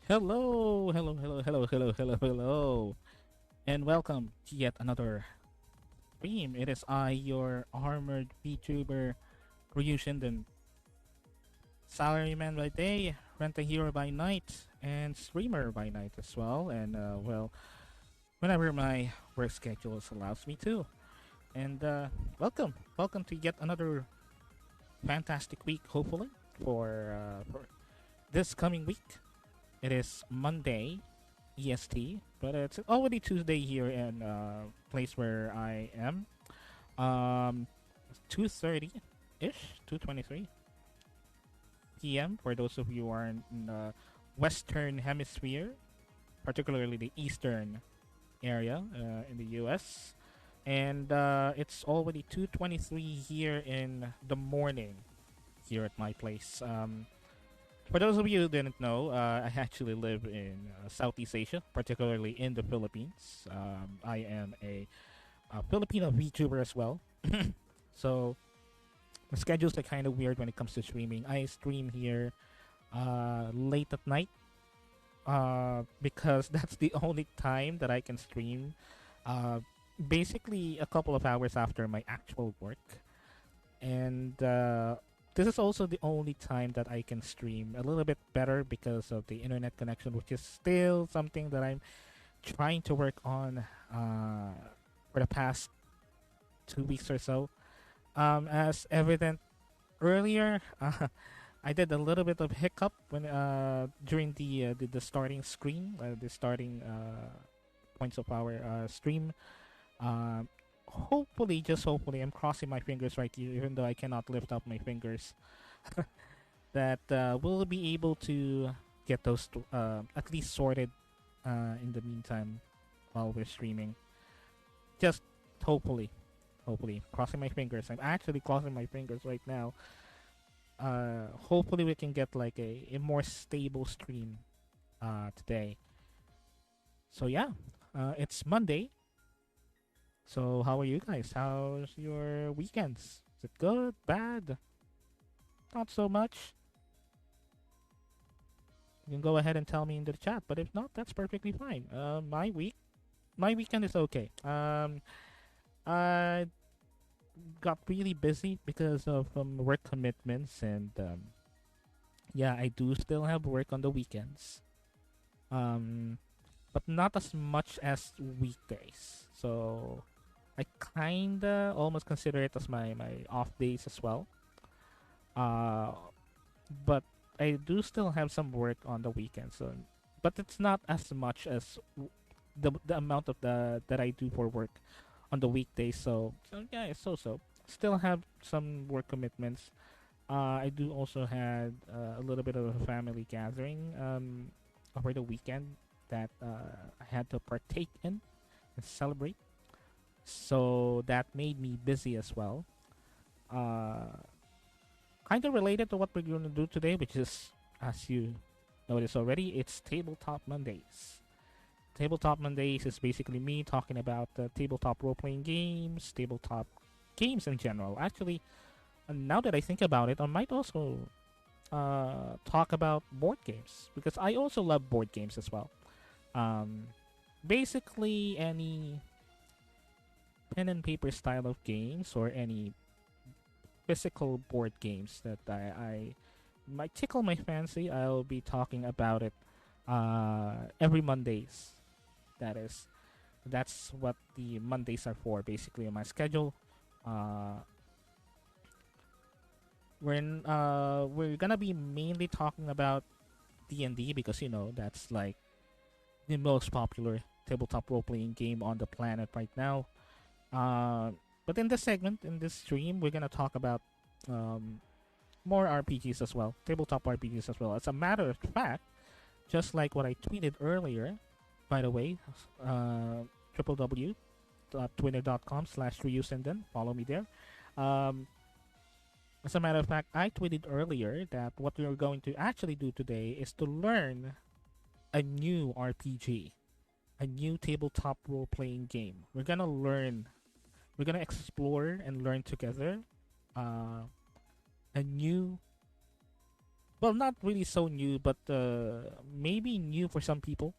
Hello, and welcome to yet another stream. It is I, your Armored VTuber, Ryushin, the salaryman by day, rent a hero by night, and streamer by night as well. And whenever my work schedule allows me to. And welcome to yet another fantastic week. Hopefully for this coming week. It is Monday, EST, but it's already Tuesday here in place where I am. 2:30 ish, 2:23 p.m. for those of you who are in the Western Hemisphere, particularly the Eastern area in the U.S. And it's already 2:23 here in the morning here at my place. For those of you who didn't know, I actually live in Southeast Asia, particularly in the Philippines. I am a Filipino VTuber as well. So the schedules are kind of weird when it comes to streaming. I stream here late at night because that's the only time that I can stream. Basically, a couple of hours after my actual work. And this is also the only time that I can stream a little bit better because of the internet connection, which is still something that I'm trying to work on for the past 2 weeks or so. As evident earlier, I did a little bit of hiccup when during the starting screen, the starting points of our stream. Hopefully, just hopefully, I'm crossing my fingers right here, even though I cannot lift up my fingers, that we'll be able to get those at least sorted in the meantime while we're streaming. Just hopefully, crossing my fingers. I'm actually crossing my fingers right now. Hopefully, we can get like a more stable stream today. So yeah, it's Monday. So how are you guys? How's your weekends? Is it good? Bad? Not so much? You can go ahead and tell me in the chat, but if not, that's perfectly fine. My weekend is okay. I got really busy because of work commitments, and yeah, I do still have work on the weekends. But not as much as weekdays. So I kinda almost consider it as my off days as well. But I do still have some work on the weekends. So, but it's not as much as the amount of the that I do for work on the weekdays. So yeah, it's so. Still have some work commitments. I do also had a little bit of a family gathering over the weekend that I had to partake in and celebrate. So that made me busy as well. Uh, kind of related to what we're going to do today, which is, as you noticed already, it's Tabletop Mondays. Tabletop Mondays is basically me talking about tabletop role playing games, tabletop games in general. Actually, now that I think about it, I might also talk about board games because I also love board games as well. Basically, any pen and paper style of games or any physical board games that I might tickle my fancy, I'll be talking about it every Mondays. That's what the Mondays are for. Basically, on my schedule, uh, we're gonna be mainly talking about D&D because that's like the most popular tabletop role playing game on the planet right now. But in this segment, in this stream, we're gonna talk about more RPGs as well, tabletop RPGs as well. As a matter of fact, just like what I tweeted earlier, by the way, www.twitter.com/reusenden. Follow me there. Um, as a matter of fact, I tweeted earlier that what we're going to actually do today is to learn a new RPG, a new tabletop role playing game. We're gonna explore and learn together a new well, not really so new, but maybe new for some people.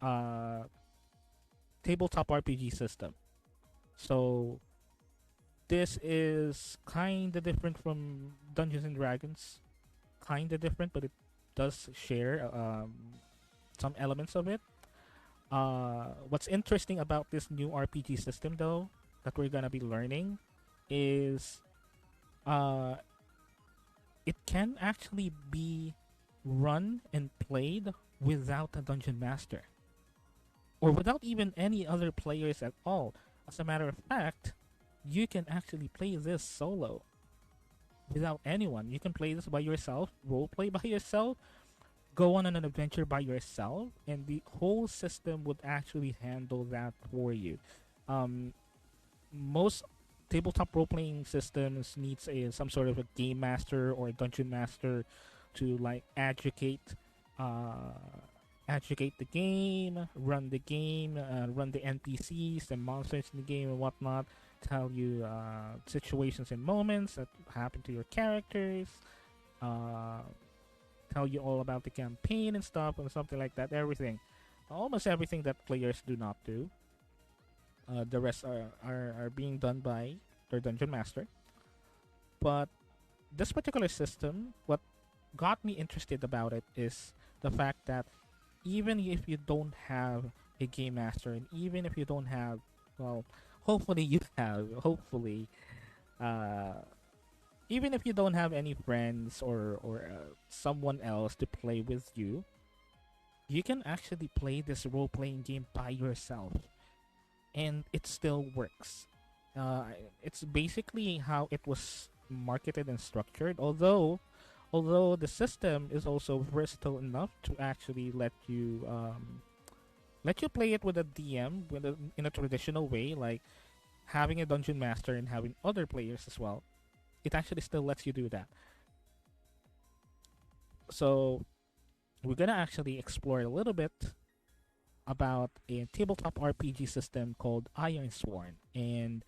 Uh, tabletop RPG system. So this is kind of different from Dungeons and Dragons. Kind of different, but it does share some elements of it. What's interesting about this new RPG system, though, that we're gonna be learning, is uh, it can actually be run and played without a dungeon master or without even any other players at all. As a matter of fact, you can actually play this solo without anyone. You can play this by yourself, role play by yourself, go on an adventure by yourself, and the whole system would actually handle that for you. Um, most tabletop role playing systems needs some sort of a game master or a dungeon master to like uh, educate the game, run the NPCs and monsters in the game and whatnot, tell you situations and moments that happen to your characters, uh, tell you all about the campaign and stuff and something like that. Everything, almost everything that players do not do. The rest are being done by their dungeon master. But this particular system, what got me interested about it is the fact that even if you don't have a game master, and even if you don't have, well, hopefully you have, hopefully, uh, even if you don't have any friends or someone else to play with you, you can actually play this role playing game by yourself, and it still works. It's basically how it was marketed and structured. Although the system is also versatile enough to actually let you play it with a DM in a traditional way, like having a dungeon master and having other players as well. It actually still lets you do that. So we're gonna actually explore a little bit about a tabletop RPG system called Iron Sworn, and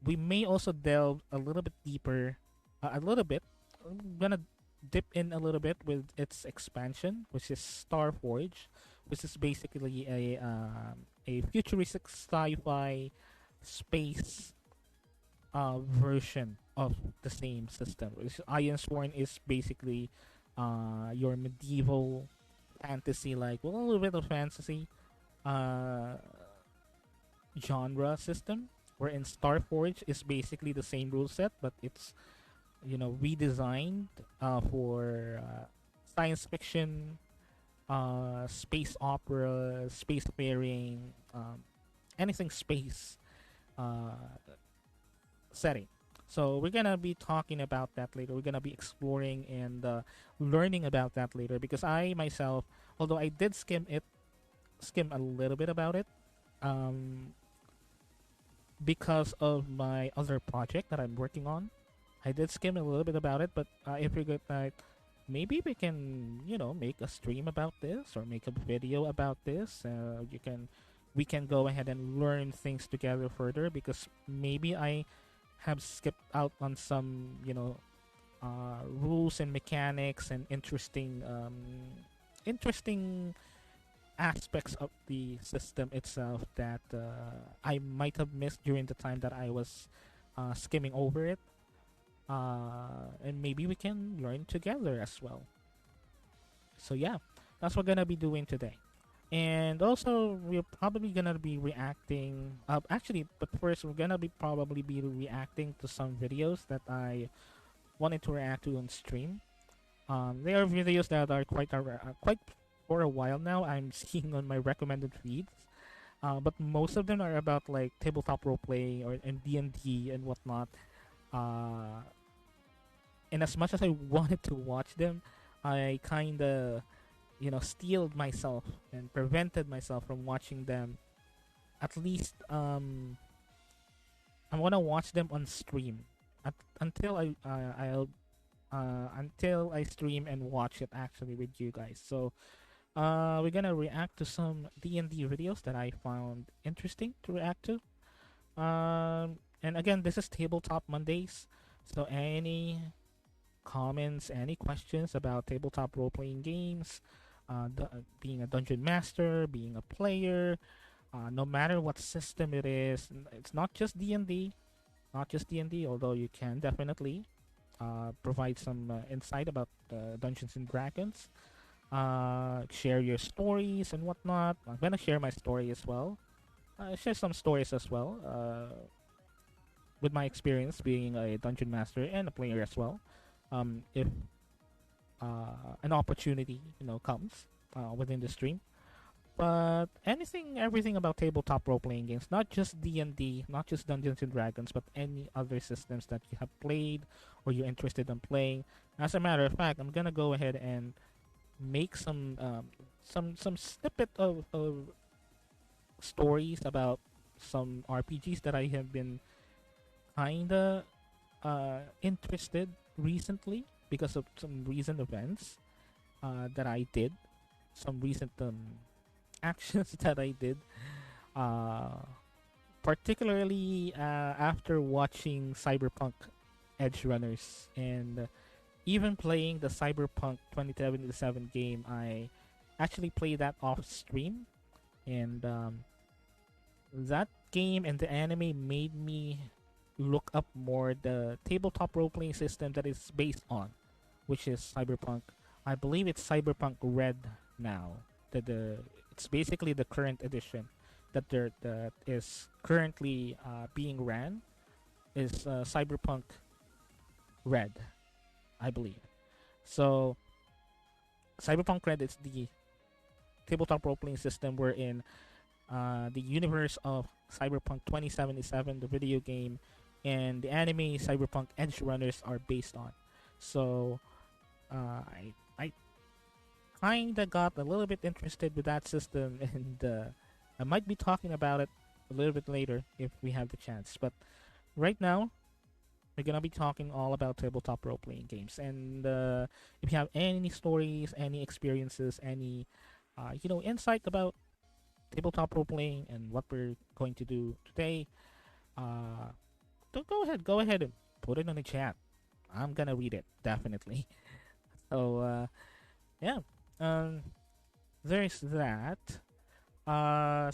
we may also delve a little bit deeper, a little bit. I'm gonna dip in a little bit with its expansion, which is Starforge, which is basically a futuristic sci-fi space version of the same system. Iron Sworn is basically your medieval fantasy, like well, a little bit of fantasy uh, genre system. Wherein Starforge is basically the same rule set, but it's redesigned for science fiction, space opera, spacefaring, anything space uh, setting. So we're gonna be talking about that later. We're gonna be exploring and learning about that later because I myself, although I did skim a little bit about it, um, because of my other project that I'm working on. I did skim a little bit about it, but I figured that maybe we can, make a stream about this or make a video about this. We can go ahead and learn things together further because maybe I have skipped out on some, rules and mechanics and interesting aspects of the system itself that I might have missed during the time that I was skimming over it. And maybe we can learn together as well. So yeah, that's what we're gonna be doing today. And also, we're probably gonna be reacting. Actually, but first, we're gonna be probably be reacting to some videos that I wanted to react to on stream. They are videos that are quite for a while now. I'm seeing on my recommended feeds. But most of them are about like tabletop role playing or and D&D and whatnot. Uh, and as much as I wanted to watch them, I kind of steeled myself and prevented myself from watching them. At least I want to watch them on stream until until I stream and watch it actually with you guys. So we're gonna react to some D&D videos that I found interesting to react to. And again, this is Tabletop Mondays. So comments, any questions about tabletop role playing games, being a dungeon master, being a player, no matter what system it is. It's not just D&D, not just D&D, although you can definitely provide some insight about Dungeons and Dragons. Share your stories and whatnot. I'm gonna share my story as well. Share some stories as well with my experience being a dungeon master and a player as well. If an opportunity comes within the stream, but anything, everything about tabletop role playing games, not just D&D, not just Dungeons and Dragons, but any other systems that you have played or you're interested in playing. As a matter of fact, I'm gonna go ahead and make some snippet of stories about some RPGs that I have been kinda interested recently because of some recent events that I did, some recent actions that I did, uh, particularly after watching Cyberpunk Edge Runners and even playing the Cyberpunk 2077 game. I actually played that off stream, and that game and the anime made me look up more the tabletop role playing system that is based on, which is Cyberpunk. I believe it's Cyberpunk Red now. The it's basically the current edition that is currently being ran is Cyberpunk Red, I believe. So Cyberpunk Red is the tabletop role playing system wherein the universe of Cyberpunk 2077, the video game, and the anime Cyberpunk Edge Runners are based on. So I kinda got a little bit interested with that system, and I might be talking about it a little bit later if we have the chance. But right now, we're gonna be talking all about tabletop role playing games. And if you have any stories, any experiences, any insight about tabletop role playing and what we're going to do today, uh, don't go ahead and put it in the chat. I'm gonna read it definitely. So yeah, um, there's that.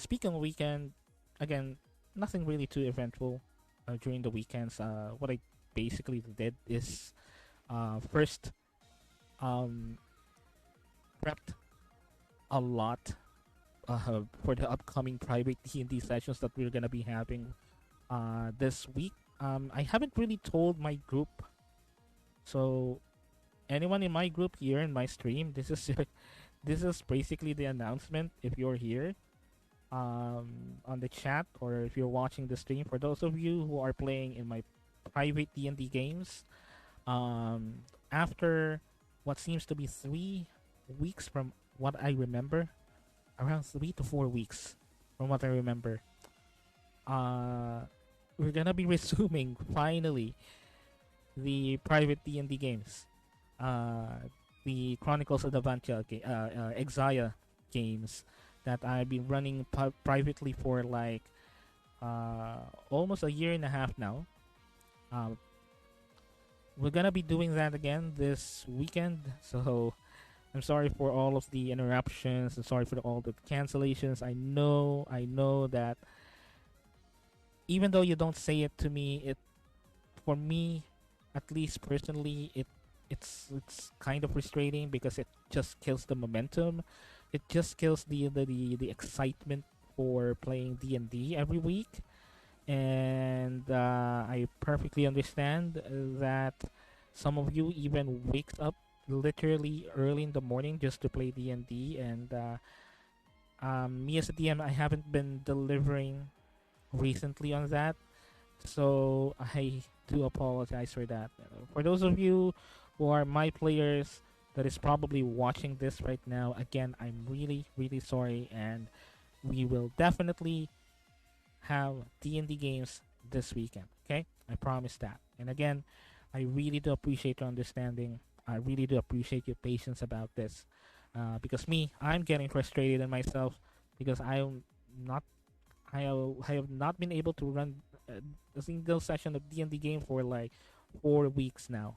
Speaking of weekend, again, nothing really too eventful during the weekends. What I basically did is first um, prepped a lot for the upcoming private D&D sessions that we're gonna be having this week. I haven't really told my group, so anyone in my group here in my stream, this is this is basically the announcement. If you're here on the chat or if you're watching the stream, for those of you who are playing in my private D&D games, after what seems to be 3 weeks from what I remember, around 3 to 4 weeks from what I remember, uh, we're gonna be resuming finally the private D&D games, uh, the Chronicles of the Vantia, Exia games that I've been running privately for like almost a year and a half now. Uh, we're gonna be doing that again this weekend, so I'm sorry for all of the interruptions. I'm sorry for all the cancellations. I know that even though you don't say it to me, it for me, at least personally, it's kind of frustrating because it just kills the momentum. It just kills the excitement for playing D&D every week. And I perfectly understand that some of you even wakes up literally early in the morning just to play D&D. And me as a DM, I haven't been delivering recently on that, so I do apologize for that. For those of you who are my players that is probably watching this right now, again, I'm really, really sorry, and we will definitely have D&D games this weekend. Okay, I promise that. And again, I really do appreciate your understanding. I really do appreciate your patience about this, because I'm getting frustrated in myself because not I have not been able to run a single session of D&D game for like 4 weeks now.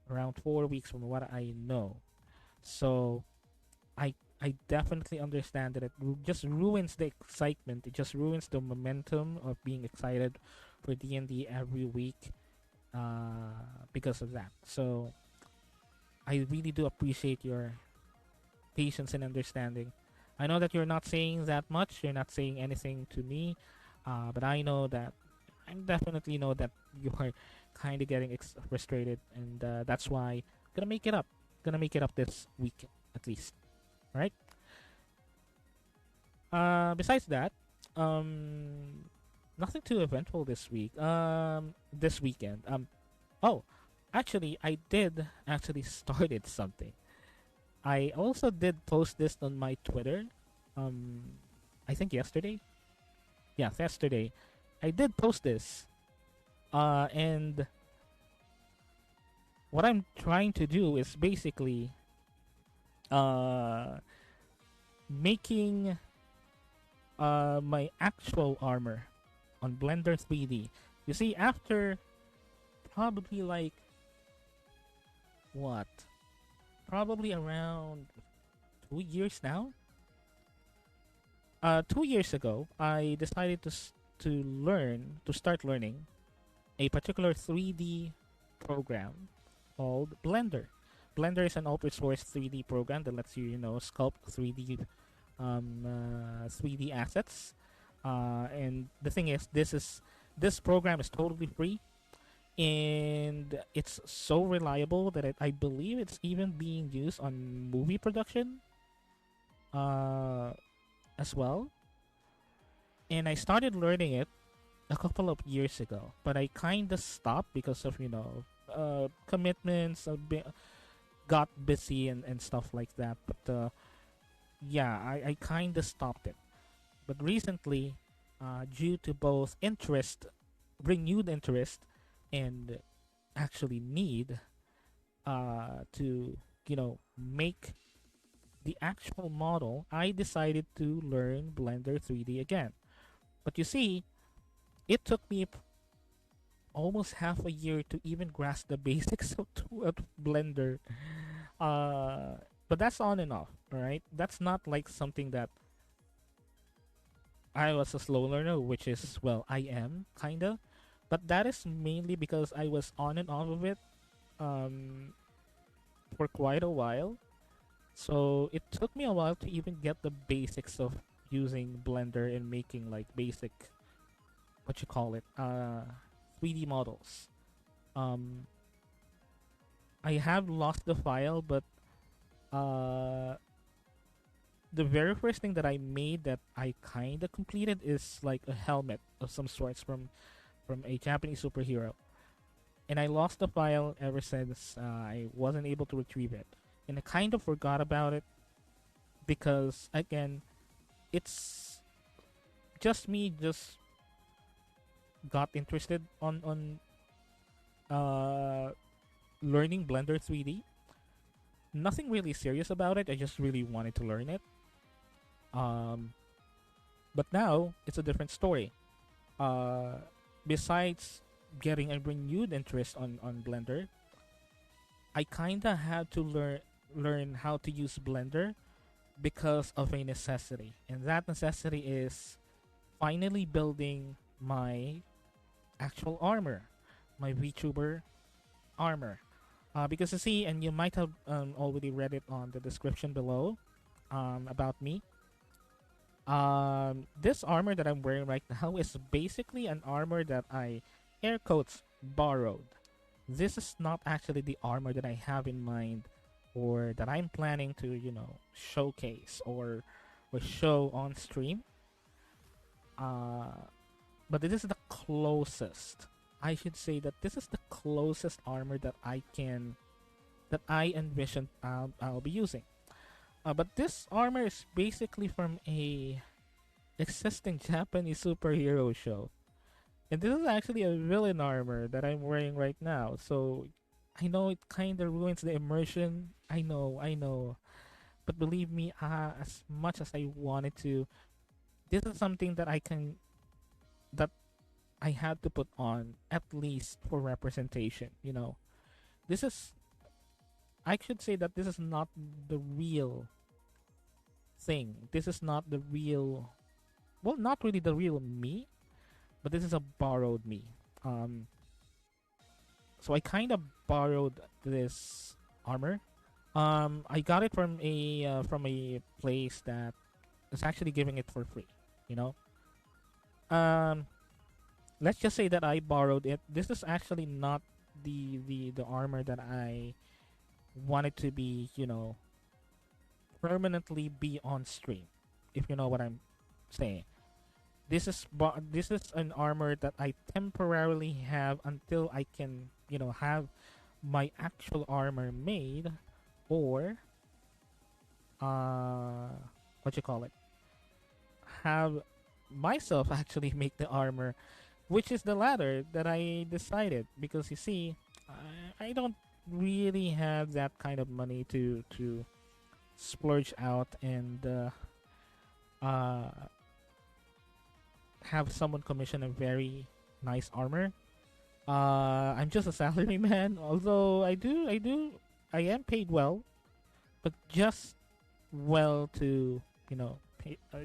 around 4 weeks from what I know. So I definitely understand that it just ruins the excitement. It just ruins the momentum of being excited for D&D every week because of that. So I really do appreciate your patience and understanding. I know that you're not saying that much. You're not saying anything to me, but I know that I definitely know that you are kind of getting frustrated, and that's why gonna make it up. Gonna make it up this week at least. All right. Besides that, nothing too eventful this week. This weekend. Oh, actually, I did actually started something. I also did post this on my Twitter. Um, I think yesterday. Yeah, yesterday. I did post this. And what I'm trying to do is basically uh making my actual armor on Blender 3D. You see, after probably like what? Probably around 2 years now. 2 years ago, I decided to start learning a particular 3D program called Blender. Blender is an open source 3D program that lets you, sculpt 3D assets. And the thing is, this program is totally free, and it's so reliable that I believe it's even being used on movie production uh, as well. And I started learning it a couple of years ago, but I kind of stopped because of commitments. Got busy and stuff like that. But yeah, I kind of stopped it. But recently, due to both renewed interest, and actually need to make the actual model, I decided to learn Blender 3D again. But you see, it took me almost half a year to even grasp the basics of Blender. Uh, but that's on and off, all right? That's not like something that I was a slow learner, which is, well, I am, kinda. But that is mainly because I was on and off of it um, for quite a while. So it took me a while to even get the basics of using Blender and making like basic, what you call it, 3D models. Um, I have lost the file, but uh, the very first thing that I made that I kind of completed is like a helmet of some sorts from a Japanese superhero, and I lost the file ever since. I wasn't able to retrieve it, and I kind of forgot about it because again, it's just me just got interested on uh learning Blender 3D. Nothing really serious about it. I just really wanted to learn it. Um, but now it's a different story. Uh, Besides getting a renewed interest on Blender, I kinda had to learn how to use Blender because of a necessity, and that necessity is finally building my actual armor, my VTuber armor. Because you see, and you might have already read it on the description below about me. This armor that I'm wearing right now is basically an armor that I air quotes borrowed. This is not actually the armor that I have in mind or that I'm planning to, showcase or show on stream. Uh, but this is the closest. I should say that this is the closest armor that I envision I'll be using. But this armor is basically from a existing Japanese superhero show. And this is actually a villain armor that I'm wearing right now. So I know it kind of ruins the immersion. I know. But believe me, as much as I wanted to, this is something that I had to put on at least for representation. This is I should say that this is not the real thing. This is not the real, well, not really the real me, but this is a borrowed me. Um, so I kind of borrowed this armor. I got it from a place that is actually giving it for free. You know, um, let's just say that I borrowed it. This is actually not the armor that I wanted to be, permanently be on stream. If you know what I'm saying. This is an armor that I temporarily have until I can, have my actual armor made, or uh what you call it? Have myself actually make the armor, which is the latter that I decided, because you see, I don't really have that kind of money to splurge out and uh, have someone commission a very nice armor. I'm just a salary man, although I am paid well, but just well to,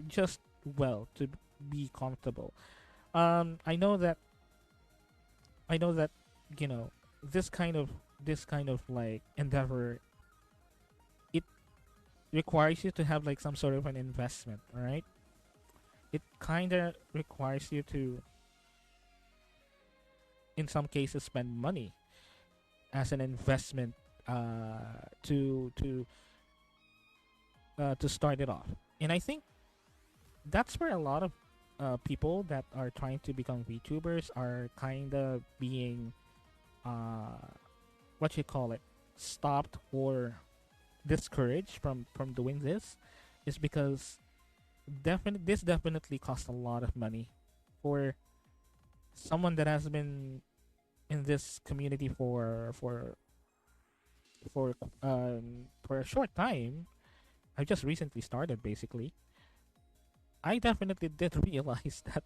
just well to be comfortable. I know that I know that you know this kind of like endeavor, it requires you to have like some sort of an investment. All right, it kind of requires you to, in some cases, spend money as an investment to start it off. And I think that's where a lot of people that are trying to become VTubers are kind of being uh, what you call it, stopped or discouraged from doing this, is because this definitely costs a lot of money for someone that has been in this community for for a short time. I just recently started, basically. I definitely did realize that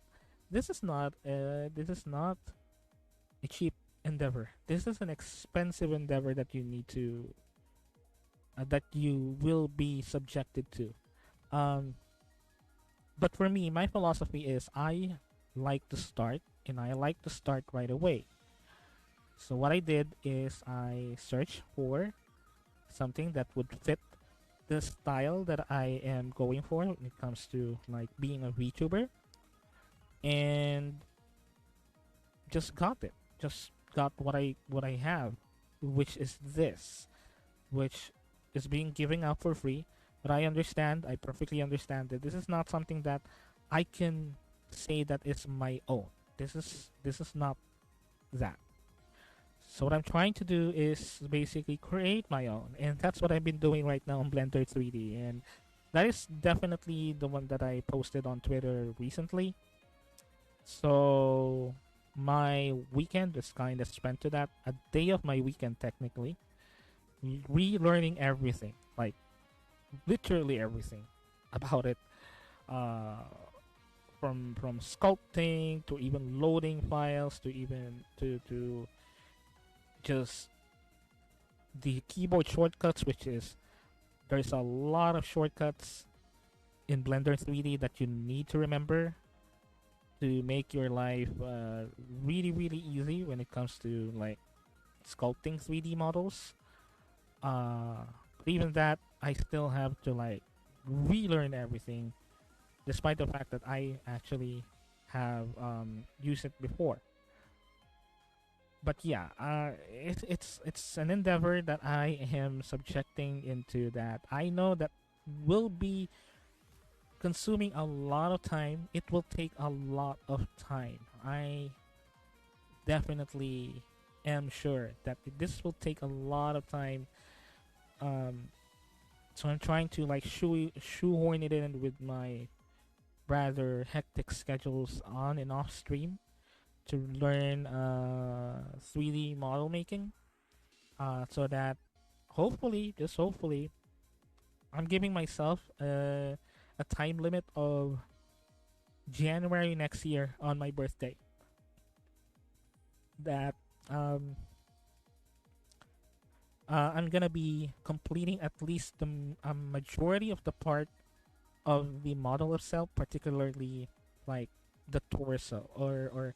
this is not a cheap endeavor. This is an expensive endeavor that you need to that you will be subjected to. Um, but for me, my philosophy is I like to start, and I like to start right away. So what I did is I searched for something that would fit the style that I am going for when it comes to like being a VTuber, and just got it. Just got what I have, which is this, which is being given out for free. But I perfectly understand that this is not something that I can say that is my own. This is not that. So what I'm trying to do is basically create my own, and that's what I've been doing right now on Blender 3D. And that is definitely the one that I posted on Twitter recently. So my weekend is kind of spent to that. A day of my weekend, technically, relearning everything, like literally everything about it. Uh, from sculpting to even loading files to even to just the keyboard shortcuts, which is there's a lot of shortcuts in Blender 3D that you need to remember to make your life really really easy when it comes to like sculpting 3D models. But even that, I still have to like relearn everything, despite the fact that I actually have used it before. But yeah, it's an endeavor that I am subjecting into, that I know that will be consuming a lot of time. It will take a lot of time. I definitely am sure that this will take a lot of time. Um, so I'm trying to like shoehorn it in with my rather hectic schedules on and off stream to learn 3D model making, so that hopefully, just hopefully, I'm giving myself a time limit of January next year on my birthday. That um, I'm gonna be completing at least a majority of the part of the model itself, particularly like the torso or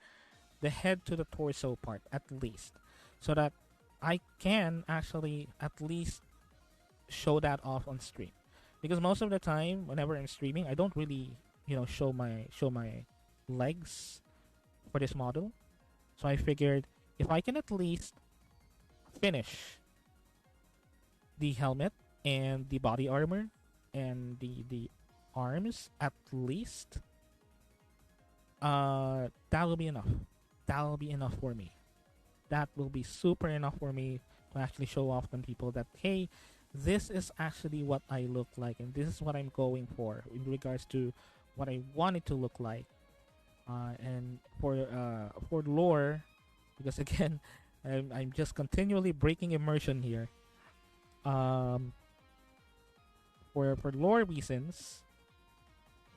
the head to the torso part at least, so that I can actually at least show that off on stream. Because most of the time, whenever I'm streaming, I don't really, show my legs for this model. So I figured if I can at least finish the helmet and the body armor and the arms at least, that will be enough. That will be enough for me. That will be super enough for me to actually show off to people that, hey, this is actually what I look like and this is what I'm going for in regards to what I want it to look like. And for lore, because again, I'm just continually breaking immersion here. Um, for lore reasons,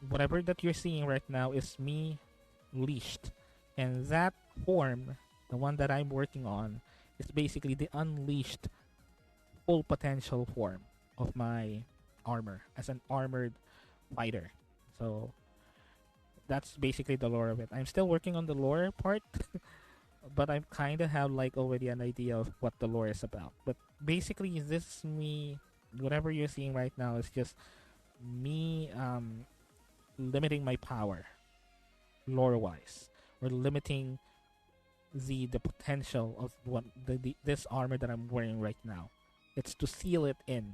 whatever that you're seeing right now is me leashed, and that form, the one that I'm working on, is basically the unleashed full potential form of my armor as an armored fighter. So that's basically the lore of it. I'm still working on the lore part, but I kind of have like already an idea of what the lore is about. But basically, this is me. Whatever you're seeing right now is just me limiting my power lore wise, or limiting the potential of what this armor that I'm wearing right now. It's to seal it in.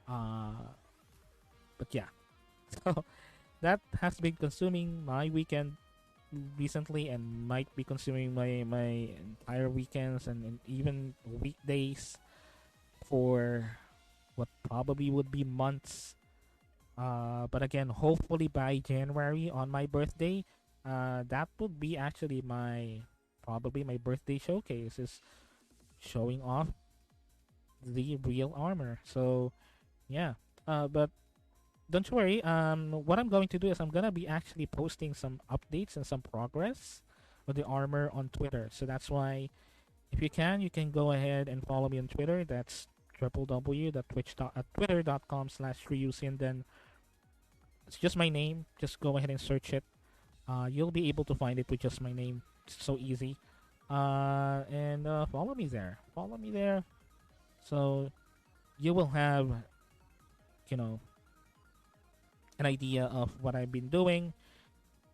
Uh, but yeah, so that has been consuming my weekend recently, and might be consuming my entire weekends and even weekdays for what probably would be months. But again, hopefully by January on my birthday, that would be actually my probably my birthday showcase, is showing off the real armor. So yeah, but don't worry. What I'm going to do is I'm gonna be actually posting some updates and some progress with the armor on Twitter. So that's why, if you can go ahead and follow me on Twitter. That's www.twitter.com/Ryusin. Then it's just my name. Just go ahead and search it. You'll be able to find it with just my name. It's so easy. And follow me there. Follow me there. So you will have, you know, an idea of what I've been doing,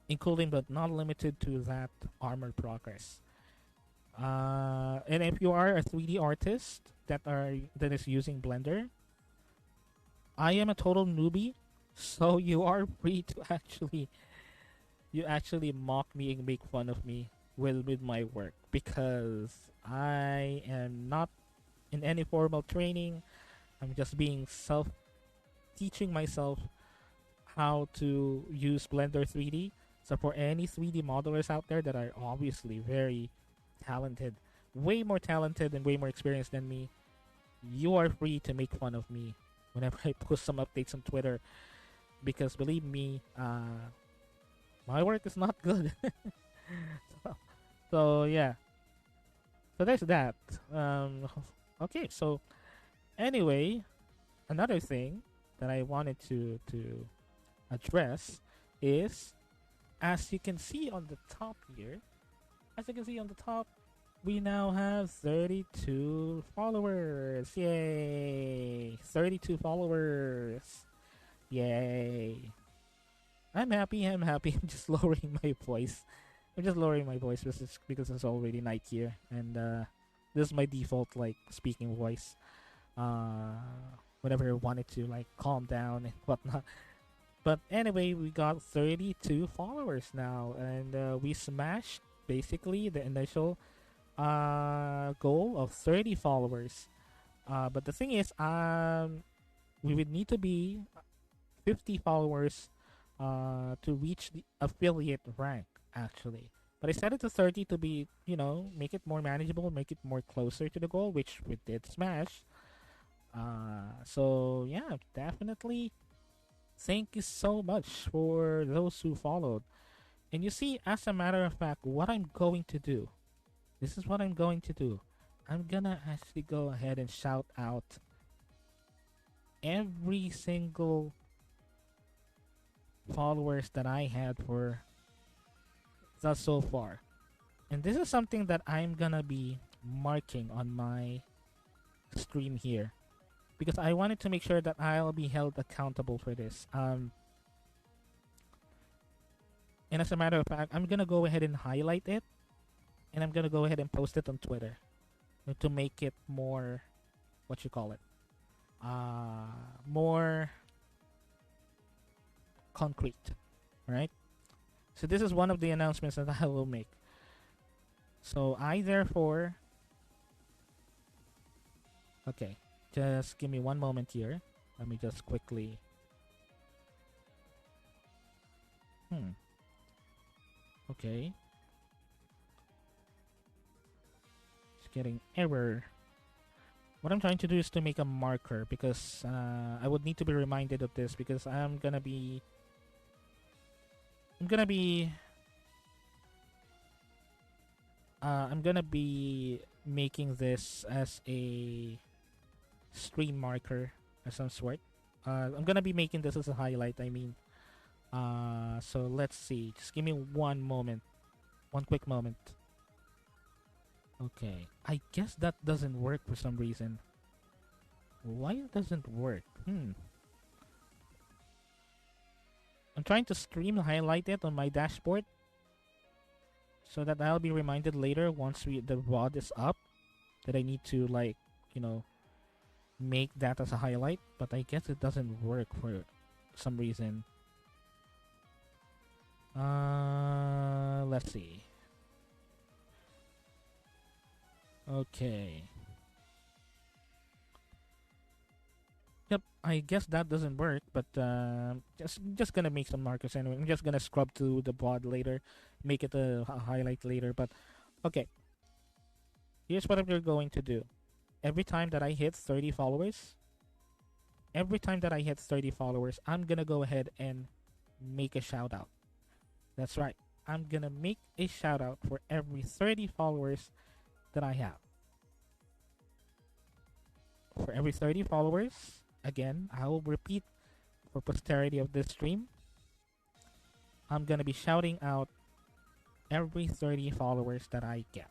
including but not limited to that armor progress. And if you are a 3D artist that is using Blender, I am a total newbie, so you are free to actually mock me and make fun of me with my work, because I am not in any formal training. I'm just being self teaching myself how to use Blender 3D. So for any 3D modelers out there that are obviously very talented, way more talented and way more experienced than me, you are free to make fun of me whenever I post some updates on Twitter, because believe me, my work is not good. so, so yeah, so there's that. Okay, so anyway, another thing that I wanted to address is, as you can see on the top here, as you can see on the top, we now have 32 followers. Yay! 32 followers. Yay! I'm happy. I'm happy. I'm just lowering my voice. I'm just lowering my voice because it's already night here, and this is my default like speaking voice. Uh, Whenever I wanted to like calm down and whatnot. But anyway, we got 32 followers now, and we smashed basically the initial goal of 30 followers. But the thing is, we would need to be 50 followers to reach the affiliate rank, actually. But I set it to 30 to be, make it more manageable, make it more closer to the goal, which we did smash. So yeah, definitely thank you so much for those who followed. And you see, as a matter of fact, what I'm going to do, this is what I'm going to do. I'm gonna actually go ahead and shout out every single followers that I had for thus so far. And this is something that I'm gonna be marking on my stream here because I wanted to make sure that I'll be held accountable for this. And as a matter of fact, I'm gonna go ahead and highlight it, and I'm gonna go ahead and post it on Twitter to make it more, what you call it, more concrete, right? So this is one of the announcements that I will make. So I therefore, okay, just give me one moment here. Let me just quickly. Okay. It's getting error. What I'm trying to do is to make a marker because I would need to be reminded of this because I'm gonna be making this as a stream marker of some sort. I'm gonna be making this as a highlight. I mean, so let's see. Just give me one moment, one quick moment. Okay, I guess that doesn't work for some reason. Why it doesn't work? I'm trying to stream highlight it on my dashboard so that I'll be reminded later once the VOD is up that I need to you know make that as a highlight, but I guess it doesn't work for some reason. Let's see. Okay. Yep, I guess that doesn't work, but just gonna make some markers anyway. I'm just gonna scrub to the VOD later, make it a highlight later. But okay, here's what I'm going to do. Every time that I hit 30 followers, I'm gonna go ahead and make a shout out. That's right. I'm gonna make a shout out for every 30 followers that I have. For every 30 followers, again, I will repeat for posterity of this stream. I'm gonna be shouting out every 30 followers that I get.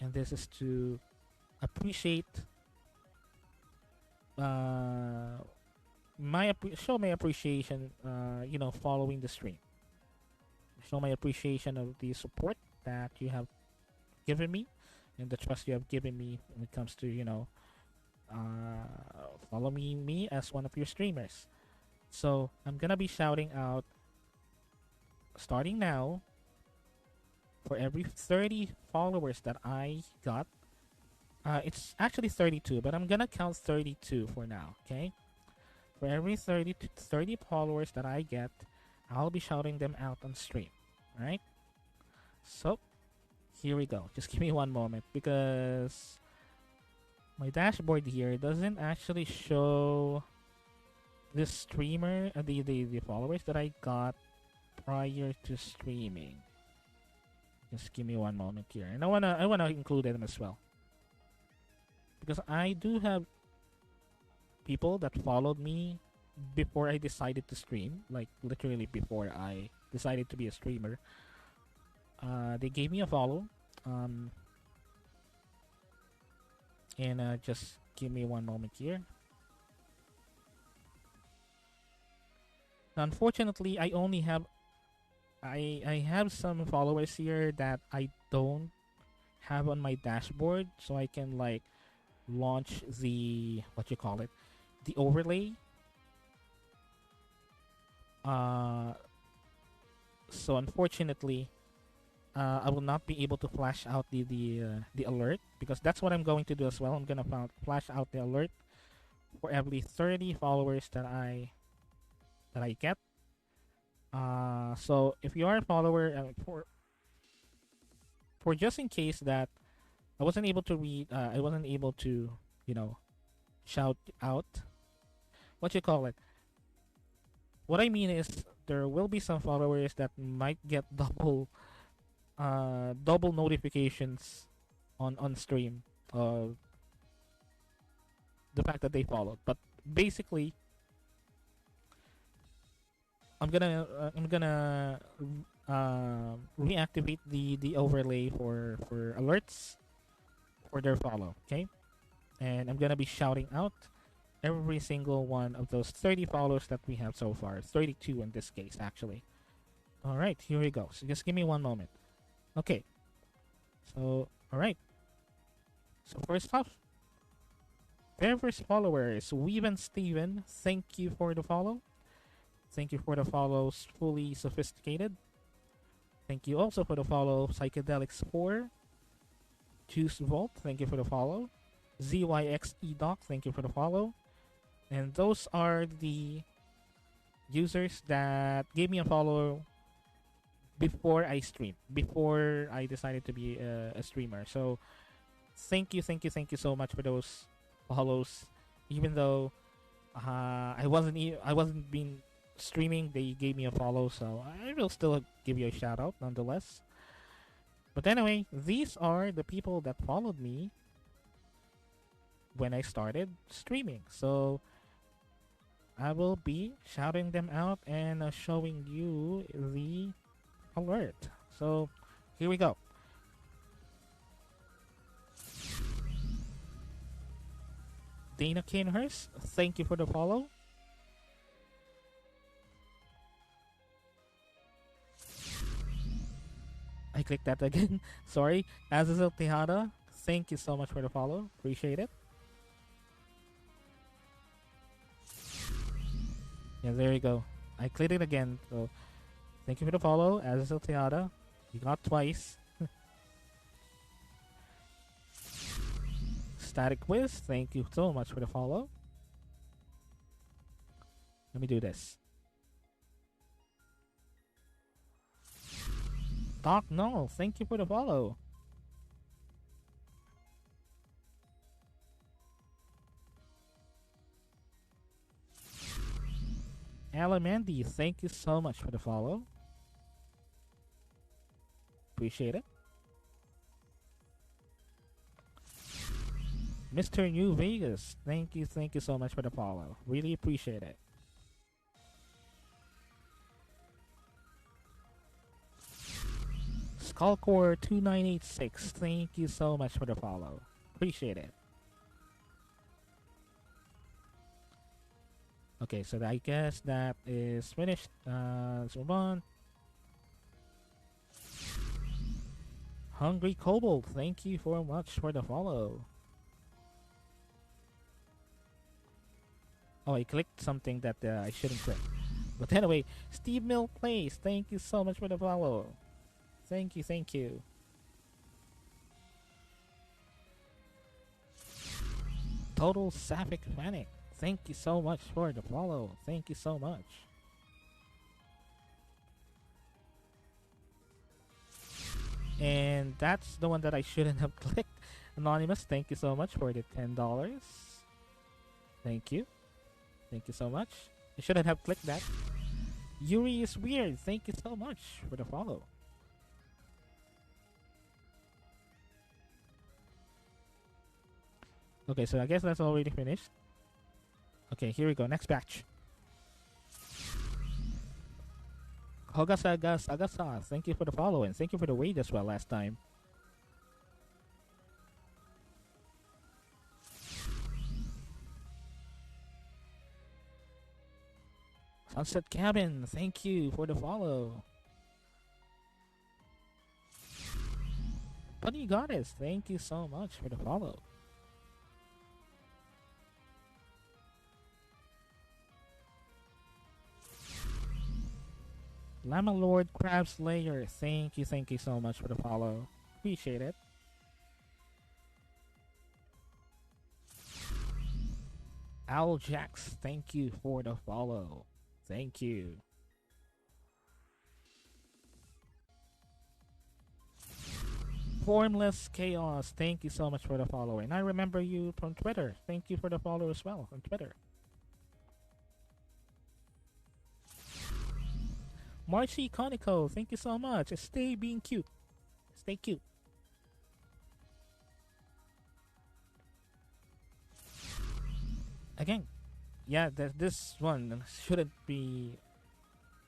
And this is to appreciate show my appreciation following the stream, show my appreciation of the support that you have given me and the trust you have given me when it comes to following me as one of your streamers. So I'm gonna be shouting out starting now for every 30 followers that I got. It's actually 32, but I'm gonna count 32 for now, okay? For every 30 followers that I get, I'll be shouting them out on stream, right? So, here we go. Just give me one moment because my dashboard here doesn't actually show this streamer, the followers that I got prior to streaming. Just give me one moment here, and I wanna include them as well because I do have people that followed me before I decided to stream, like literally before I decided to be a streamer. They gave me a follow, and just give me one moment here. Now, unfortunately, I have some followers here that I don't have on my dashboard, so I can launch the the overlay. So unfortunately, I will not be able to flash out the alert because that's what I'm going to do as well. I'm gonna flash out the alert for every 30 followers that I get. So if you are a follower, for just in case that I wasn't able to read, I wasn't able to shout out what I mean is there will be some followers that might get double notifications on stream the fact that they followed. But basically, I'm gonna reactivate the overlay for alerts for their follow. Okay, and I'm gonna be shouting out every single one of those 30 follows that we have so far. 32 in this case, actually. All right, here we go. So just give me one moment. Okay. So, all right. So first off, very first follower is Weaven Steven. Thank you for the follow. Thank you for the follows, Fully Sophisticated. Thank you also for the follow, Psychedelics 4. Juice Vault, thank you for the follow. ZYXEDoc, thank you for the follow. And those are the users that gave me a follow before I streamed, before I decided to be a streamer. So thank you so much for those follows. Even though I wasn't been streaming, they gave me a follow, so I will still give you a shout out nonetheless. But anyway, these are the people that followed me when I started streaming. So I will be shouting them out and showing you the alert. So here we go. Dana Kinehurst, thank you for the follow. I clicked that again. Sorry. Azazel Tejada, thank you so much for the follow. Appreciate it. Yeah, there you go. I clicked it again. So thank you for the follow, Azazel Tejada. You got twice. Static Quiz, thank you so much for the follow. Let me do this. Doc Null, thank you for the follow. Alamandy, thank you so much for the follow. Appreciate it. Mr. New Vegas, thank you so much for the follow. Really appreciate it. Skullcore 2986, thank you so much for the follow. Appreciate it. Okay, so I guess that is finished. Let's move on. Hungry Kobold, thank you so much for the follow. Oh, I clicked something that I shouldn't click. But anyway, Steve Mill Plays, thank you so much for the follow. Thank you, thank you. Total Sapphic Panic, thank you so much for the follow. Thank you so much. And that's the one that I shouldn't have clicked. Anonymous, thank you so much for the $10. Thank you. Thank you so much. I shouldn't have clicked that. Yuri is weird. Thank you so much for the follow. Okay, so I guess that's already finished. Okay, here we go. Next batch. Hogasagas Agasa, thank you for the follow and thank you for the wait as well last time. Sunset Cabin, thank you for the follow. Bunny Goddess, thank you so much for the follow. Llama Lord Crab Slayer, thank you so much for the follow. Appreciate it. Owl Jax, thank you for the follow. Thank you. Formless Chaos, thank you so much for the follow. And I remember you from Twitter. Thank you for the follow as well on Twitter. Marcy Conico, thank you so much. Stay being cute. Stay cute. again, yeah, this one shouldn't be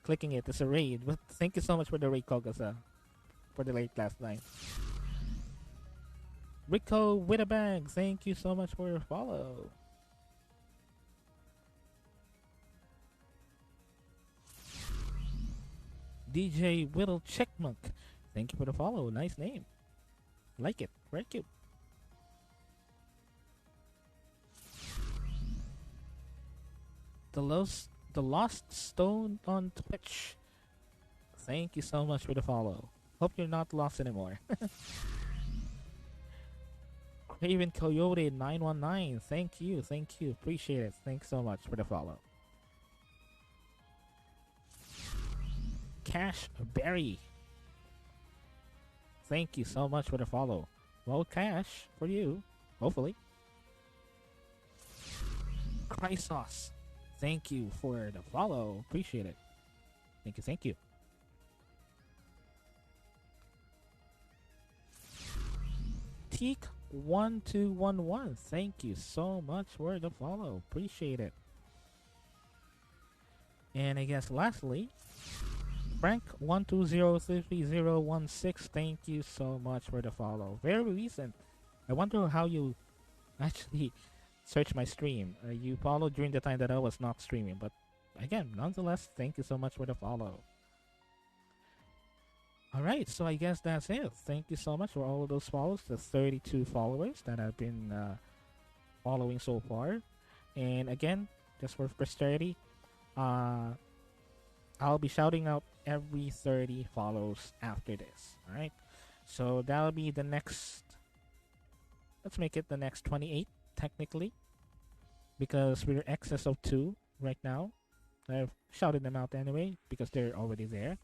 clicking it as a raid, but thank you so much for the raid, Kogasa, for the late last line. Rico with a bag, thank you so much for your follow. DJ Whittle Checkmunk, thank you for the follow. Nice name. Like it. Very cute. The Lost Stone on Twitch. Thank you so much for the follow. Hope you're not lost anymore. Craven Coyote 919. Thank you. Thank you. Appreciate it. Thanks so much for the follow. Cash Berry. Thank you so much for the follow. Well, cash for you, hopefully. Chrysos, thank you for the follow. Appreciate it. Thank you, thank you. Teak1211, thank you so much for the follow. Appreciate it. And I guess lastly, Frank12033016, thank you so much for the follow. Very recent. I wonder how you actually search my stream. You followed during the time that I was not streaming, but again, nonetheless, thank you so much for the follow. Alright, so I guess that's it. Thank you so much for all of those follows, the 32 followers that have been following so far. And again, just for posterity, I'll be shouting out every 30 follows after this. Alright, so that'll be the next, let's make it the next 28 technically, because we're excess of 2 right now. I've shouted them out anyway because they're already there.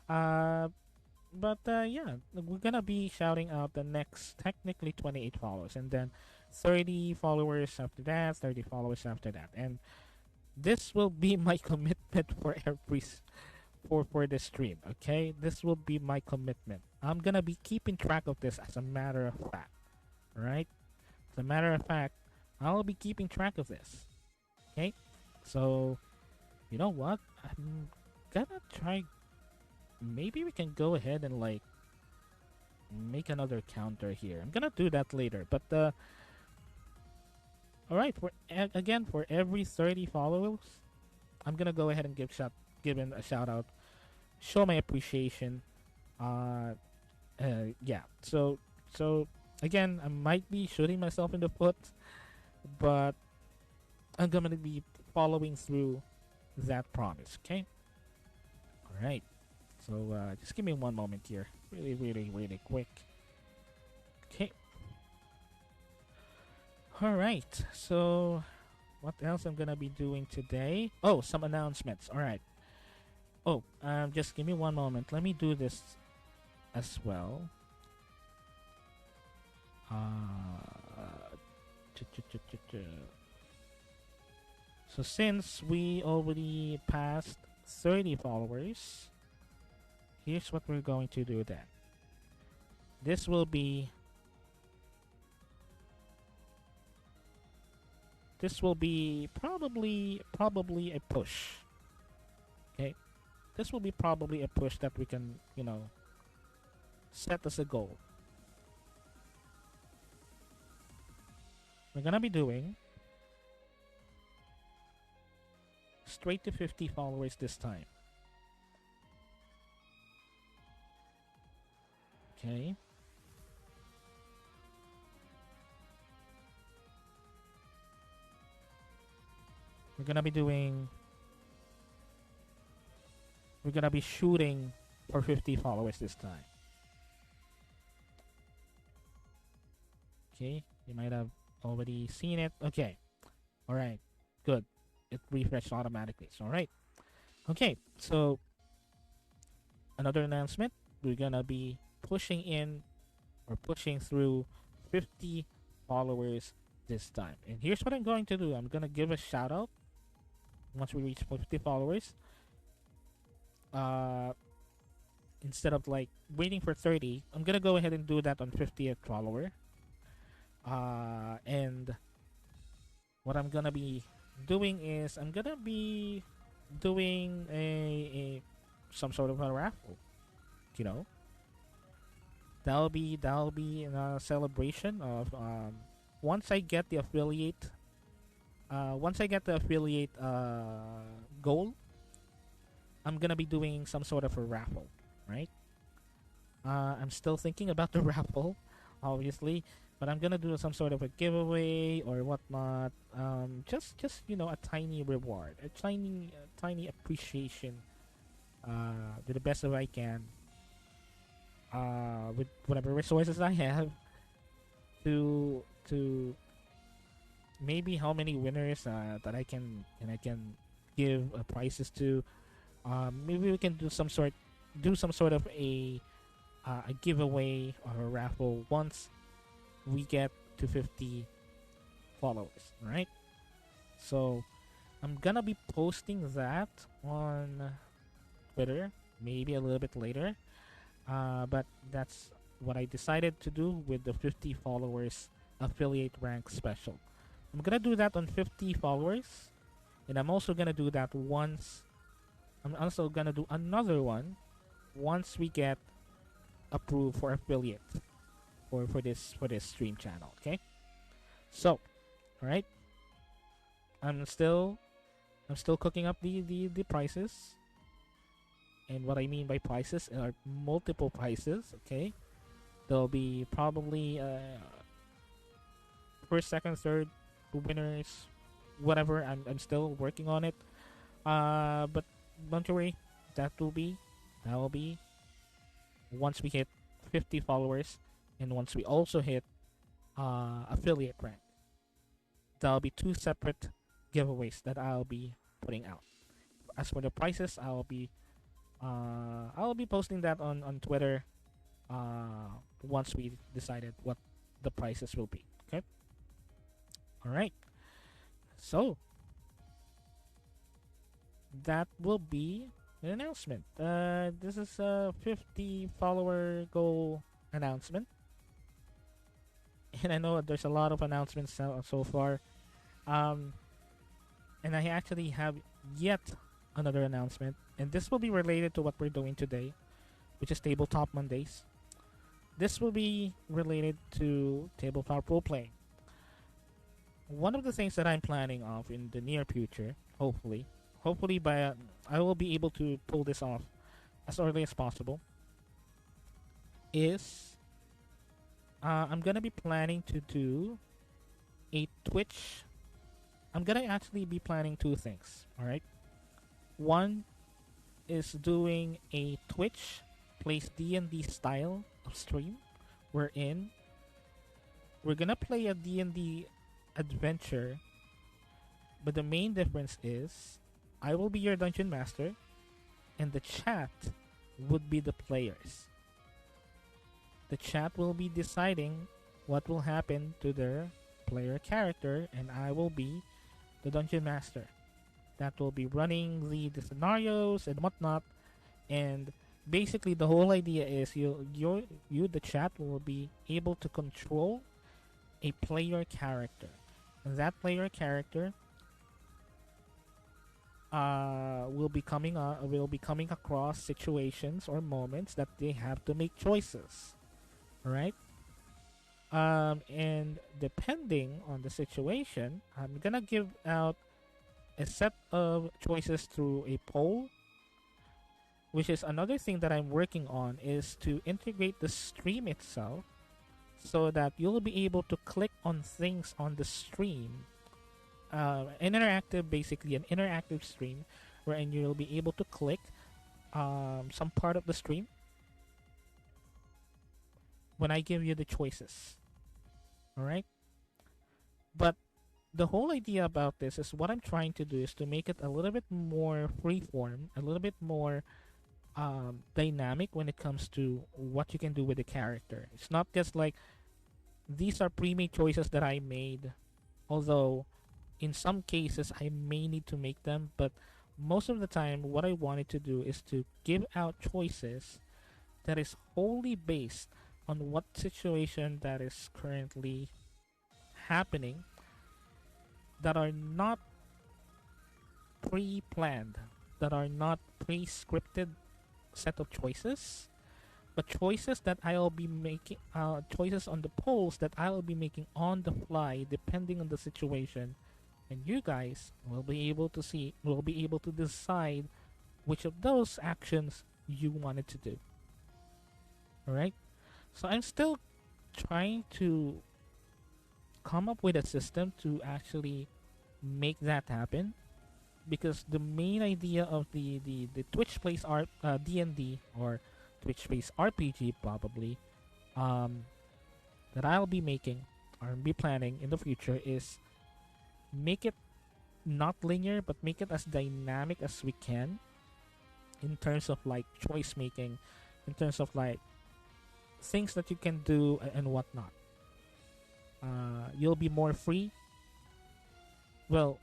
But yeah, we're gonna be shouting out the next technically 28 followers, and then 30 followers after that, 30 followers after that, and this will be my commitment for every for the stream. Okay, this will be my commitment. I'm gonna be keeping track of this as a matter of fact. Right? As a matter of fact, I'll be keeping track of this. Okay, so you know what? I'm gonna try. Maybe we can go ahead and like make another counter here. I'm gonna do that later. But all right, again for every 30 followers, I'm gonna go ahead and give him a shout out, show my appreciation. Yeah. So again, I might be shooting myself in the foot, but I'm gonna be following through that promise. Okay. All right. So just give me one moment here. Really quick. Okay. Alright. So what else I'm gonna be doing today? Oh, some announcements. Alright. Oh, just give me one moment. Let me do this as well. So since we already passed 30 followers, here's what we're going to do then. This will be probably a push. Okay? This will be probably a push that we can, set as a goal. We're gonna be doing straight to 50 followers this time. Okay. We're gonna be shooting for 50 followers this time. Okay, you might have already seen it. Okay. Alright. Good. It refreshed automatically. So alright. Okay, so another announcement. We're gonna be pushing through 50 followers this time. And here's what I'm going to do. I'm gonna give a shout out once we reach 50 followers. Instead of like waiting for 30, I'm gonna go ahead and do that on 50th follower. And what I'm gonna be doing is I'm gonna be doing a some sort of a raffle. You know, that'll be a celebration of once I get the affiliate once I get the affiliate goal, I'm gonna be doing some sort of a raffle, right? I'm still thinking about the raffle, obviously, but I'm gonna do some sort of a giveaway or whatnot. Just a tiny reward, a tiny appreciation, to the best of I can, with whatever resources I have to maybe how many winners that I can give prizes to. Maybe we can do some sort of a giveaway or a raffle once we get to 50 followers, right? So I'm gonna be posting that on Twitter, maybe a little bit later. But that's what I decided to do with the 50 followers affiliate rank special. I'm gonna do that on 50 followers, and I'm also gonna do that once. I'm also gonna do another one once we get approved for affiliate for this stream channel. Okay, so all right, I'm still I'm still cooking up the prices, and what I mean by prices are multiple prices. Okay, there'll be probably first, second, third winners, whatever. I'm still working on it. But don't worry, that will be that will be once we hit 50 followers, and once we also hit affiliate rank. There'll be two separate giveaways that I'll be putting out. As for the prices, I'll be posting that on Twitter once we decided what the prices will be. Okay. All right. So that will be an announcement. This is a 50 follower goal announcement, and I know there's a lot of announcements so far. Um, and I actually have yet another announcement, and this will be related to what we're doing today, which is Tabletop Mondays. This will be related to tabletop role playing. One of the things that I'm planning of in the near future, hopefully by I will be able to pull this off as early as possible, is I'm gonna be planning to do a Twitch. I'm gonna actually be planning two things. All right, one is doing a Twitch plays D&D style of stream. Wherein we're gonna play a D&D adventure, but the main difference is I will be your dungeon master, and the chat would be the players. The chat will be deciding what will happen to their player character, and I will be the dungeon master that will be running the scenarios and whatnot. And basically, the whole idea is you the chat will be able to control a player character, and that player character will be coming across situations or moments that they have to make choices. All right. And depending on the situation, I'm gonna give out a set of choices through a poll, which is another thing that I'm working on, is to integrate the stream itself so that you'll be able to click on things on the stream. Basically an interactive stream, wherein you'll be able to click some part of the stream when I give you the choices. All right. But the whole idea about this is what I'm trying to do is to make it a little bit more freeform, a little bit more dynamic when it comes to what you can do with the character. It's not just like these are pre-made choices that I made, although in some cases I may need to make them, but most of the time what I wanted to do is to give out choices that is wholly based on what situation that is currently happening, that are not pre-planned, that are not pre-scripted set of choices, but choices that I'll be making, choices on the polls that I'll be making on the fly depending on the situation, and you guys will be able to decide which of those actions you wanted to do. All right. So I'm still trying to come up with a system to actually make that happen, because the main idea of the Twitch Plays art D&D, or Twitch Plays RPG probably, um, that I'll be making or be planning in the future is make it not linear, but make it as dynamic as we can in terms of like choice making, in terms of like things that you can do and whatnot. You'll be more free. Well,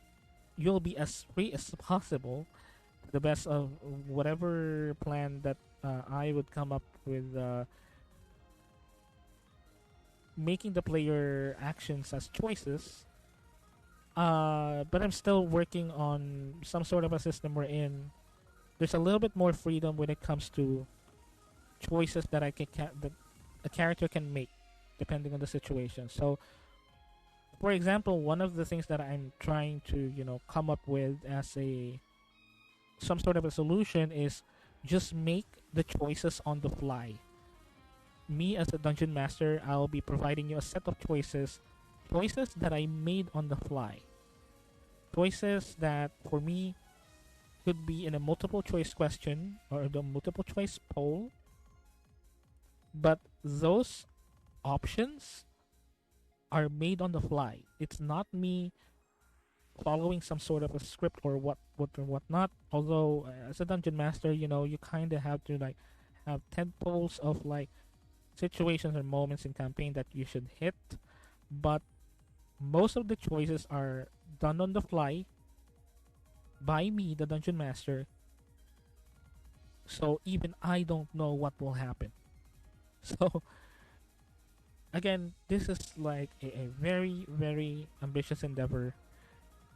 you'll be as free as possible, to the best of whatever plan that I would come up with, making the player actions as choices. But I'm still working on some sort of a system wherein there's a little bit more freedom when it comes to choices that that a character can make depending on the situation. So, for example, one of the things that I'm trying to come up with as a some sort of a solution is just make the choices on the fly. Me as a dungeon master, I'll be providing you a set of choices that I made on the fly. Choices that for me could be in a multiple choice question or the multiple choice poll, but those options are made on the fly. It's not me following some sort of a script or what or whatnot. Although as a dungeon master, you kind of have to like have 10 polls of like situations or moments in campaign that you should hit, but most of the choices are done on the fly by me, the dungeon master. So even I don't know what will happen. So again, this is like a very very ambitious endeavor.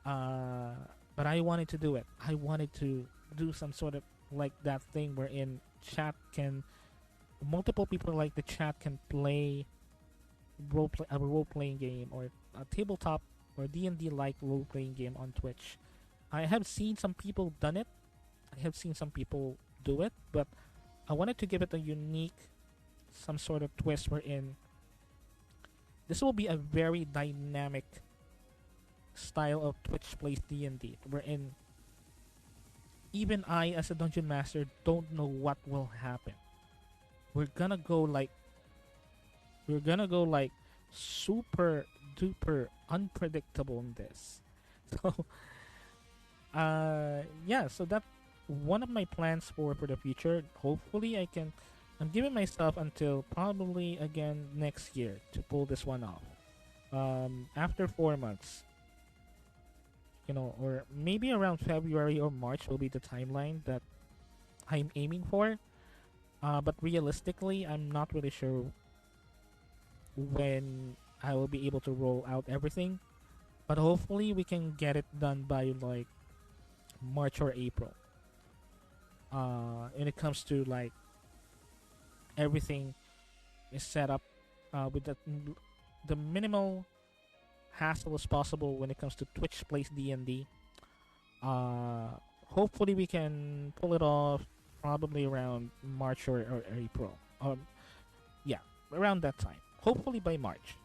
Uh, but I wanted to do it. I wanted to do some sort of like that thing wherein chat can multiple people like the chat can play a role playing game or a tabletop or D&D like role playing game on Twitch. I have seen some people done it. I have seen some people do it, but I wanted to give it a unique some sort of twist wherein this will be a very dynamic style of Twitch plays D&D wherein even I as a dungeon master don't know what will happen. We're gonna go like super duper unpredictable in this. So yeah, so that one of my plans for the future. Hopefully I'm giving myself until probably again next year to pull this one off. After 4 months, or maybe around February or March will be the timeline that I'm aiming for. But realistically, I'm not really sure when I will be able to roll out everything. But hopefully, we can get it done by like March or April. When it comes to like everything is set up with the minimal hassle as possible when it comes to Twitch Plays D&D. Hopefully, we can pull it off probably around March or April. Yeah, around that time. Hopefully by March.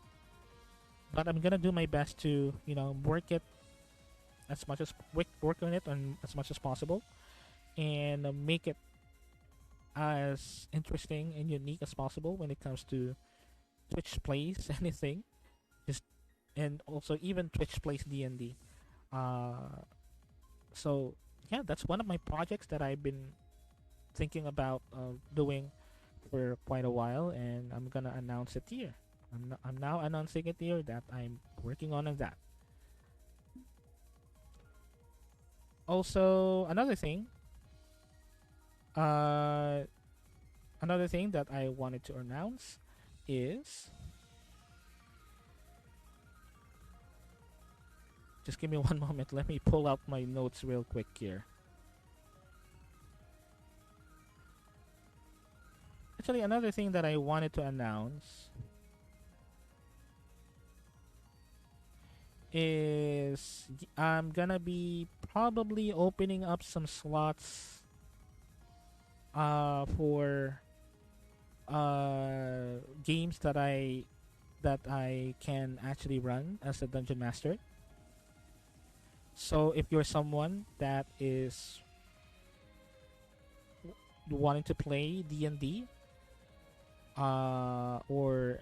But I'm gonna do my best to work it as much as work on it on as much as possible, and make it as interesting and unique as possible when it comes to Twitch plays anything. Just and also even Twitch plays D&D. Uh, so yeah, that's one of my projects that I've been thinking about doing for quite a while, and I'm gonna announce it here. I'm now announcing it here that I'm working on that. Also, uh, another thing that I wanted to announce is Just give me one moment. Let me pull out my notes real quick here. Actually, another thing that I wanted to announce is I'm gonna be probably opening up some slots for games that I can actually run as a dungeon master. So if you're someone that is wanting to play D&D or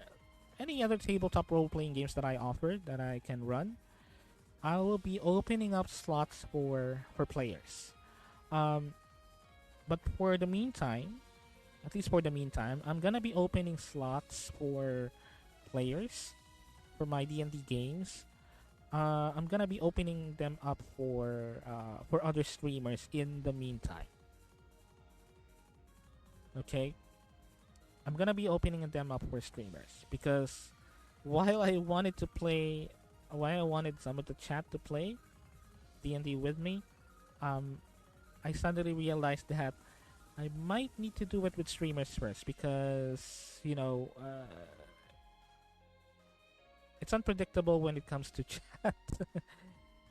any other tabletop role playing games that I offer that I can run, I will be opening up slots for players. Um, but for the meantime, at least for the meantime, I'm gonna be opening slots for players for my D&D games. I'm gonna be opening them up for other streamers in the meantime. Okay, I'm gonna be opening them up for streamers because while I wanted to play, while I wanted some of the chat to play D&D with me, um, I suddenly realized that I might need to do it with streamers first because it's unpredictable when it comes to chat.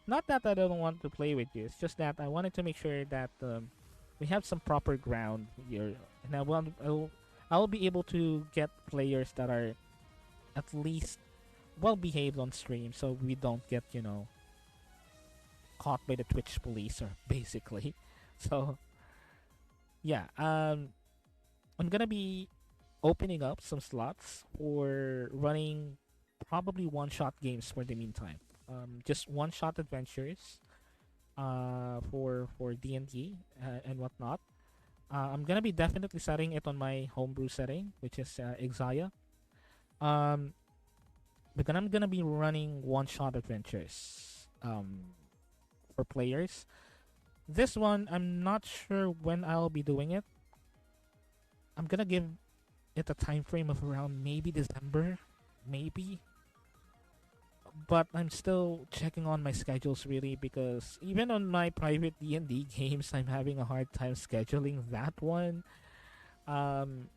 Not that I don't want to play with you. It's just that I wanted to make sure that we have some proper ground here, and I'll be able to get players that are at least well behaved on stream, so we don't get caught by the Twitch police or basically. So yeah, I'm gonna be opening up some slots for running probably one-shot games for the meantime. Just one-shot adventures for D&D and whatnot. I'm gonna be definitely setting it on my homebrew setting, which is Exaya. Um, because I'm gonna be running one-shot adventures for players. This one, I'm not sure when I'll be doing it. I'm gonna give it a time frame of around maybe December, maybe. But I'm still checking on my schedules really because even on my private D&D games, I'm having a hard time scheduling that one. Um,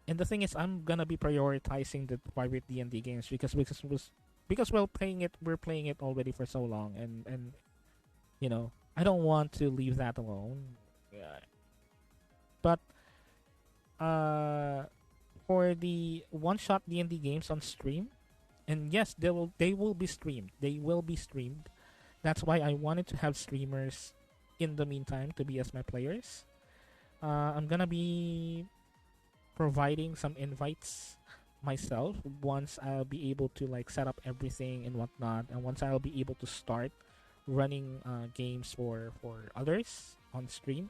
and the thing is, I'm gonna be prioritizing the private D&D games because we're playing it already for so long, and I don't want to leave that alone. Yeah. But uh, for the one-shot D&D games on stream, and yes, they will be streamed. They will be streamed. That's why I wanted to have streamers in the meantime to be as my players. I'm gonna be providing some invites myself once I'll be able to like set up everything and whatnot, and once I'll be able to start running games for others on stream.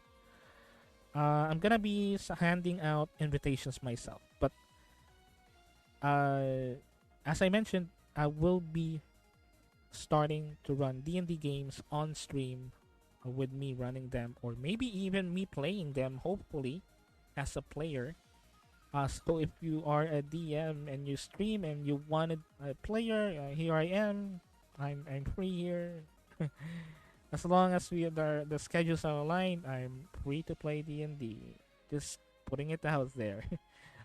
I'm gonna be handing out invitations myself, but uh, as I mentioned, I will be starting to run D&D games on stream with me running them, or maybe even me playing them. Hopefully, as a player. So if you are a DM and you stream and you wanted a player, here I am. I'm free here. As long as the schedules are aligned, I'm free to play D&D. Just putting it out there.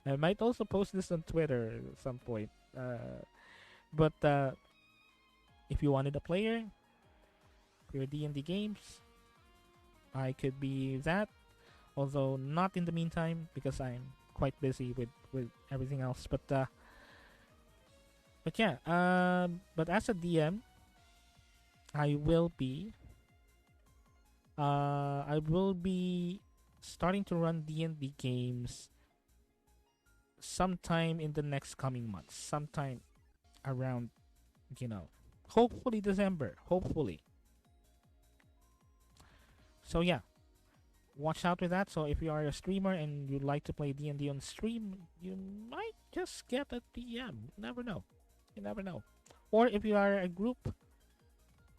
I might also post this on Twitter at some point. But if you wanted a player for your D&D games, I could be that. Although not in the meantime because I'm quite busy with everything else. But yeah. But as a DM, I will be starting to run D&D games sometime in the next coming months. Sometime around, you know, hopefully December. Hopefully. So yeah, watch out with that. So if you are a streamer and you'd like to play D&D on stream, you might just get a DM. Never know. You never know. Or if you are a group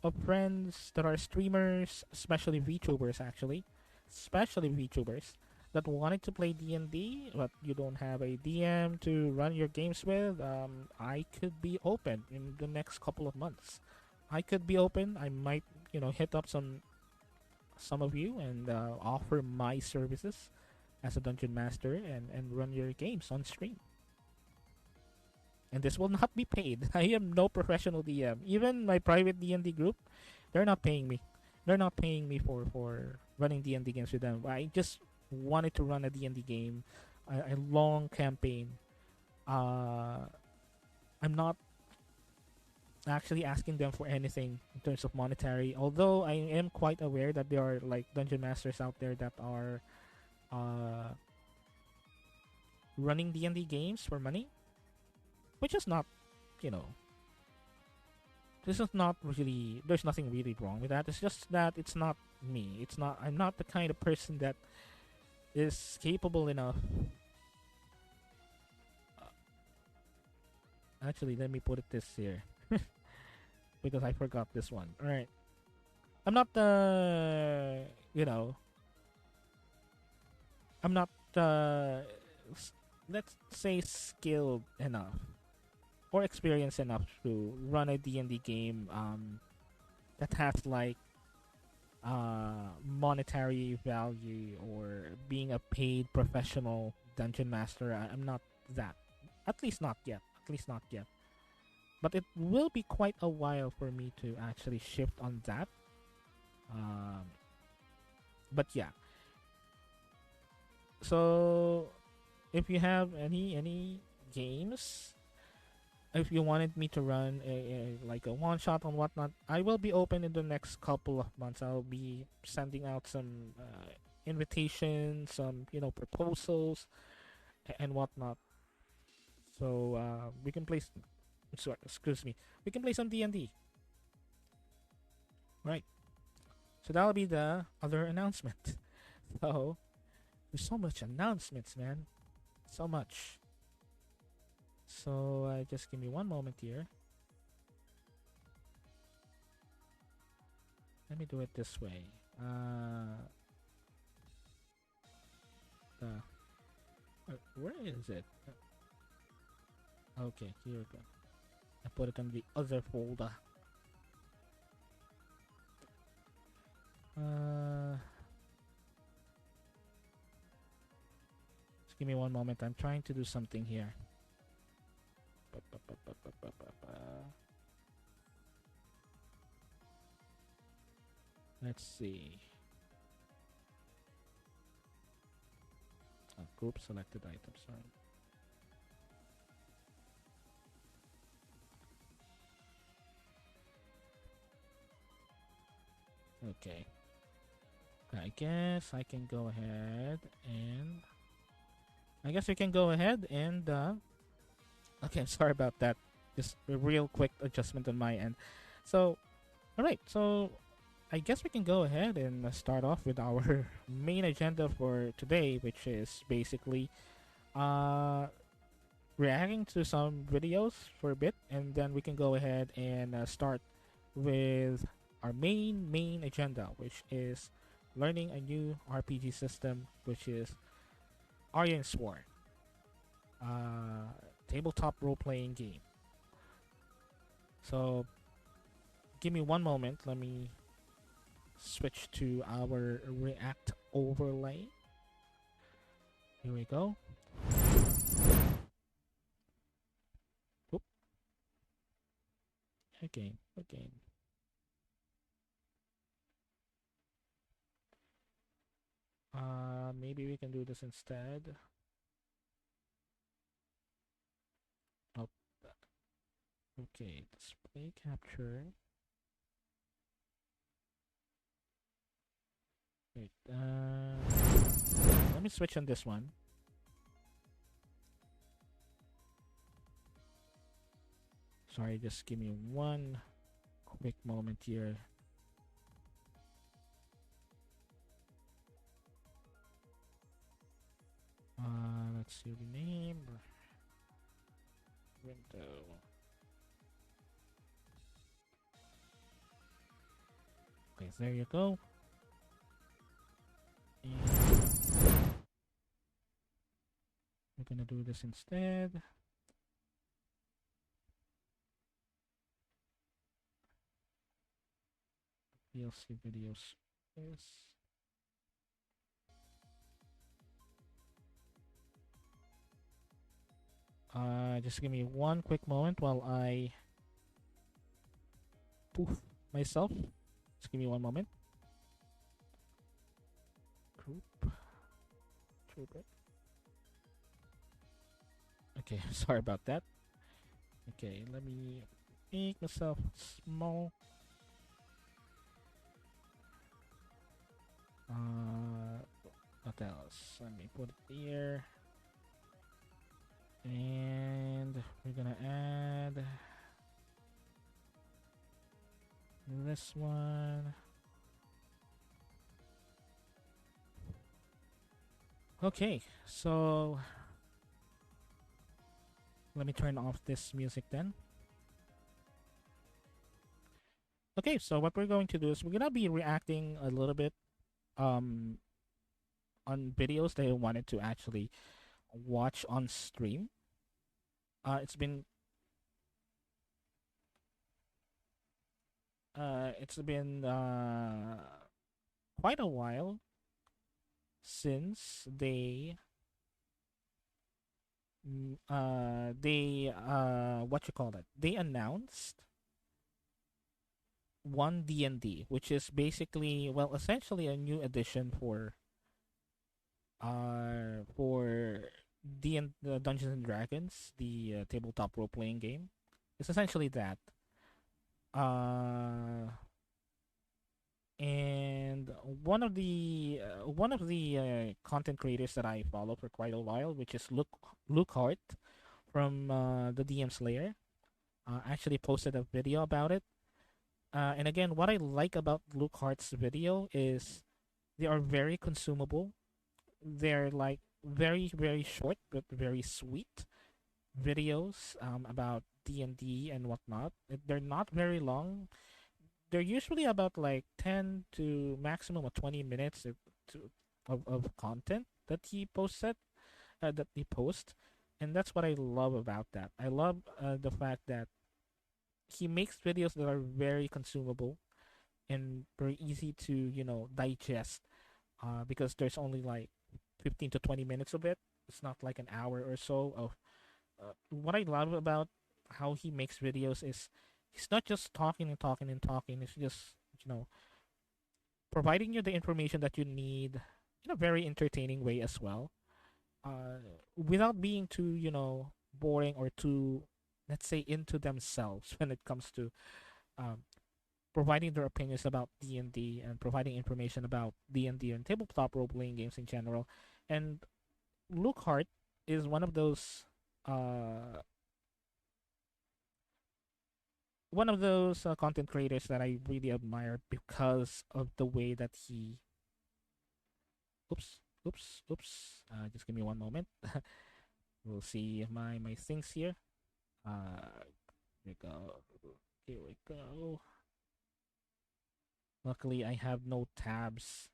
of friends that are streamers, especially VTubers actually, especially VTubers, that wanted to play D&D, but you don't have a DM to run your games with, I could be open in the next couple of months. I could be open. I might, hit up some of you and offer my services as a dungeon master and run your games on stream. And this will not be paid. I am no professional DM. Even my private D&D group, they're not paying me. They're not paying me for running D&D games with them. I just wanted to run a D&D game, a long campaign. Uh, I'm not actually asking them for anything in terms of monetary. Although I am quite aware that there are like dungeon masters out there that are uh, running D&D games for money, which is not, you know, this is not really. There's nothing really wrong with that. It's just that it's not me. It's not. I'm not the kind of person that is capable enough. Uh, Actually, let me put it this here because I forgot this one. All right, I'm not the. I'm not let's say skilled enough or experienced enough to run a D&D game that has like monetary value or being a paid professional dungeon master. I'm not that. At least not yet. At least not yet. But it will be quite a while for me to actually shift on that. Um, but yeah. So if you have any games, if you wanted me to run like a one shot and whatnot, I will be open in the next couple of months. I'll be sending out some invitations, some proposals and whatnot. So we can play. Sorry, excuse me. We can play some D&D. Right. So that'll be the other announcement. So there's so much announcements, man. So much. So just give me one moment here. Let me do it this way. Uh, where is it? Okay, here we go. I put it on the other folder. Just give me one moment. I'm trying to do something here. Let's see. Group selected items. Sorry. Okay. I guess I can go ahead and. I guess we can go ahead and. Okay, sorry about that. Just a real quick adjustment on my end. So, alright. So, I guess we can go ahead and start off with our main agenda for today, which is basically reacting to some videos for a bit, and then we can go ahead and start with our main agenda, which is learning a new RPG system, which is Aryan Sworn, tabletop role-playing game. So, give me one moment. Let me switch to our React overlay. Here we go. Oop. Again. Maybe we can do this instead. Oh, okay. Display capture. Wait. Let me switch on this one. Sorry, just give me one quick moment here. Let's see the name. Window. Okay, so there you go. And gonna do this instead. VLC videos. Yes. Just give me one quick moment while I poof myself. Just give me one moment. Group. Trooper. Okay, sorry about that. Okay, let me make myself small. What else? Let me put it here. And we're gonna add this one. Okay, so let me turn off this music then. Okay, so what we're going to do is we're gonna be reacting a little bit um on videos that I wanted to actually watch on stream. It's been quite a while since what you call that? They announced one D&D, which is basically, well, essentially a new edition for Dungeons and Dragons, the tabletop role playing game. It's essentially that. Uh, and one of the content creators that I follow for quite a while, which is Luke Hart from the DM Slayer, actually posted a video about it. And again, what I like about Luke Hart's video is they are very consumable. They're like very very short but very sweet videos about D&D and whatnot. They're not very long. They're usually about like 10 to maximum of 20 minutes of content that he posted, that he post. And that's what I love about that. I love the fact that he makes videos that are very consumable and very easy to, digest, because there's only like 15 to 20 minutes of it. It's not like an hour or so of what I love about how he makes videos is he's not just talking and talking and talking. It's just, providing you the information that you need in a very entertaining way as well, without being too, boring or too, let's say, into themselves when it comes to um, providing their opinions about D&D and providing information about D&D and tabletop role playing games in general. And Luke Hart is uh, one of those content creators that I really admire because of the way that he. Oops, oops, oops. Just give me one moment. We'll see my things here. Here we go. Here we go. Luckily, I have no tabs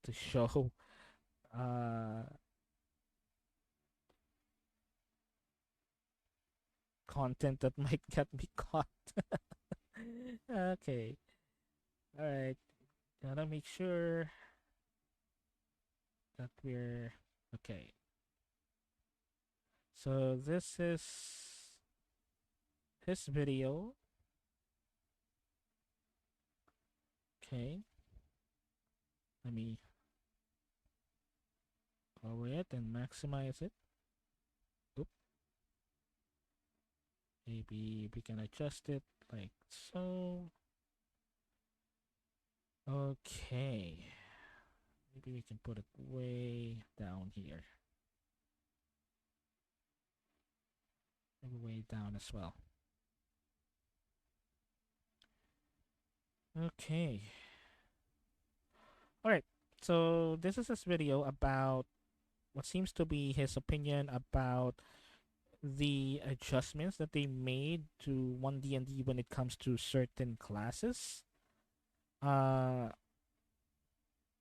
to show uh content that might get me caught. Okay. All right. Gotta make sure that we're okay. So this is his video. Okay. Let me lower it and maximize it. Oop. Maybe we can adjust it like so. Okay. Maybe we can put it way down here. Maybe way down as well. Okay. Alright. So this is his video about what seems to be his opinion about the adjustments that they made to 1D&D when it comes to certain classes. Uh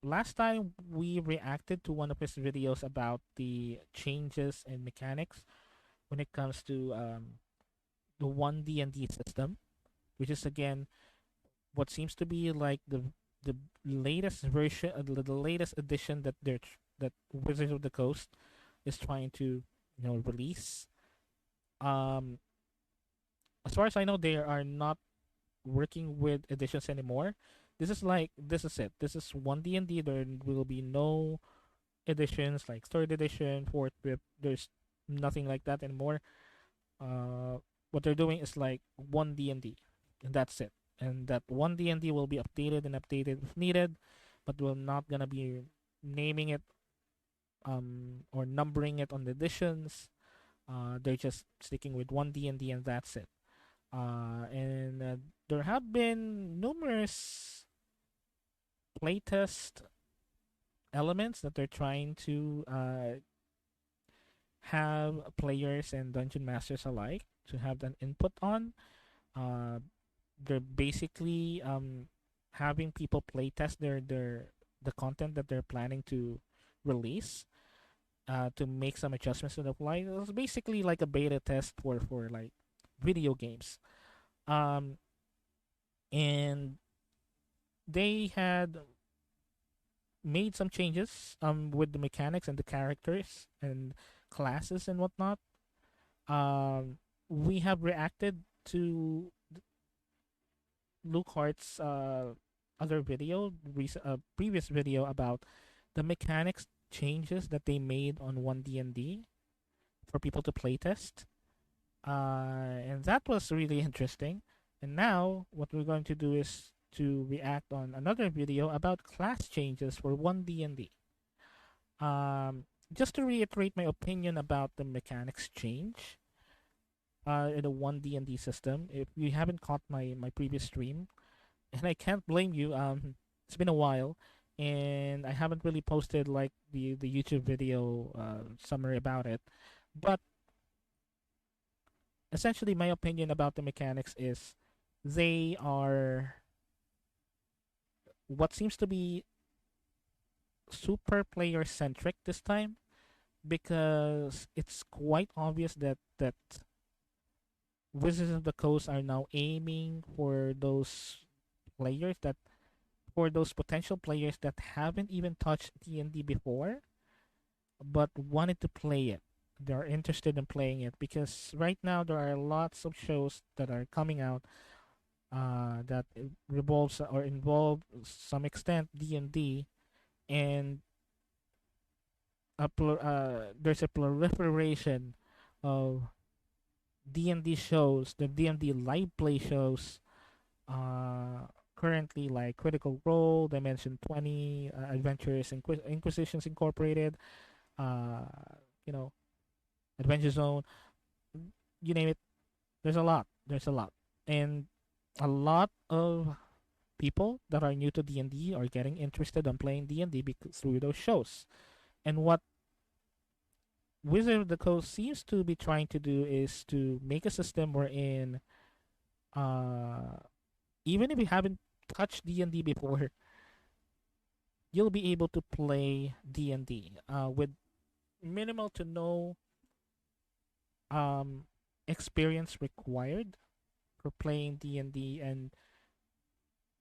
last time we reacted to one of his videos about the changes in mechanics when it comes to the one D and D system, which is again what seems to be like the latest version, the latest edition that that Wizards of the Coast is trying to release. Um, as far as I know, they are not working with editions anymore. This is it. This is one D and D. There will be no editions like third edition, fourth, fifth. There's nothing like that anymore. What they're doing is like one D and D, and that's it. And that one D and D will be updated and updated if needed, but we're not gonna be naming it or numbering it on the editions. They're just sticking with one D and that's it. And there have been numerous playtest elements that they're trying to have players and dungeon masters alike to have an input on. Uh, they're basically having people playtest the content that they're planning to release to make some adjustments to the fly. It's basically like a beta test for like video games. Um, and they had made some changes with the mechanics and the characters and classes and whatnot. Um, we have reacted to Luke Hart's other video, previous video about the mechanics changes that they made on one D and D for people to playtest. And that was really interesting. And now, what we're going to do is to react on another video about class changes for one D and D. Just to reiterate my opinion about the mechanics change in the one D and D system. If you haven't caught my previous stream, and I can't blame you, it's been a while, and I haven't really posted like the YouTube video summary about it, but essentially my opinion about the mechanics is they are what seems to be super player centric this time, because it's quite obvious that Wizards of the Coast are now aiming for those players that for those potential players that haven't even touched D&D before but wanted to play it. They're interested in playing it because right now there are lots of shows that are coming out that revolves or involve some extent D&D, and there's a proliferation of D&D shows, the D&D live play shows currently, like Critical Role, Dimension 20, Adventures Inquisitions Incorporated, uh, you know, Adventure Zone, you name it. There's a lot. There's a lot, and a lot of people that are new to D&D are getting interested in playing D&D because through those shows. And what Wizard of the Coast seems to be trying to do is to make a system wherein, uh, even if you haven't touched D&D before, you'll be able to play D&D with minimal to no um, experience required for playing D&D, and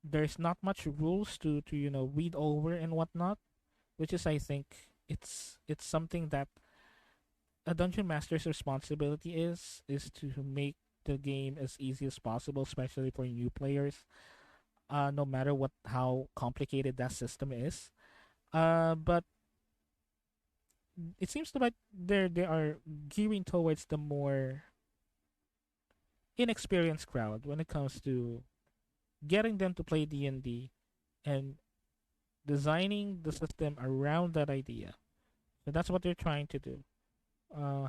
there's not much rules to read over and whatnot, which is, I think, it's something that a dungeon master's responsibility is to make the game as easy as possible, especially for new players. No matter what how complicated that system is. But it seems like they are gearing towards the more inexperienced crowd when it comes to getting them to play D&D and designing the system around that idea. So that's what they're trying to do.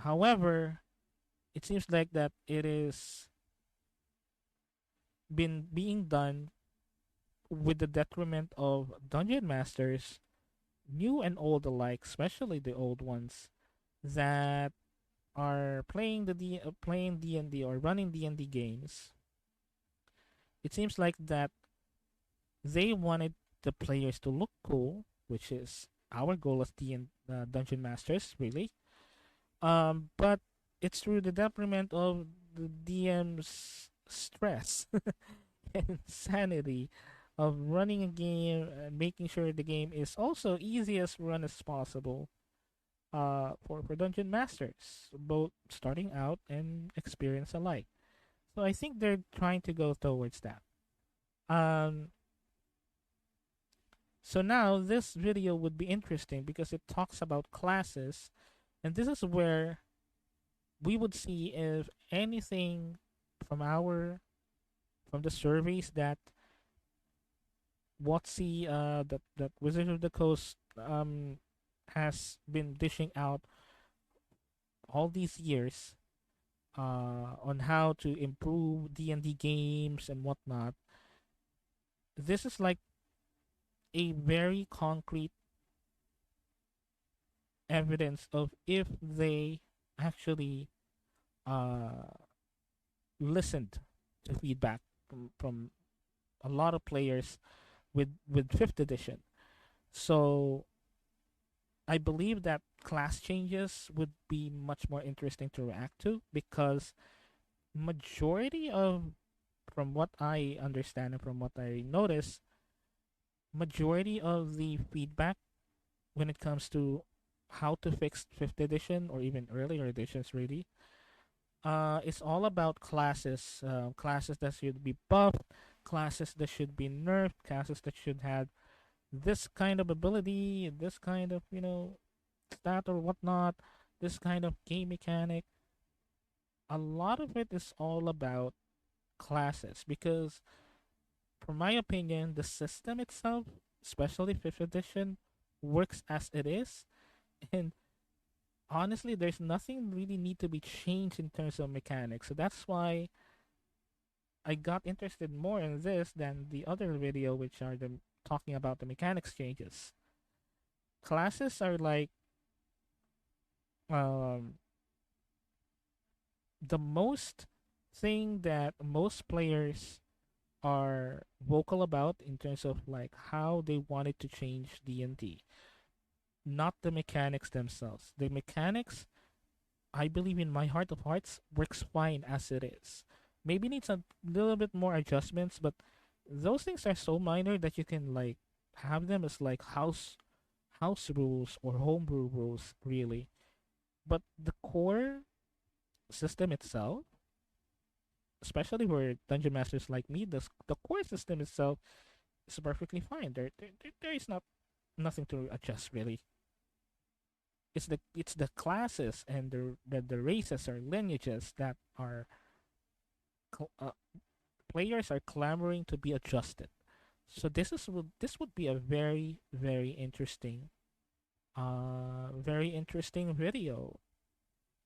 However, it seems like that it is been being done with the detriment of dungeon masters, new and old alike, especially the old ones that are playing D&D or running D&D games. It seems like that they wanted the players to look cool, which is our goal as dungeon masters, really. But it's through the detriment of the DM's stress and sanity of running a game and making sure the game is also easy as run as possible for dungeon masters, both starting out and experience alike. So I think they're trying to go towards that. Um, so now this video would be interesting because it talks about classes, and this is where we would see if anything from our from the surveys that WotC that Wizard of the Coast has been dishing out all these years on how to improve D&D games and whatnot. This is like a very concrete evidence of if they actually uh, listened to feedback from a lot of players with fifth edition. So I believe that class changes would be much more interesting to react to because majority of from what I understand and from what I notice, majority of the feedback when it comes to how to fix fifth edition or even earlier editions really, it's all about classes. Classes that should be buffed, classes that should be nerfed, classes that should have this kind of ability, this kind of stat or whatnot, this kind of game mechanic. A lot of it is all about classes because, from my opinion, the system itself, especially fifth edition, works as it is, and honestly, there's nothing really need to be changed in terms of mechanics. So that's why I got interested more in this than the other video, which are the talking about the mechanics changes. Classes are like um, the most thing that most players are vocal about in terms of like how they wanted to change D&D, not the mechanics themselves. The mechanics, I believe in my heart of hearts, works fine as it is. Maybe needs a little bit more adjustments, but those things are so minor that you can like have them as like house rules or homebrew rules really. But the core system itself, especially for dungeon masters like me, the core system itself is perfectly fine. There is nothing to adjust really. It's the classes and the races or lineages that are cl- uh, players are clamoring to be adjusted. So this would be a very interesting video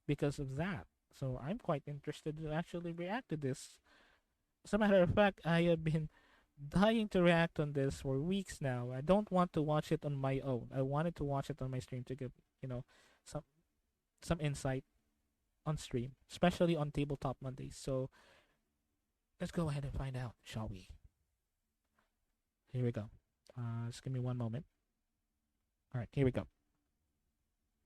because of that. So I'm quite interested to actually react to this. As a matter of fact, I have been dying to react on this for weeks now. I don't want to watch it on my own. I wanted to watch it on my stream to give some some insight on stream, especially on Tabletop Mondays. So let's go ahead and find out, shall we? Here we go. Just give me one moment. All right, here we go.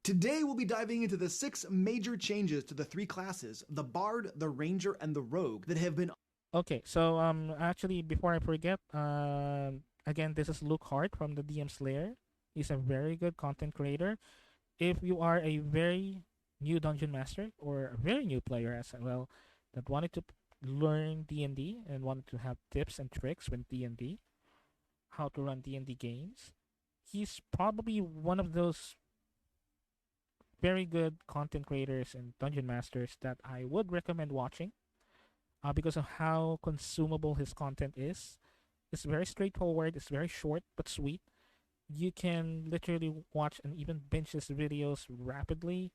Today we'll be diving into the 6 major changes to the 3 classes, the Bard, the Ranger, and the Rogue, that have been... Okay, so actually before I forget, again, this is Luke Hart from the DM Slayer. He's a very good content creator. If you are a very new dungeon master or a very new player as well that wanted to learn D&D and wanted to have tips and tricks with D&D, how to run D&D games, he's probably one of those very good content creators and dungeon masters that I would recommend watching because of how consumable his content is. It's very straightforward, it's very short but sweet. You can literally watch and even binge his videos rapidly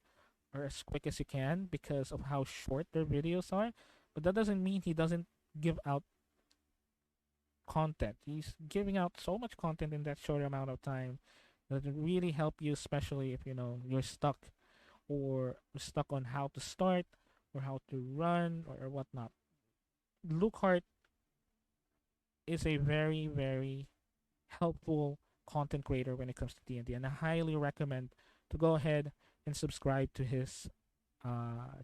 or as quick as you can because of how short their videos are. But that doesn't mean he doesn't give out content. He's giving out so much content in that short amount of time that it really help you, especially if you're stuck or stuck on how to start or how to run or whatnot. Luke Hart is a very, very helpful content creator when it comes to D&D, and I highly recommend to go ahead and subscribe to his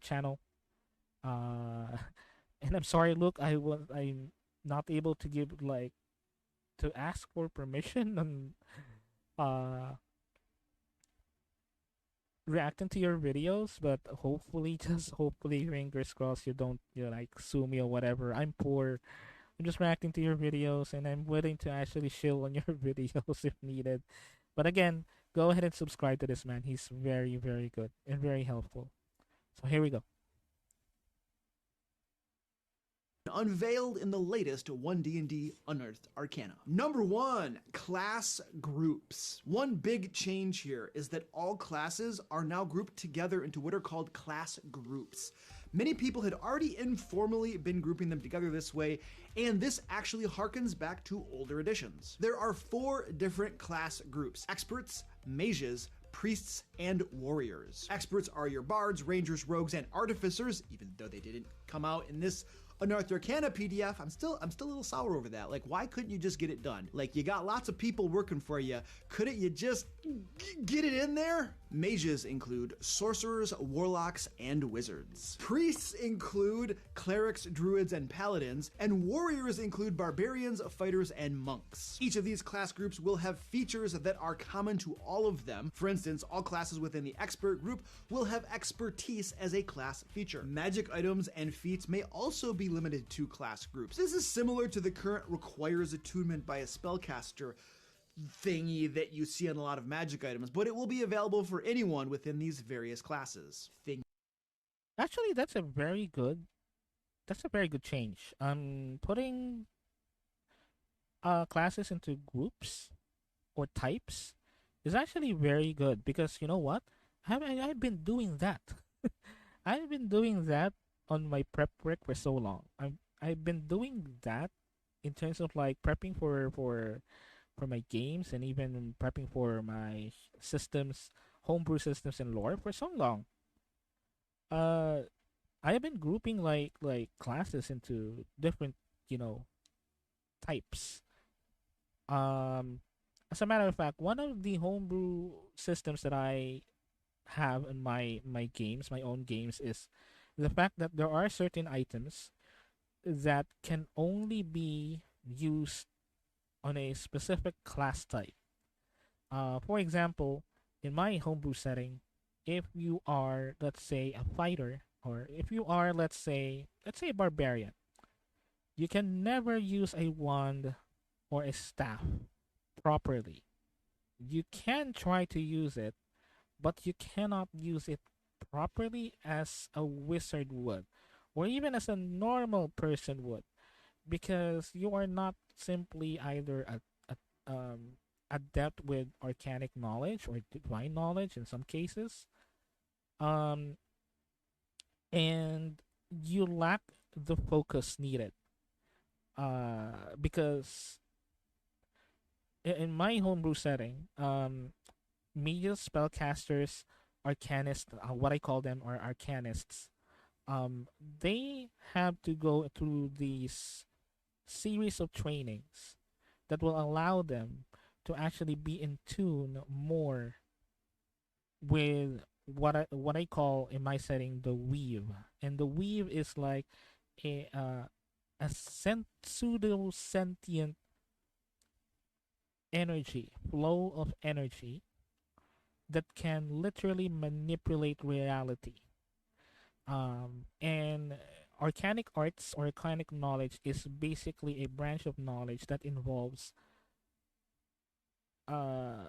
channel. Uh, and I'm sorry, Luke, I'm not able to give like to ask for permission on uh reacting to your videos, but hopefully, just hopefully, fingers crossed, you don't like sue me or whatever. I'm poor. I'm just reacting to your videos, and I'm willing to actually chill on your videos if needed. But again, go ahead and subscribe to this man. He's very, very good and very helpful. So here we go. Unveiled in the latest 1D&D Unearthed Arcana. Number 1, class groups. One big change here is that all classes are now grouped together into what are called class groups. Many people had already informally been grouping them together this way, and this actually harkens back to older editions. There are 4 different class groups: experts, mages, priests, and warriors. Experts are your bards, rangers, rogues, and artificers, even though they didn't come out in this Unearthed Arcana PDF. I'm still a little sour over that. Like, why couldn't you just get it done? Like, you got lots of people working for you. Couldn't you just get it in there? Mages include sorcerers, warlocks, and wizards. Priests include clerics, druids, and paladins, and warriors include barbarians, fighters, and monks. Each of these class groups will have features that are common to all of them. For instance, all classes within the expert group will have expertise as a class feature. Magic items and feats may also be limited to class groups. This is similar to the current requires attunement by a spellcaster thingy that you see on a lot of magic items, but it will be available for anyone within these various classes. Actually, that's a very good change. Putting classes into groups or types is actually very good because you know what? I've been doing that. I've been doing that on my prep work for so long. I've been doing that in terms of like prepping for my games and even prepping for my systems, homebrew systems and lore for so long. Uh, I have been grouping like classes into different you know types. Um, as a matter of fact, one of the homebrew systems that I have in my games, my own games, is the fact that there are certain items that can only be used on a specific class type. For example, in my homebrew setting, if you are, let's say, a fighter, or if you are, let's say a barbarian, you can never use a wand or a staff properly. You can try to use it, but you cannot use it properly as a wizard would, or even as a normal person would, because you are not simply either a adept with arcanic knowledge or divine knowledge in some cases, um, and you lack the focus needed. Because in my homebrew setting, mages, spellcasters, arcanists, what I call them are arcanists. They have to go through these series of trainings that will allow them to actually be in tune more with what I call in my setting the weave, and the weave is like a pseudo sentient energy flow of energy that can literally manipulate reality. And organic arts or organic knowledge is basically a branch of knowledge that involves uh,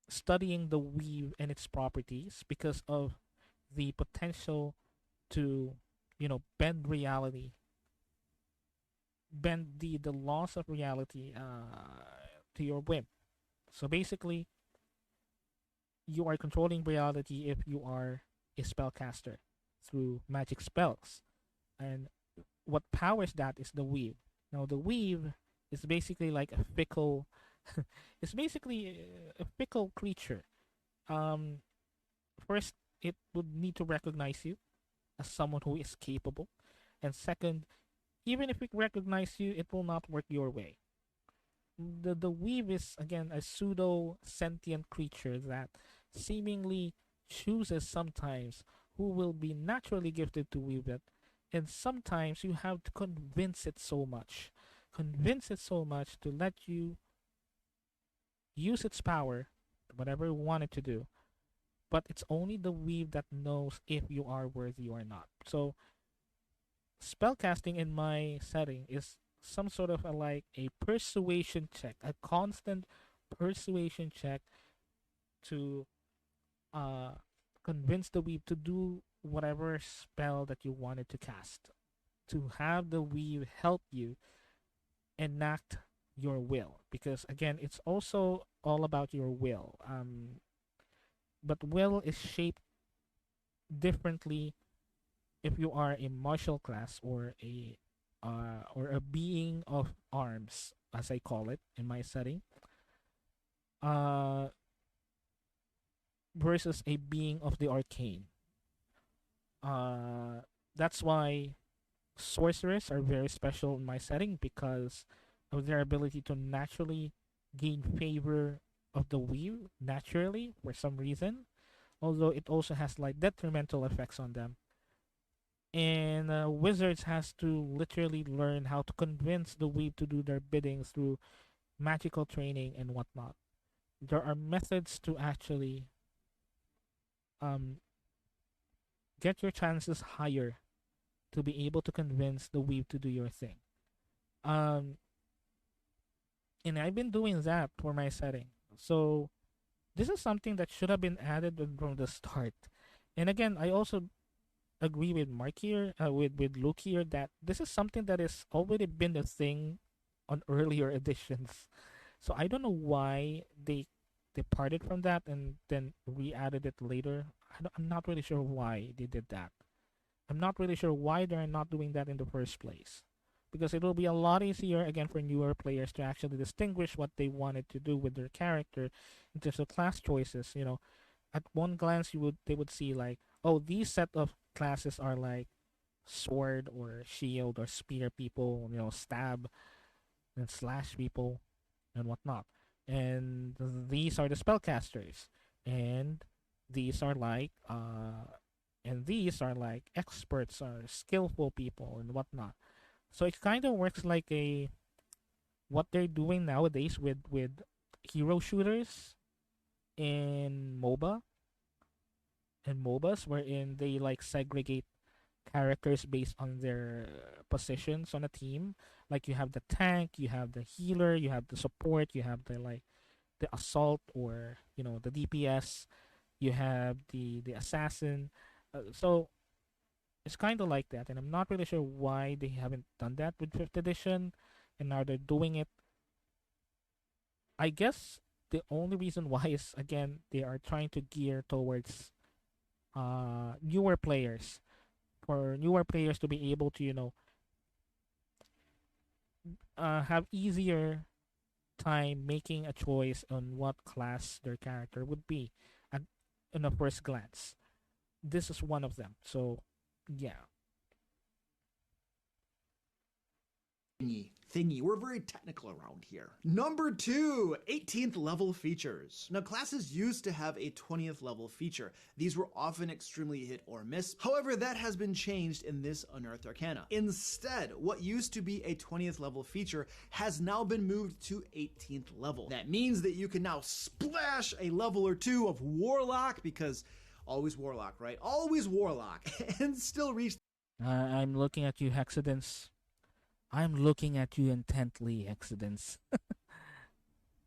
studying the weave and its properties because of the potential to, bend reality, bend the laws of reality to your whim. So basically, you are controlling reality if you are a spellcaster through magic spells. And what powers that is the weave. Now, the weave is basically like a fickle, it's basically a fickle creature. Um, First, it would need to recognize you as someone who is capable. And second, even if it recognizes you, it will not work your way. the weave is again a pseudo sentient creature that seemingly chooses sometimes who will be naturally gifted to weave it, and sometimes you have to convince it so much to let you use its power, whatever you want it to do. But it's only the weave that knows if you are worthy or not. So spellcasting in my setting is some sort of a persuasion check, a constant persuasion check to uh convince the weave to do whatever spell that you wanted to cast, to have the weave help you enact your will, because again it's also all about your will. But will is shaped differently if you are a martial class or a being of arms, as I call it in my setting, uh, versus a being of the arcane. Uh, that's why sorcerers are very special in my setting because of their ability to naturally gain favor of the weave naturally for some reason. Although it also has detrimental effects on them, and wizards has to literally learn how to convince the weave to do their bidding through magical training and whatnot. There are methods to actually um, get your chances higher to be able to convince the weave to do your thing. Um, and I've been doing that for my setting. So this is something that should have been added from the start. And again, I also agree with Mark here, with Luke here, that this is something that has already been a thing on earlier editions. So I don't know why they departed from that and then re-added it later. I'm not really sure why they did that. I'm not really sure why they're not doing that in the first place. Because it will be a lot easier again for newer players to actually distinguish what they wanted to do with their character in terms of class choices. At one glance they would see oh, these set of classes are like sword or shield or spear people, stab and slash people and whatnot. And these are the spellcasters. And these are like experts or skillful people and whatnot. So it kind of works like a what they're doing nowadays with hero shooters in MOBAs, wherein they segregate characters based on their positions on a team. Like you have the tank, you have the healer, you have the support, you have the assault or the DPS, you have the assassin. So it's kind of like that, and I'm not really sure why they haven't done that with fifth edition, and now they're doing it. I guess the only reason why is again they are trying to gear towards newer players, for newer players to be able to have easier time making a choice on what class their character would be at in a first glance. This is one of them. So yeah. Thingy. We're very technical around here. Number 2, 18th level features. Now, classes used to have a 20th level feature. These were often extremely hit or miss. However, that has been changed in this Unearthed Arcana. Instead, what used to be a 20th level feature has now been moved to 18th level. That means that you can now splash a level or two of Warlock, because always Warlock, right? Always Warlock, and still reach I'm looking at you, Hexadence. I'm looking at you intently, Hexadence.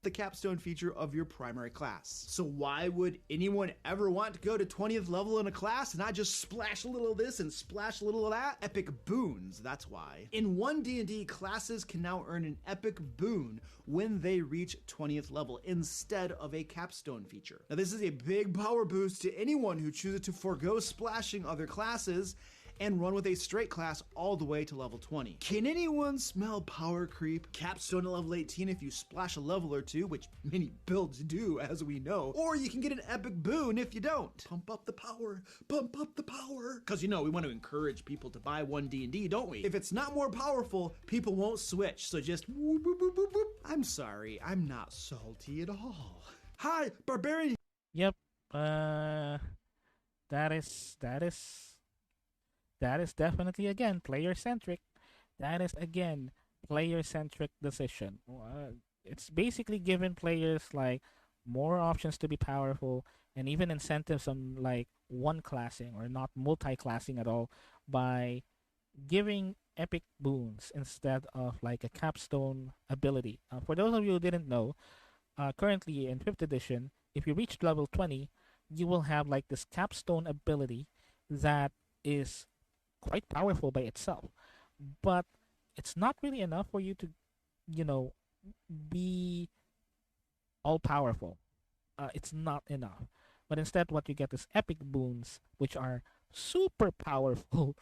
the capstone feature of your primary class. So why would anyone ever want to go to 20th level in a class and not just splash a little of this and splash a little of that? Epic boons, that's why. In 1D&D, classes can now earn an epic boon when they reach 20th level instead of a capstone feature. Now this is a big power boost to anyone who chooses to forego splashing other classes and run with a straight class all the way to level 20. Can anyone smell power creep? Capstone at level 18 if you splash a level or two, which many builds do, as we know, or you can get an epic boon if you don't. Pump up the power, pump up the power. Cause you know, we want to encourage people to buy one D&D, don't we? If it's not more powerful, people won't switch, so just whoop, whoop, whoop, whoop, whoop. I'm sorry, I'm not salty at all. Hi, barbarian. Yep. Uh, that is that is that is definitely again player centric. That is again player centric decision. It's basically giving players like more options to be powerful and even incentives on like one classing or not multi-classing at all by giving epic boons instead of like a capstone ability. For those of you who didn't know, currently in 5th edition, if you reach level 20, you will have like this capstone ability that is quite powerful by itself. But it's not really enough for you to, you know, be all powerful. It's not enough. But instead, what you get is epic boons, which are super powerful.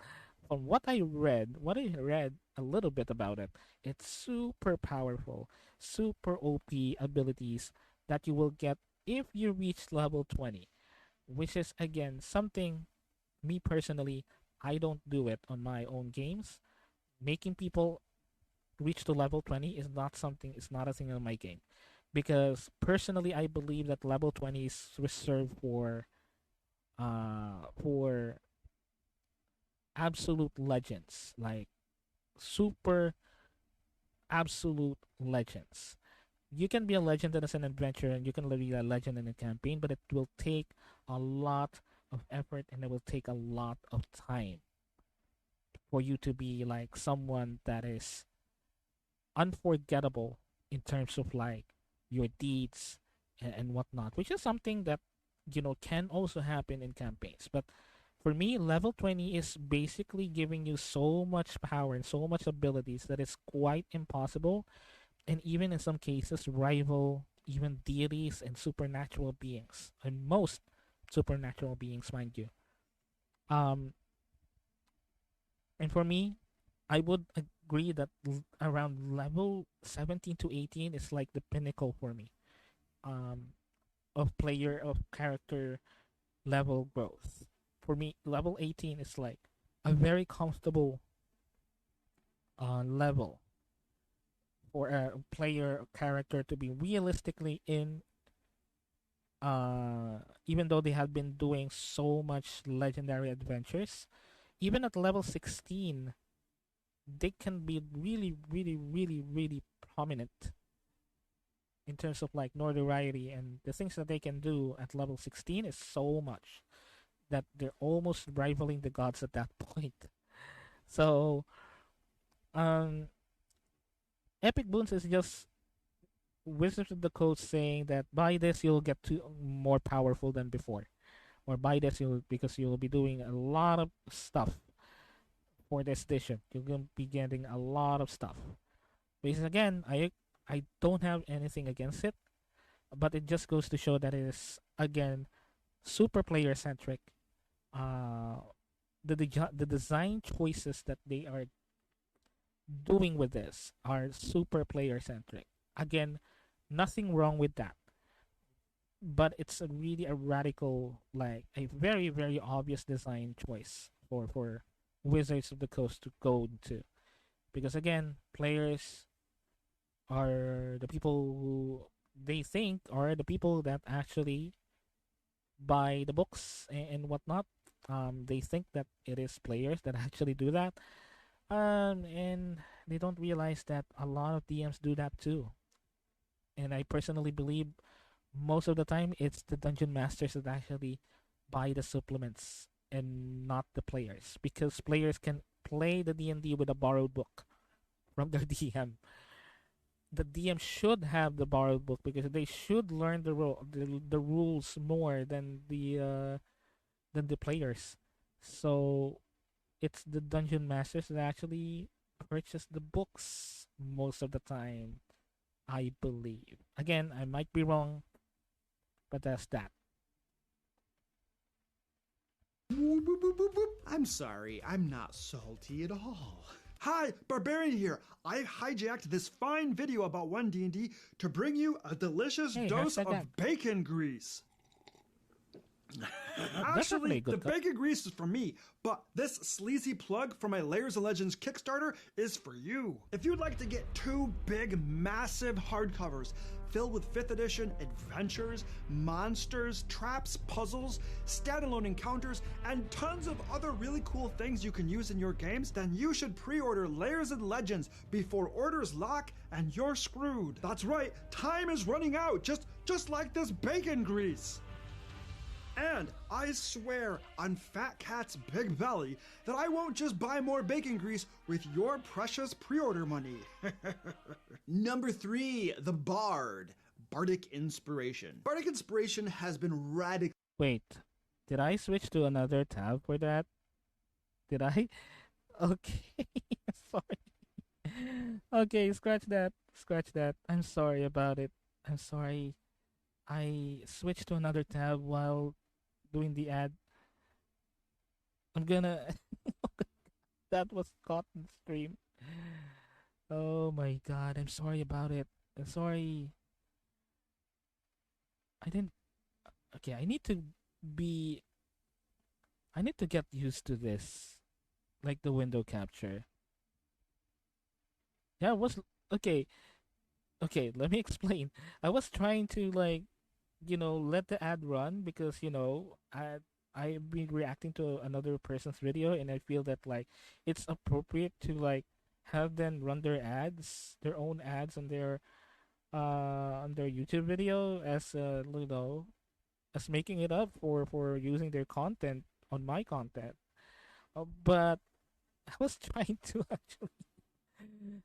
From what I read a little bit about it, it's super powerful, super OP abilities that you will get if you reach level 20, which is again something me personally, I don't do it on my own games. Making people reach to level 20 is not something, it's not a thing in my game. Because personally, I believe that level 20 is reserved for absolute legends, like super absolute legends. You can be a legend as an adventurer and you can be a legend in a campaign, but it will take a lot of effort and it will take a lot of time for you to be like someone that is unforgettable in terms of like your deeds and whatnot, which is something that can also happen in campaigns. But for me, level 20 is basically giving you so much power and so much abilities that it's quite impossible, and even in some cases rival even deities and supernatural beings, and most supernatural beings, mind you. Um, and for me, I would agree that around level 17 to 18 is like the pinnacle for me, um, of player of character level growth. For me, level 18 is like a very comfortable level for a player character to be realistically in, even though they have been doing so much legendary adventures. Even at level 16, they can be really, really, really, really prominent in terms of like notoriety, and the things that they can do at level 16 is so much that they're almost rivaling the gods at that point. So, um, Epic Boons is just Wizards of the Coast saying that buy this you'll get to more powerful than before, or buy this you'll because you'll be doing a lot of stuff for this edition. You're gonna be getting a lot of stuff. Because again, I don't have anything against it, but it just goes to show that it is again super player centric. Uh, the design choices that they are doing with this are super player centric. Again, nothing wrong with that, but it's a really a radical, like a very very obvious design choice for Wizards of the Coast to go into, because again, players are the people who they think are the people that actually buy the books and whatnot. They think that it is players that actually do that, and they don't realize that a lot of DMs do that too. And I personally believe most of the time it's the dungeon masters that actually buy the supplements and not the players, because players can play the D&D with a borrowed book from their DM. The DM should have the borrowed book because they should learn the rules more than the players. So it's the dungeon masters that actually purchase the books most of the time, I believe. Again, I might be wrong, but that's that. I'm sorry, I'm not salty at all. Hi, Barbarian here. I've hijacked this fine video about 1D&D to bring you a delicious dose of bacon grease. Actually, the bacon grease is for me, but this sleazy plug for my Layers of Legends Kickstarter is for you. If you'd like to get 2 big, massive hardcovers filled with 5th edition adventures, monsters, traps, puzzles, standalone encounters, and tons of other really cool things you can use in your games, then you should pre-order Layers of Legends before orders lock and you're screwed. That's right, time is running out, just like this bacon grease. And I swear on Fat Cat's big belly that I won't just buy more bacon grease with your precious pre-order money. Number 3, the Bard. Bardic Inspiration. Bardic Inspiration has been radically... Wait, did I switch to another tab for that? Did I? Okay, sorry. Okay, scratch that. I'm sorry about it. I'm sorry. I switched to another tab while doing the ad. I'm gonna... That was caught in stream. Oh my god, I'm sorry about it. I'm sorry. I didn't... Okay, I need to get used to this. Like the window capture. Yeah, it was... Okay, let me explain. I was trying to let the ad run because I've been reacting to another person's video and I feel that it's appropriate to have them run their own ads on their YouTube video as as making it up for using their content on my content. But I was trying to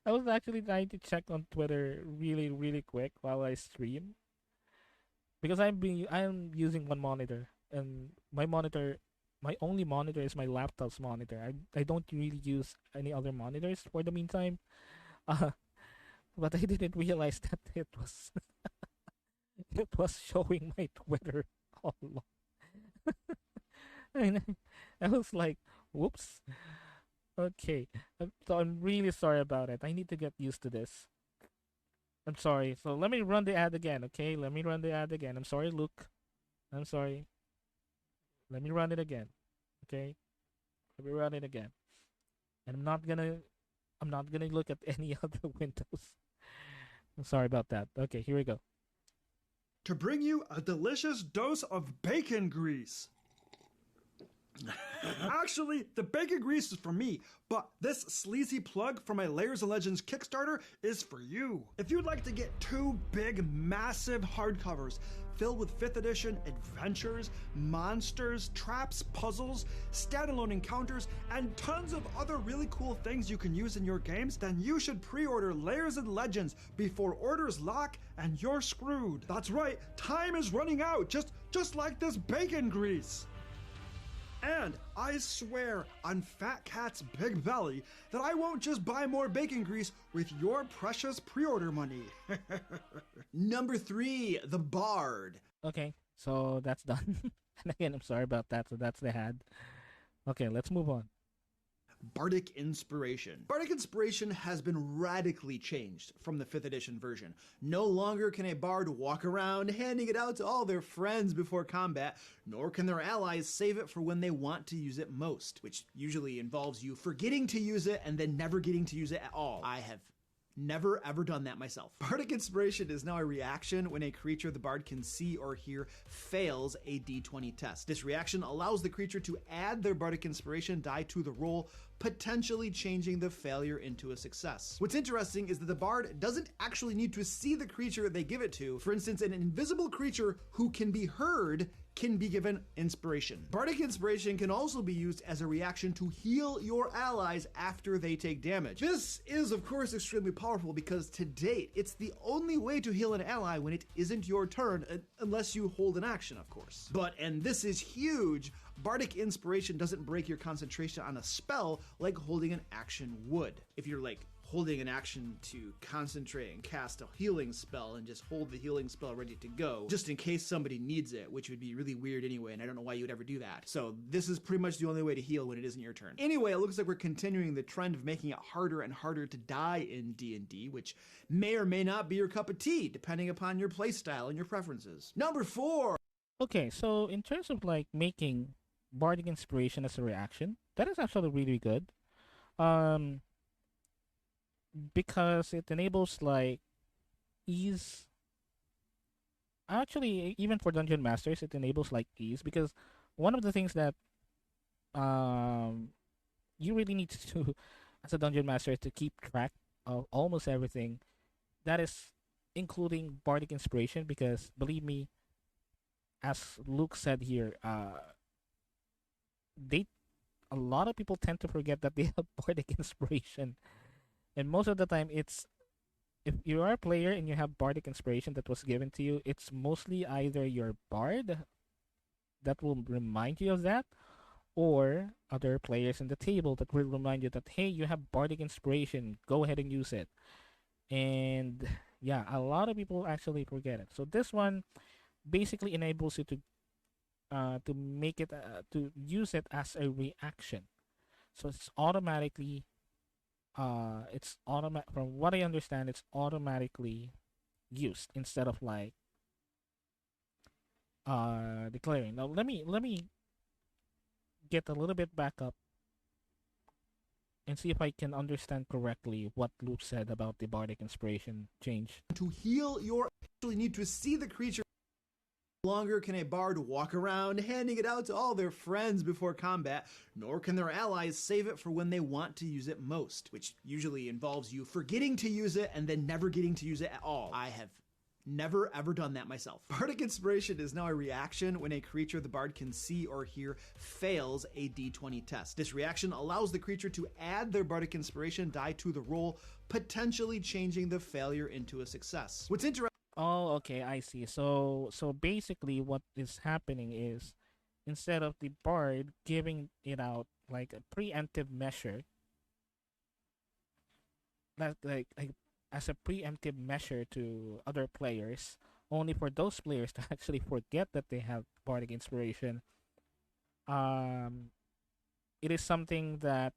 actually trying to check on Twitter really really quick while I stream. Because I'm using one monitor and my only monitor is my laptop's monitor. I don't really use any other monitors for the meantime. But I didn't realize that it was it was showing my Twitter all along. And I was like, whoops. Okay. So I'm really sorry about it. I need to get used to this. I'm sorry. So let me run the ad again, okay? Let me run the ad again. I'm sorry, Luke. I'm sorry. Let me run it again. Okay? Let me run it again. And I'm not gonna look at any other windows. I'm sorry about that. Okay, here we go. To bring you a delicious dose of bacon grease. Actually, the bacon grease is for me, but this sleazy plug for my Layers of Legends Kickstarter is for you. If you'd like to get 2 big, massive hardcovers filled with 5th edition adventures, monsters, traps, puzzles, standalone encounters, and tons of other really cool things you can use in your games, then you should pre-order Layers of Legends before orders lock and you're screwed. That's right, time is running out, just like this bacon grease. And I swear on Fat Cat's big belly that I won't just buy more bacon grease with your precious pre-order money. Number 3, the Bard. Okay, so that's done. And again, I'm sorry about that. So that's the ad. Okay, let's move on. Bardic Inspiration. Bardic Inspiration has been radically changed from the 5th edition version. No longer can a bard walk around handing it out to all their friends before combat, nor can their allies save it for when they want to use it most, which usually involves you forgetting to use it and then never getting to use it at all. I have never ever done that myself. Bardic Inspiration is now a reaction when a creature the bard can see or hear fails a d20 test. This reaction allows the creature to add their Bardic Inspiration die to the roll, potentially changing the failure into a success. What's interesting is that the bard doesn't actually need to see the creature they give it to. For instance, an invisible creature who can be heard can be given inspiration. Bardic Inspiration can also be used as a reaction to heal your allies after they take damage. This is, of course, extremely powerful because to date, it's the only way to heal an ally when it isn't your turn, unless you hold an action, of course. But, and this is huge, Bardic Inspiration doesn't break your concentration on a spell like holding an action would. If you're holding an action to concentrate and cast a healing spell and just hold the healing spell ready to go, just in case somebody needs it, which would be really weird anyway, and I don't know why you would ever do that. So this is pretty much the only way to heal when it isn't your turn. Anyway, it looks like we're continuing the trend of making it harder and harder to die in D&D, which may or may not be your cup of tea, depending upon your playstyle and your preferences. Number 4! Okay, so in terms of like making bardic inspiration as a reaction, that is actually really good. Um, because it enables like ease. Actually, even for dungeon masters, it enables like ease because one of the things that um you really need to do as a dungeon master is to keep track of almost everything. That is including bardic inspiration because believe me, as Luke said here, they a lot of people tend to forget that they have bardic inspiration, and most of the time it's if you are a player and you have bardic inspiration that was given to you, it's mostly either your bard that will remind you of that, or other players in the table that will remind you that hey, you have bardic inspiration, go ahead and use it. And yeah, a lot of people actually forget it. So this one basically enables you to make it to use it as a reaction. So it's automatically it's automatic from what I understand it's automatically used instead of like declaring. Now let me get a little bit back up and see if I can understand correctly what Luke said about the bardic inspiration change. To heal, you actually need to see the creature. No longer can a bard walk around handing it out to all their friends before combat, nor can their allies save it for when they want to use it most, which usually involves you forgetting to use it and then never getting to use it at all. I have never ever done that myself. Bardic Inspiration is now a reaction when a creature the bard can see or hear fails a d20 test. This reaction allows the creature to add their Bardic Inspiration die to the roll, potentially changing the failure into a success. What's interesting. Oh, okay, I see. So basically what is happening is instead of the bard giving it out like a preemptive measure, like as a preemptive measure to other players, only for those players to actually forget that they have bardic inspiration. Um, it is something that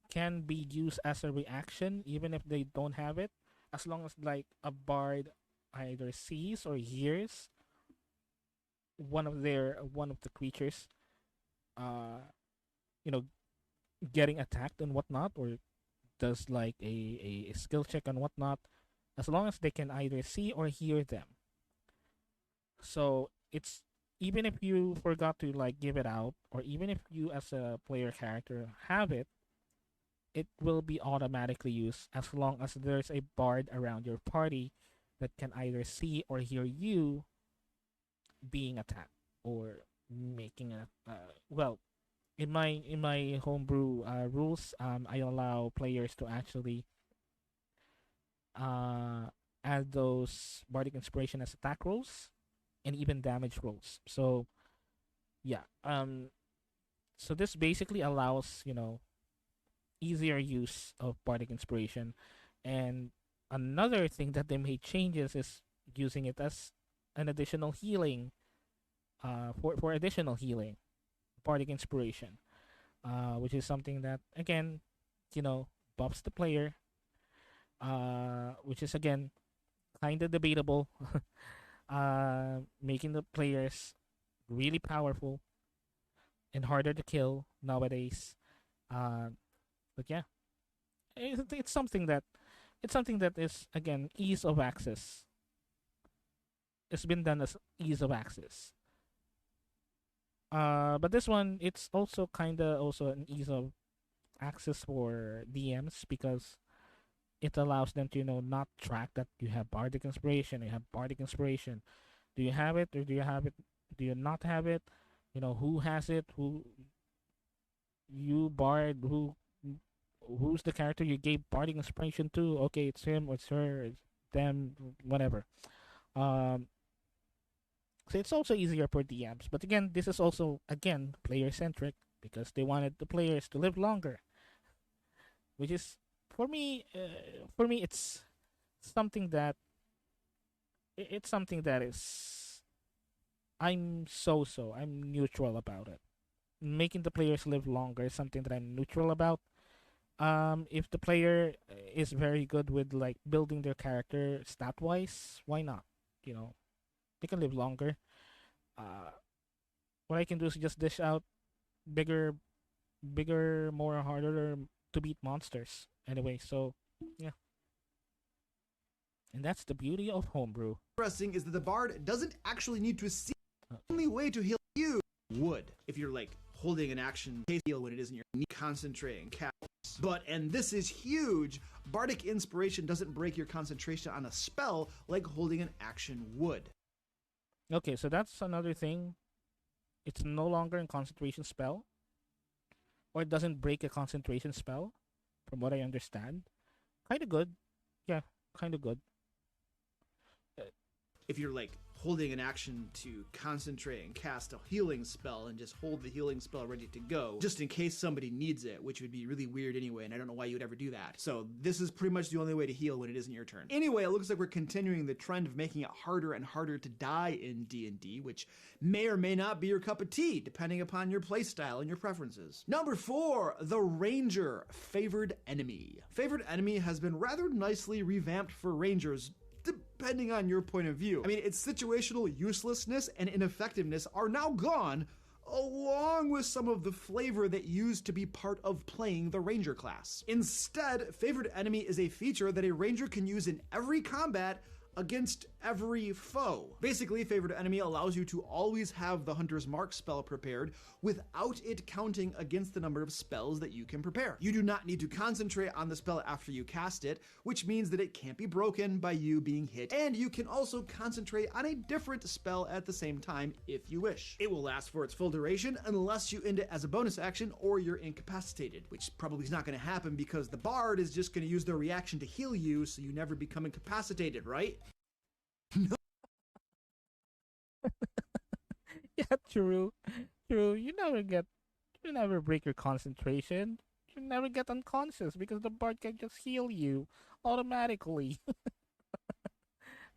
can be used as a reaction even if they don't have it, as long as like a bard either sees or hears one of the creatures, uh, you know, getting attacked and whatnot, or does like a skill check and whatnot, as long as they can either see or hear them. So it's even if you forgot to like give it out, or even if you as a player character have it, it will be automatically used as long as there's a bard around your party that can either see or hear you being attacked or making a well, in my homebrew rules, I allow players to actually uh, add those bardic inspiration as attack rolls and even damage rolls. So yeah, so this basically allows easier use of bardic inspiration. And another thing that they made changes is using it as an additional healing, for additional healing, bardic inspiration, which is something that again, buffs the player, which is again kind of debatable, making the players really powerful and harder to kill nowadays. Uh, but yeah, it's something that is again ease of access. It's been done as ease of access. But this one, it's also kind of also an ease of access for DMs because it allows them to not track that you have bardic inspiration. You have bardic inspiration. Do you have it or do you have it? Do you not have it? Who has it? Who you bard? Who's the character you gave bardic inspiration to? Okay, it's him or it's her, it's them, whatever. Um, so it's also easier for DMs. But again, this is also again player centric because they wanted the players to live longer, which is for me, it's something that it's something that is I'm neutral about it. Making the players live longer is something that I'm neutral about. If the player is very good with like building their character stat wise, why not? You know, they can live longer. Uh, what I can do is just dish out bigger, more harder to beat monsters. Anyway, so yeah, and that's the beauty of homebrew. Interesting is that the bard doesn't actually need to see Uh, the only way to heal you would if you're like holding an action heal when it isn't your need concentrating cast. But and this is huge, bardic inspiration doesn't break your concentration on a spell like holding an action would. Okay, so that's another thing. It's no longer a concentration spell, or it doesn't break a concentration spell, from what I understand. Kind of good. Yeah, kind of good. Uh, If you're like holding an action to concentrate and cast a healing spell and just hold the healing spell ready to go just in case somebody needs it, which would be really weird anyway, and I don't know why you would ever do that. So this is pretty much the only way to heal when it isn't your turn. Anyway, it looks like we're continuing the trend of making it harder and harder to die in D&D, which may or may not be your cup of tea depending upon your playstyle and your preferences. Number 4, the Ranger, Favored Enemy. Favored Enemy has been rather nicely revamped for Rangers depending on your point of view. I mean, its situational uselessness and ineffectiveness are now gone, along with some of the flavor that used to be part of playing the Ranger class. Instead, Favored Enemy is a feature that a Ranger can use in every combat against every foe. Basically, Favored Enemy allows you to always have the Hunter's Mark spell prepared without it counting against the number of spells that you can prepare. You do not need to concentrate on the spell after you cast it, which means that it can't be broken by you being hit, and you can also concentrate on a different spell at the same time if you wish. It will last for its full duration unless you end it as a bonus action or you're incapacitated, which probably is not going to happen because the Bard is just going to use their reaction to heal you so you never become incapacitated, right? yeah, true, true. You never break your concentration. You never get unconscious because the bard can just heal you automatically,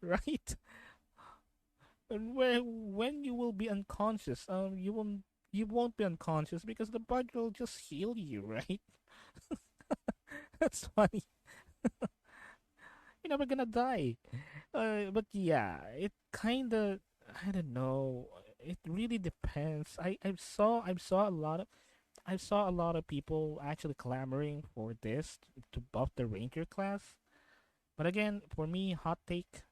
right? And when you will be unconscious, you won't be unconscious because the bard will just heal you, right? That's funny. You're never gonna die. But yeah, it kind of, I don't know. It really depends. I saw a lot of people actually clamoring for this to buff the ranger class. But again, for me, hot take,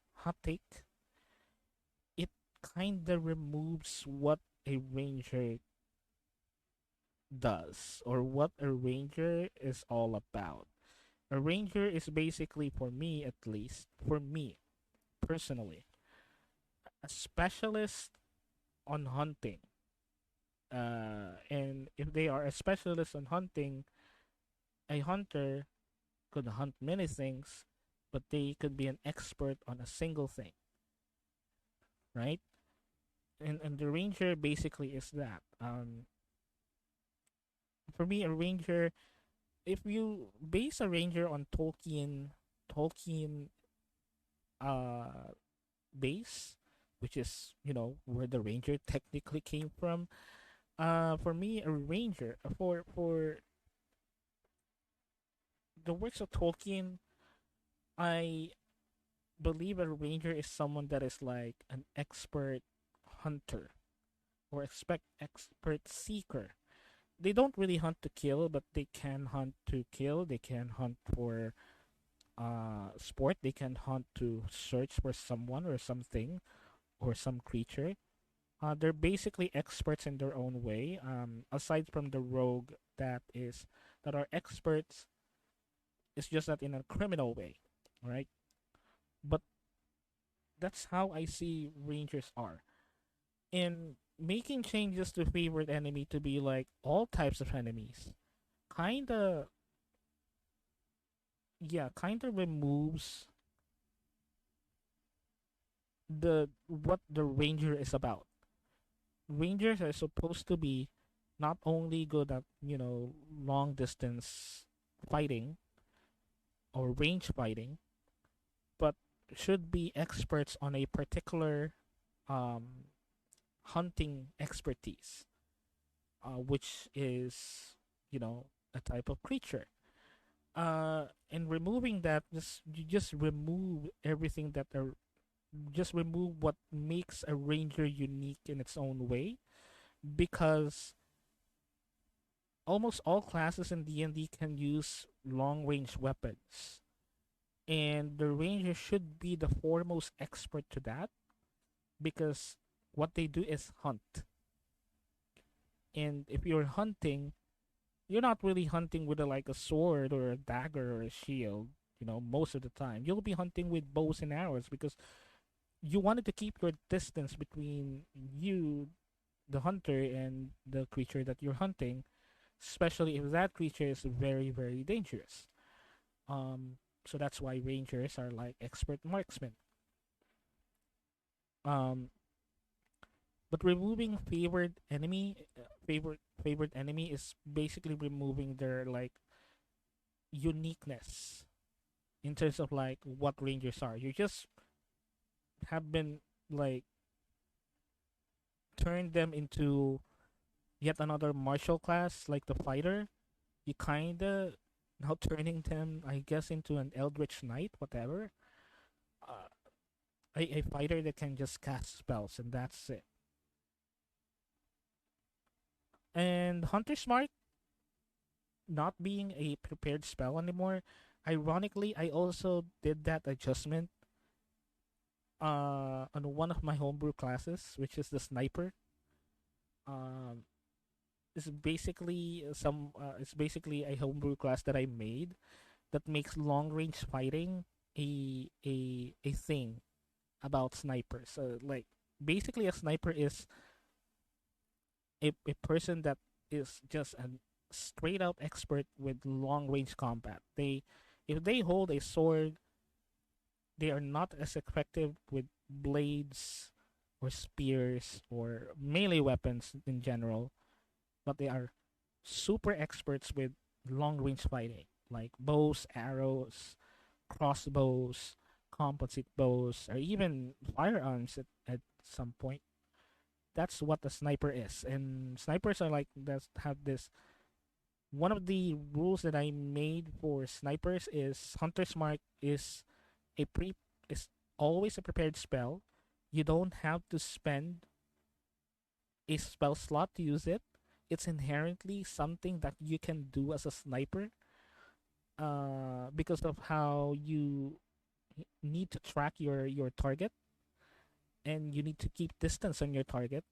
it kind of removes what a ranger does or what a ranger is all about. A ranger is basically, for me at least, for me personally, a specialist on hunting. And if they are a specialist on hunting, a hunter could hunt many things, but they could be an expert on a single thing, right? And the ranger basically is that. For me, a ranger, if you base a ranger on Tolkien uh base, which is where the ranger technically came from. For me, a ranger for the works of Tolkien, I believe a ranger is someone that is like an expert hunter or expert seeker. They don't really hunt to kill, but they can hunt to kill. They can hunt for sport. They can hunt to search for someone or something or some creature. They're basically experts in their own way. Aside from the rogue that are experts, it's just that in a criminal way, right? But that's how I see rangers are. In making changes to favorite enemy to be like all types of enemies, kinda kinda removes the what the ranger is about. Rangers are supposed to be not only good at long distance fighting, or range fighting, but should be experts on a particular um, hunting expertise, which is, a type of creature. And removing that, you just remove everything just remove what makes a ranger unique in its own way, because almost all classes in D&D can use long range weapons, and the ranger should be the foremost expert to that, because what they do is hunt. And if you're hunting, you're not really hunting with like a sword or a dagger or a shield. Most of the time you'll be hunting with bows and arrows, because you wanted to keep your distance between you, the hunter, and the creature that you're hunting, especially if that creature is very, very dangerous. So that's why rangers are like expert marksmen. Um, but removing favorite enemy is basically removing their like uniqueness in terms of like what rangers are. You just have been like turned them into yet another martial class, like the fighter. You kinda now turning them, I guess, into an eldritch knight, whatever. Uh, a fighter that can just cast spells, and that's it. And Hunter's Mark not being a prepared spell anymore. Ironically, I also did that adjustment on one of my homebrew classes, which is the sniper. Um, it's basically a homebrew class that I made that makes long range fighting a thing about snipers. So like basically a sniper is a person that is just a straight out expert with long range combat. If they hold a sword, they are not as effective with blades or spears or melee weapons in general, but they are super experts with long range fighting, like bows, arrows, crossbows, composite bows, or even firearms at some point. That's what a sniper is. And snipers are like that have this one of the rules that I made for snipers is Hunter's Mark a pre is always a prepared spell. You don't have to spend a spell slot to use it. It's inherently something that you can do as a sniper, because of how you need to track your target, and you need to keep distance on your target.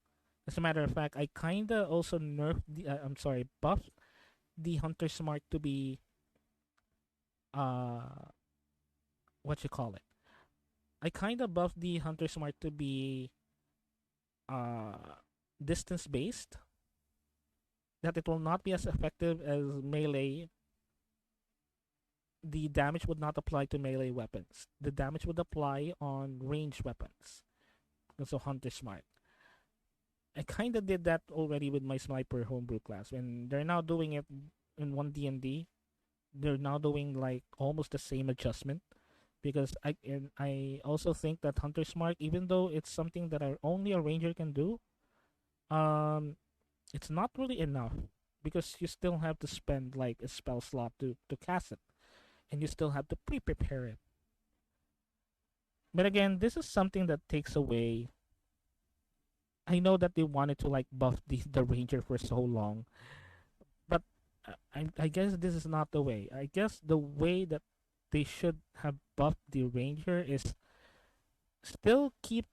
As a matter of fact, I kinda also buffed the Hunter's Mark to be uh what you call it. I kinda buffed the Hunter's Mark to be uh distance based, that it will not be as effective as melee. The damage would not apply to melee weapons. The damage would apply on ranged weapons. And so Hunter Smart. I kind of did that already with my sniper homebrew class, and they're now doing it in one D&D. They're now doing like almost the same adjustment, because I also think that Hunter's Mark, even though it's something that only a ranger can do, um, it's not really enough, because you still have to spend like a spell slot to cast it, and you still have to prepare it. But again, this is something that takes away. I know that they wanted to like buff the ranger for so long, but I guess this is not the way. I guess the way that they should have buffed the ranger is still keep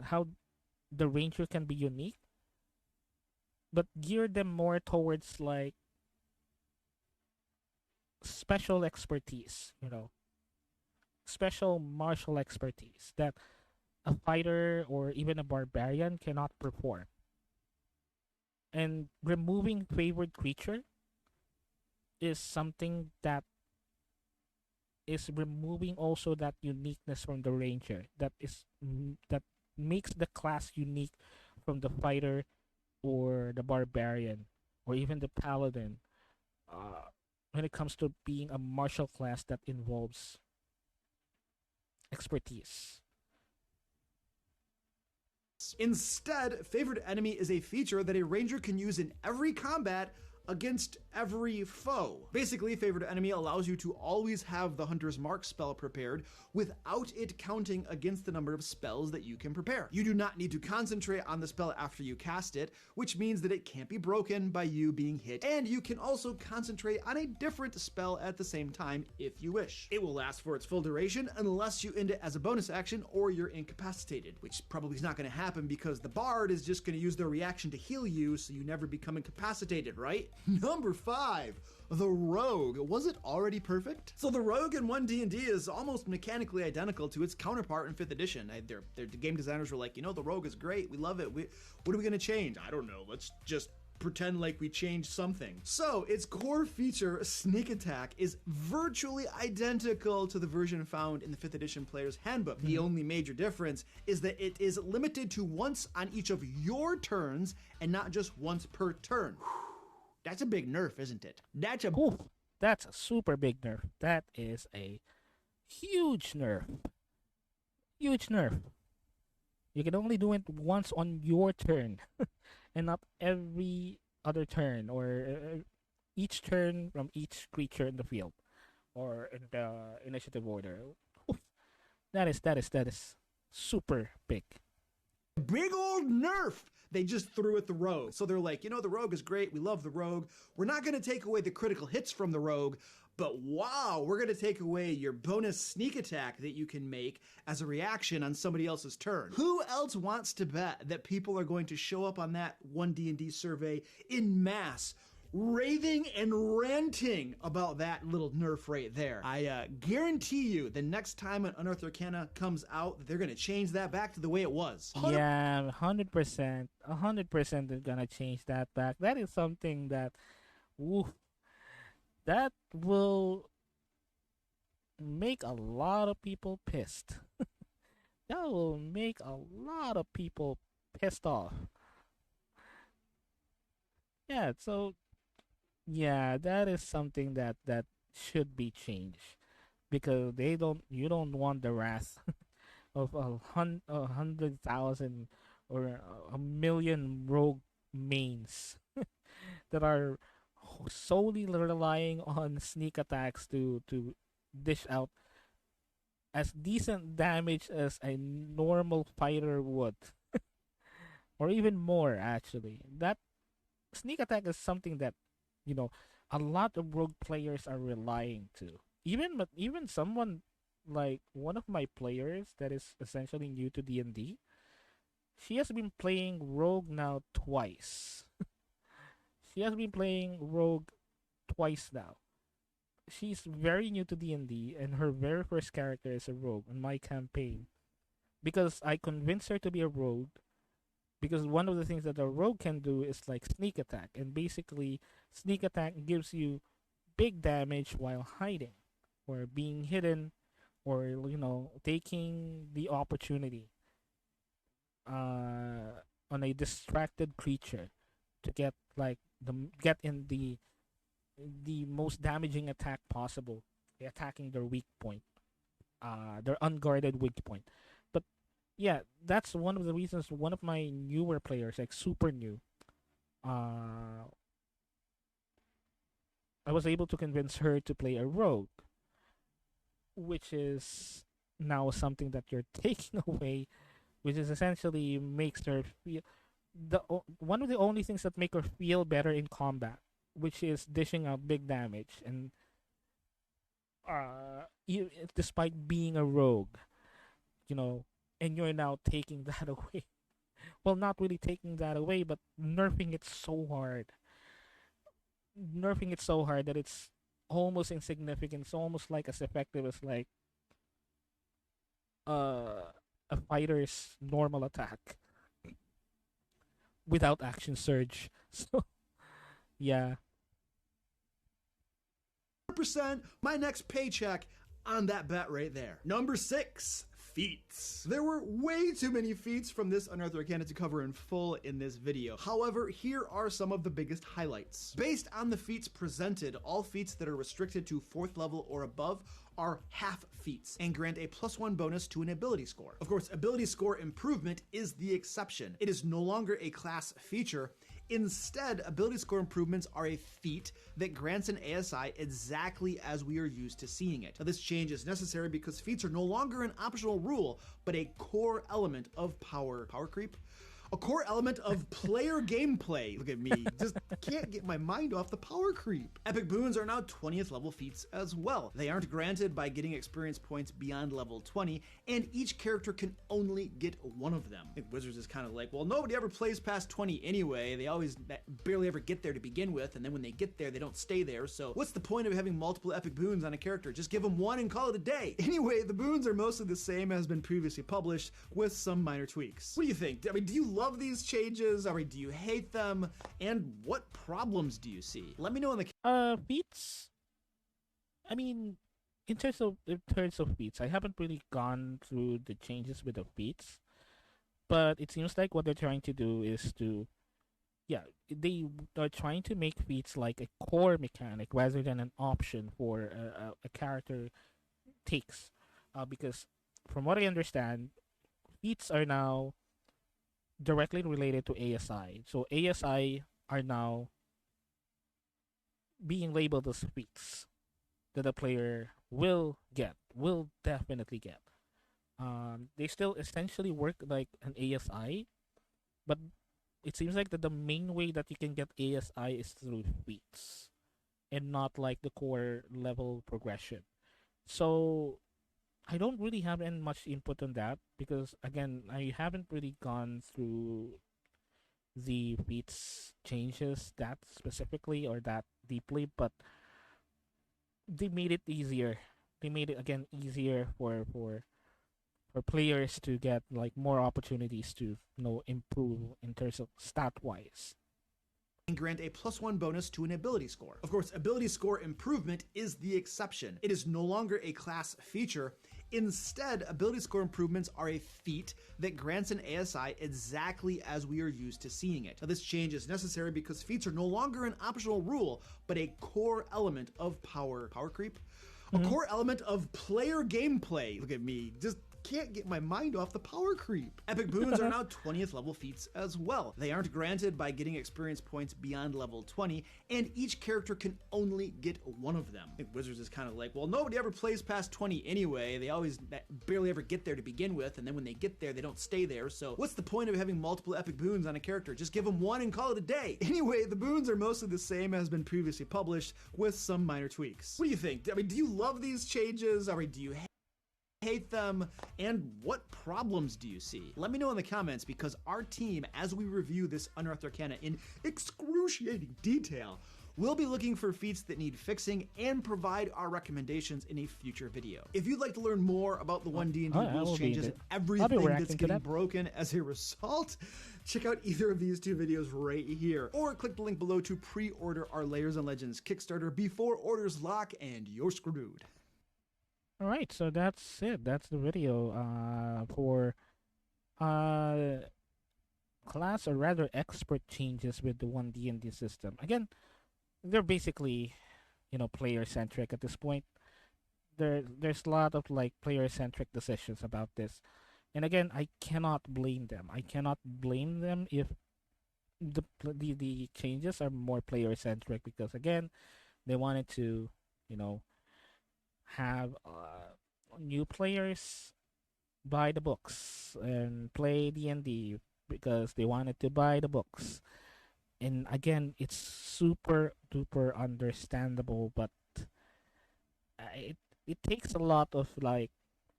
how the ranger can be unique, but gear them more towards like special expertise, special martial expertise that a fighter or even a barbarian cannot perform. And removing favored creature is something that is removing also that uniqueness from the ranger, that makes the class unique from the fighter or the barbarian or even the paladin. when it comes to being a martial class that involves expertise. Instead, favorite enemy is a feature that a ranger can use in every combat against every foe. Basically, favorite enemy allows you to always have the Hunter's Mark spell prepared without it counting against the number of spells that you can prepare. You do not need to concentrate on the spell after you cast it, which means that it can't be broken by you being hit, and you can also concentrate on a different spell at the same time if you wish. It will last for its full duration unless you end it as a bonus action or you're incapacitated, which probably is not going to happen because the bard is just going to use their reaction to heal you so you never become incapacitated, right? Number 5, the Rogue. Was it already perfect? So the Rogue in 1D&D is almost mechanically identical to its counterpart in 5th edition. The game designers were like, the Rogue is great, we love it. What are we going to change? I don't know, let's just pretend like we changed something. So its core feature, Sneak Attack, is virtually identical to the version found in the 5th edition player's handbook. The only major difference is that it is limited to once on each of your turns and not just once per turn. That's a big nerf, isn't it? That's a super big nerf. That is a huge nerf. Huge nerf. You can only do it once on your turn and not every other turn or each turn from each creature in the field or in the initiative order. Oof. That is super big. Big old nerf they just threw at the Rogue. So they're like, the Rogue is great. We love the Rogue. We're not going to take away the critical hits from the Rogue, but wow, we're going to take away your bonus sneak attack that you can make as a reaction on somebody else's turn. Who else wants to bet that people are going to show up on that 1D&D survey in mass, raving and ranting about that little nerf right there? I guarantee you the next time an Unearthed Arcana comes out, they're going to change that back to the way it was. Yeah, 100%. 100% they're going to change that back. That is something that, woo, that will make a lot of people pissed. That will make a lot of people pissed off. Yeah, so yeah, that is something that should be changed because you don't want the wrath of 100,000 or a million rogue mains that are solely relying on sneak attacks to dish out as decent damage as a normal fighter would, or even more actually. That sneak attack is something that you know a lot of rogue players are relying to. Even someone like one of my players that is essentially new to D&D, she has been playing rogue now twice. She has been playing rogue twice now. She's very new to D&D and her very first character is a rogue in my campaign because I convinced her to be a rogue because one of the things that a rogue can do is like sneak attack, and basically sneak attack gives you big damage while hiding or being hidden or taking the opportunity on a distracted creature to get in the most damaging attack possible, attacking their weak point, their unguarded weak point. But yeah, that's one of the reasons one of my newer players, like super new, I was able to convince her to play a rogue, which is now something that you're taking away, which is essentially makes her feel one of the only things that make her feel better in combat, which is dishing out big damage and despite being a rogue, and you're now taking that away. Well, not really taking that away, but nerfing it so hard that it's almost insignificant. It's almost like as effective as like a fighter's normal attack without action surge. So yeah. Percent my next paycheck on that bet right there. Number 6, feats. There were way too many feats from this Unearthed Arcana to cover in full in this video. However, here are some of the biggest highlights. Based on the feats presented, all feats that are restricted to 4th level or above are half feats and grant a +1 bonus to an ability score. Of course, ability score improvement is the exception. It is no longer a class feature. Instead, ability score improvements are a feat that grants an ASI exactly as we are used to seeing it. Now, this change is necessary because feats are no longer an optional rule, but a core element of power creep. A core element of player gameplay. Look at me, just can't get my mind off the power creep. Epic boons are now 20th level feats as well. They aren't granted by getting experience points beyond level 20, and each character can only get one of them. I think Wizards is kind of like, well, nobody ever plays past 20 anyway. They always barely ever get there to begin with, and then when they get there, they don't stay there. So what's the point of having multiple epic boons on a character? Just give them one and call it a day. Anyway, the boons are mostly the same as been previously published with some minor tweaks. What do you think? I mean, do you love these changes? Or do you hate them? And what problems do you see? Let me know in the feats. I mean, in terms of feats, I haven't really gone through the changes with the feats, but it seems like what they're trying to do is to, yeah, they are trying to make feats like a core mechanic rather than an option for a character takes, because from what I understand, feats are now directly related to ASI. So ASI are now being labeled as feats that the player will definitely get. They still essentially work like an ASI, but it seems like that the main way that you can get ASI is through feats and not like the core level progression. So I don't really have any much input on that because again, I haven't really gone through the feats changes that specifically or that deeply, but they made it easier. They made it again easier for players to get like more opportunities to improve in terms of stat wise. and grant a +1 bonus to an ability score. Of course, ability score improvement is the exception. It is no longer a class feature. Instead, ability score improvements are a feat that grants an ASI exactly as we are used to seeing it. Now, this change is necessary because feats are no longer an optional rule, but a core element of power creep. A core element of player gameplay. Look at me, just can't get my mind off the power creep. Epic boons are now 20th level feats as well. They aren't granted by getting experience points beyond level 20, and each character can only get one of them. I think Wizards is kind of like, well, nobody ever plays past 20 anyway. They always barely ever get there to begin with, and then when they get there, they don't stay there. So what's the point of having multiple epic boons on a character? Just give them one and call it a day. Anyway, the boons are mostly the same as been previously published with some minor tweaks. What do you think? I mean, do you love these changes? Or do you hate them? And what problems do you see? Let me know in the comments, because our team, as we review this Unearthed Arcana in excruciating detail, we'll be looking for feats that need fixing and provide our recommendations in a future video. If you'd like to learn more about the 1D&D rules changes and everything that's getting broken as a result, check out either of these two videos right here, or click the link below to pre-order our Layers and Legends Kickstarter before orders lock and you're screwed. All right, so that's it. That's the video for class or rather expert changes with the 1D&D system. Again, they're basically, player centric at this point. There's a lot of like player centric decisions about this. And again, I cannot blame them. I cannot blame them if the changes are more player centric, because again, they wanted to, have new players buy the books and play D&D because they wanted to buy the books. And again, it's super duper understandable, but it takes a lot of like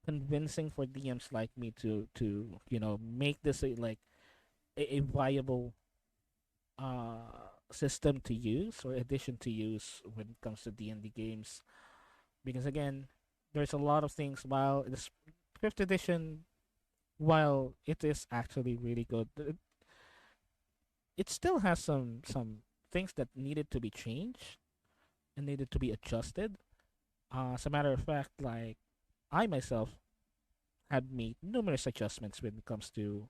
convincing for DMs like me to make this a viable system to use or edition to use when it comes to D&D games. Because again, there's a lot of things. While this 5th edition, while it is actually really good, it still has some things that needed to be changed and needed to be adjusted. As a matter of fact, like I myself had made numerous adjustments when it comes to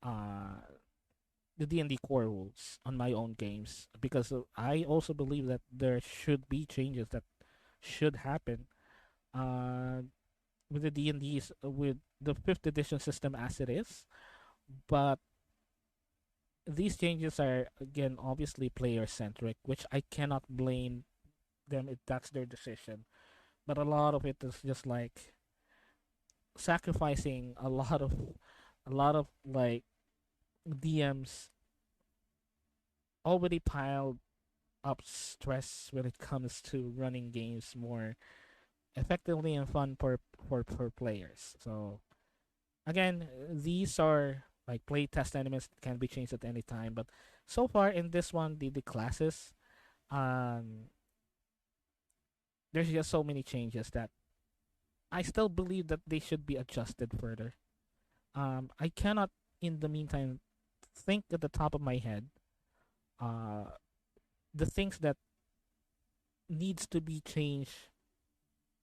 uh, the D&D core rules on my own games, because I also believe that there should be changes that should happen uh, with the D&Ds, with the 5th edition system as it is. But these changes are, again, obviously player centric, which I cannot blame them if that's their decision. But a lot of it is just like sacrificing a lot of like DMs already piled up stress when it comes to running games more effectively and fun for players. So again, these are like playtest elements that can be changed at any time. But so far in this one, the classes, um, there's just so many changes that I still believe that they should be adjusted further. I cannot, in the meantime, think at the top of my head, uh, the things that needs to be changed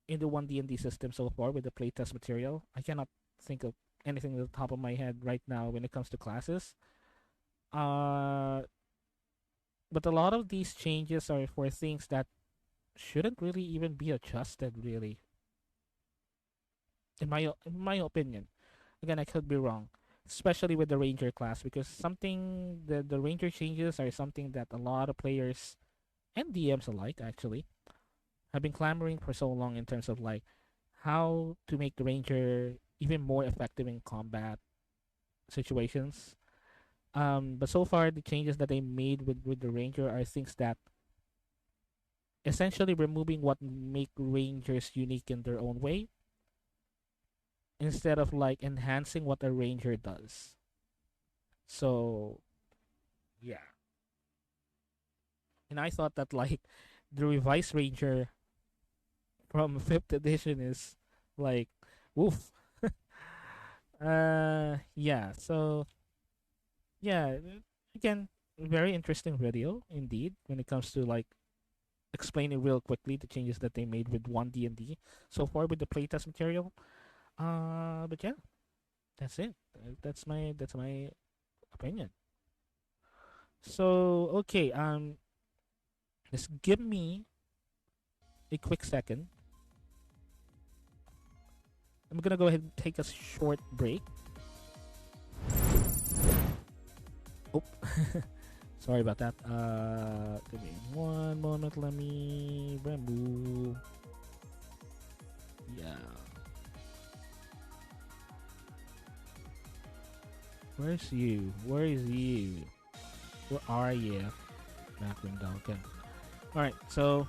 in the one D&D system so far with the playtest material. I cannot think of anything at the top of my head right now when it comes to classes. Uh, but a lot of these changes are for things that shouldn't really even be adjusted, really, in my opinion. Again, I could be wrong, especially with the ranger class, because something the ranger changes are something that a lot of players and DMs alike actually have been clamoring for so long in terms of like how to make the ranger even more effective in combat situations. But so far the changes that they made with the ranger are things that essentially removing what make rangers unique in their own way instead of like enhancing what a ranger does. So yeah, and I thought that like the revised ranger from 5th edition is like woof. Yeah, so yeah, again, very interesting video indeed when it comes to like explaining real quickly the changes that they made with 1D&D so far with the playtest material. But yeah, that's it. That's my opinion. So okay, just give me a quick second. I'm gonna go ahead and take a short break. Oh, sorry about that. Give me one moment. Let me remove. Yeah. Where's you? Where is you? Where are you? Back window. Okay. All right. So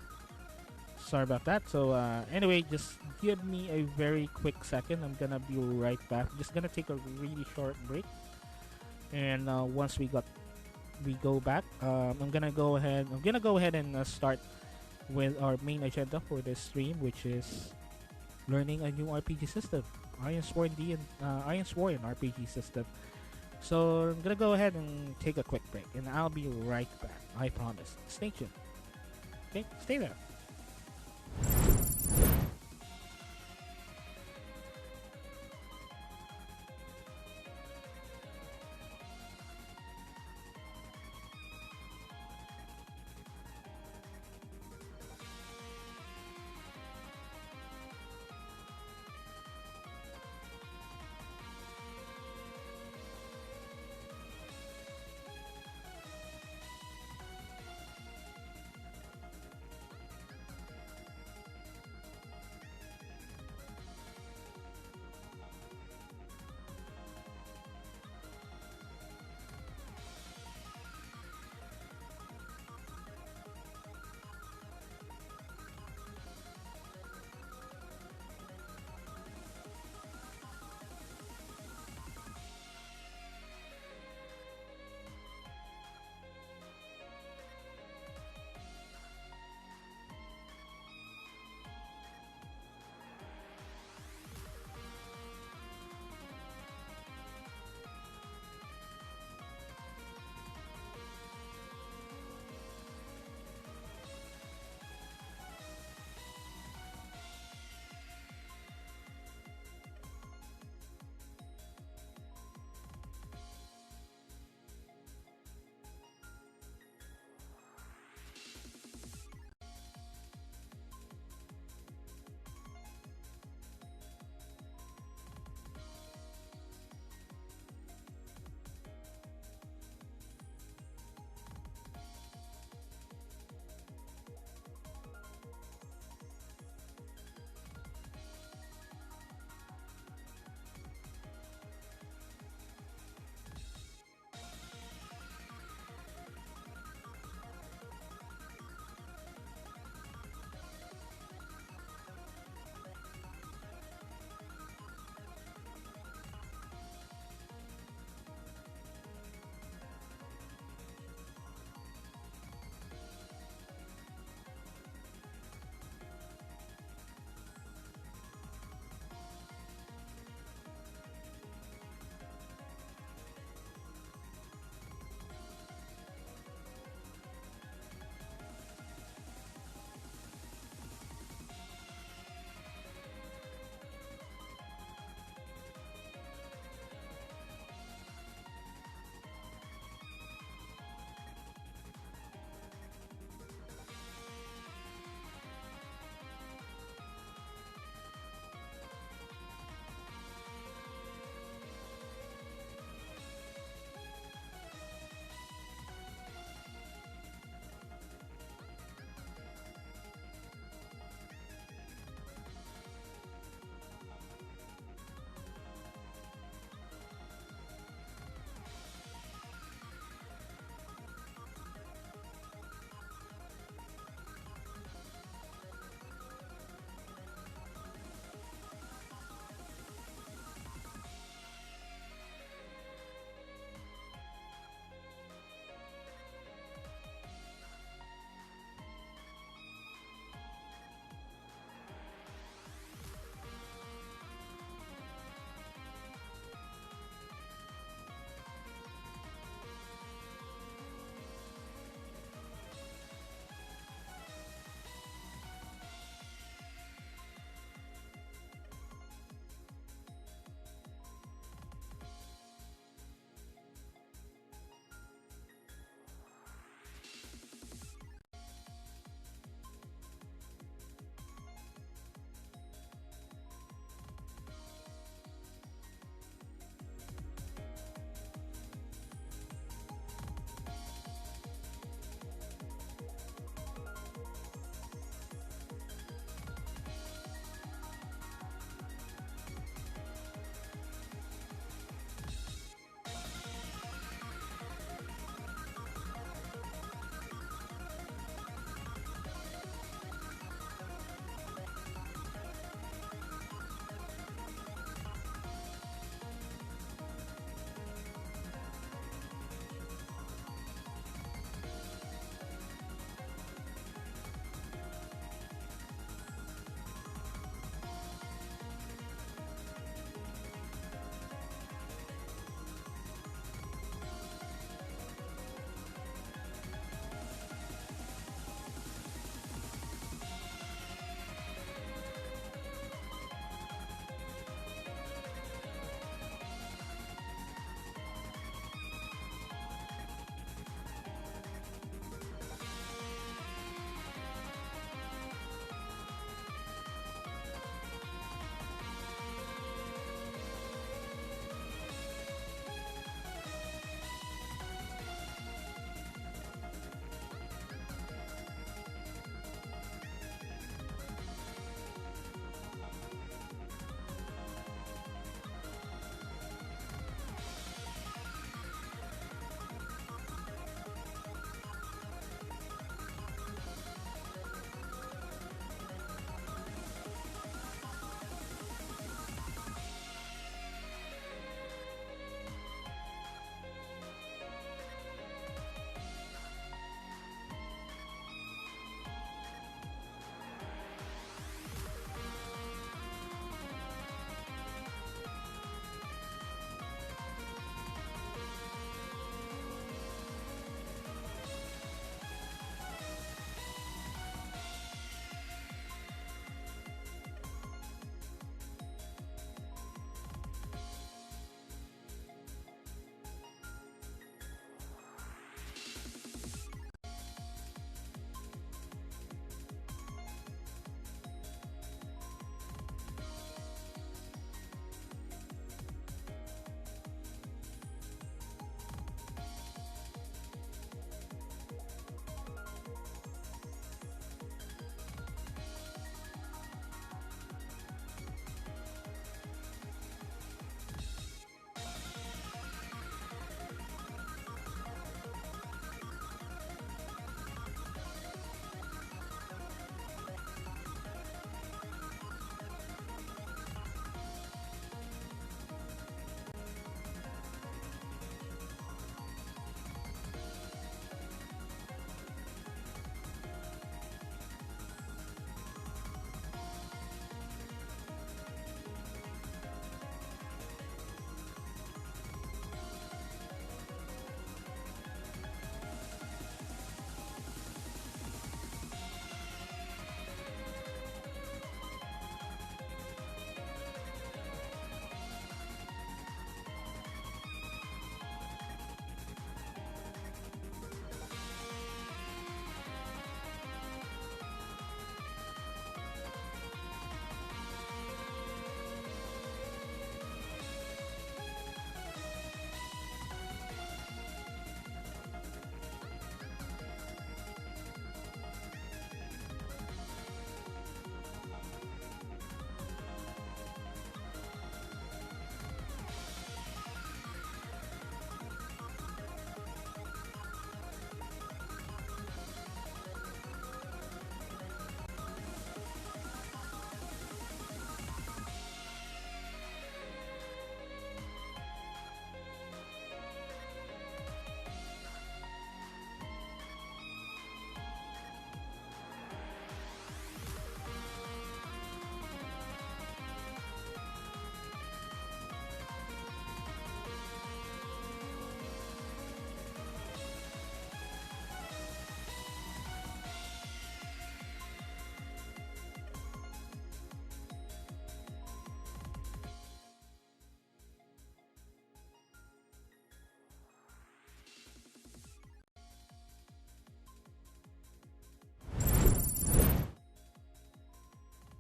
sorry about that. So anyway, just give me a very quick second. I'm gonna be right back. Just gonna take a really short break, and once we go back, I'm gonna go ahead and start with our main agenda for this stream, which is learning a new RPG system, Iron Sworn RPG system. So I'm gonna go ahead and take a quick break, and I'll be right back. I promise. Stay tuned. Okay, stay there.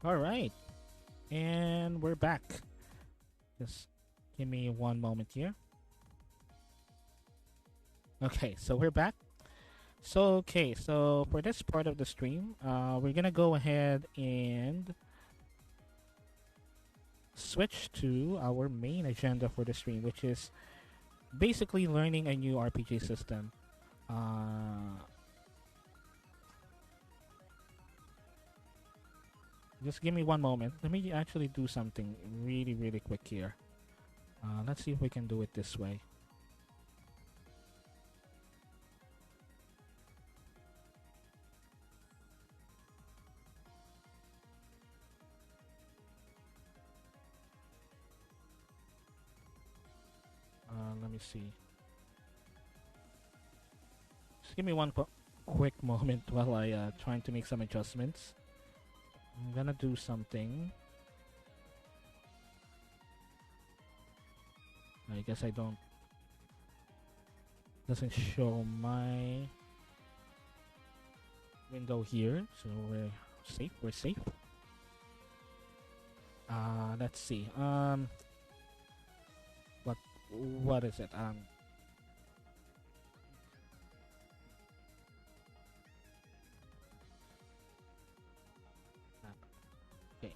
All right, and we're back. Just give me one moment here. Okay, so we're back. So for this part of the stream, we're gonna go ahead and switch to our main agenda for the stream, which is basically learning a new RPG system. Uh, just give me one moment. Let me actually do something really, really quick here. Let's see if we can do it this way. Let me see. Just give me one quick moment while I trying to make some adjustments. I'm gonna do something. I guess I don't doesn't show my window here, so we're safe. We're safe. Let's see. What is it? Okay.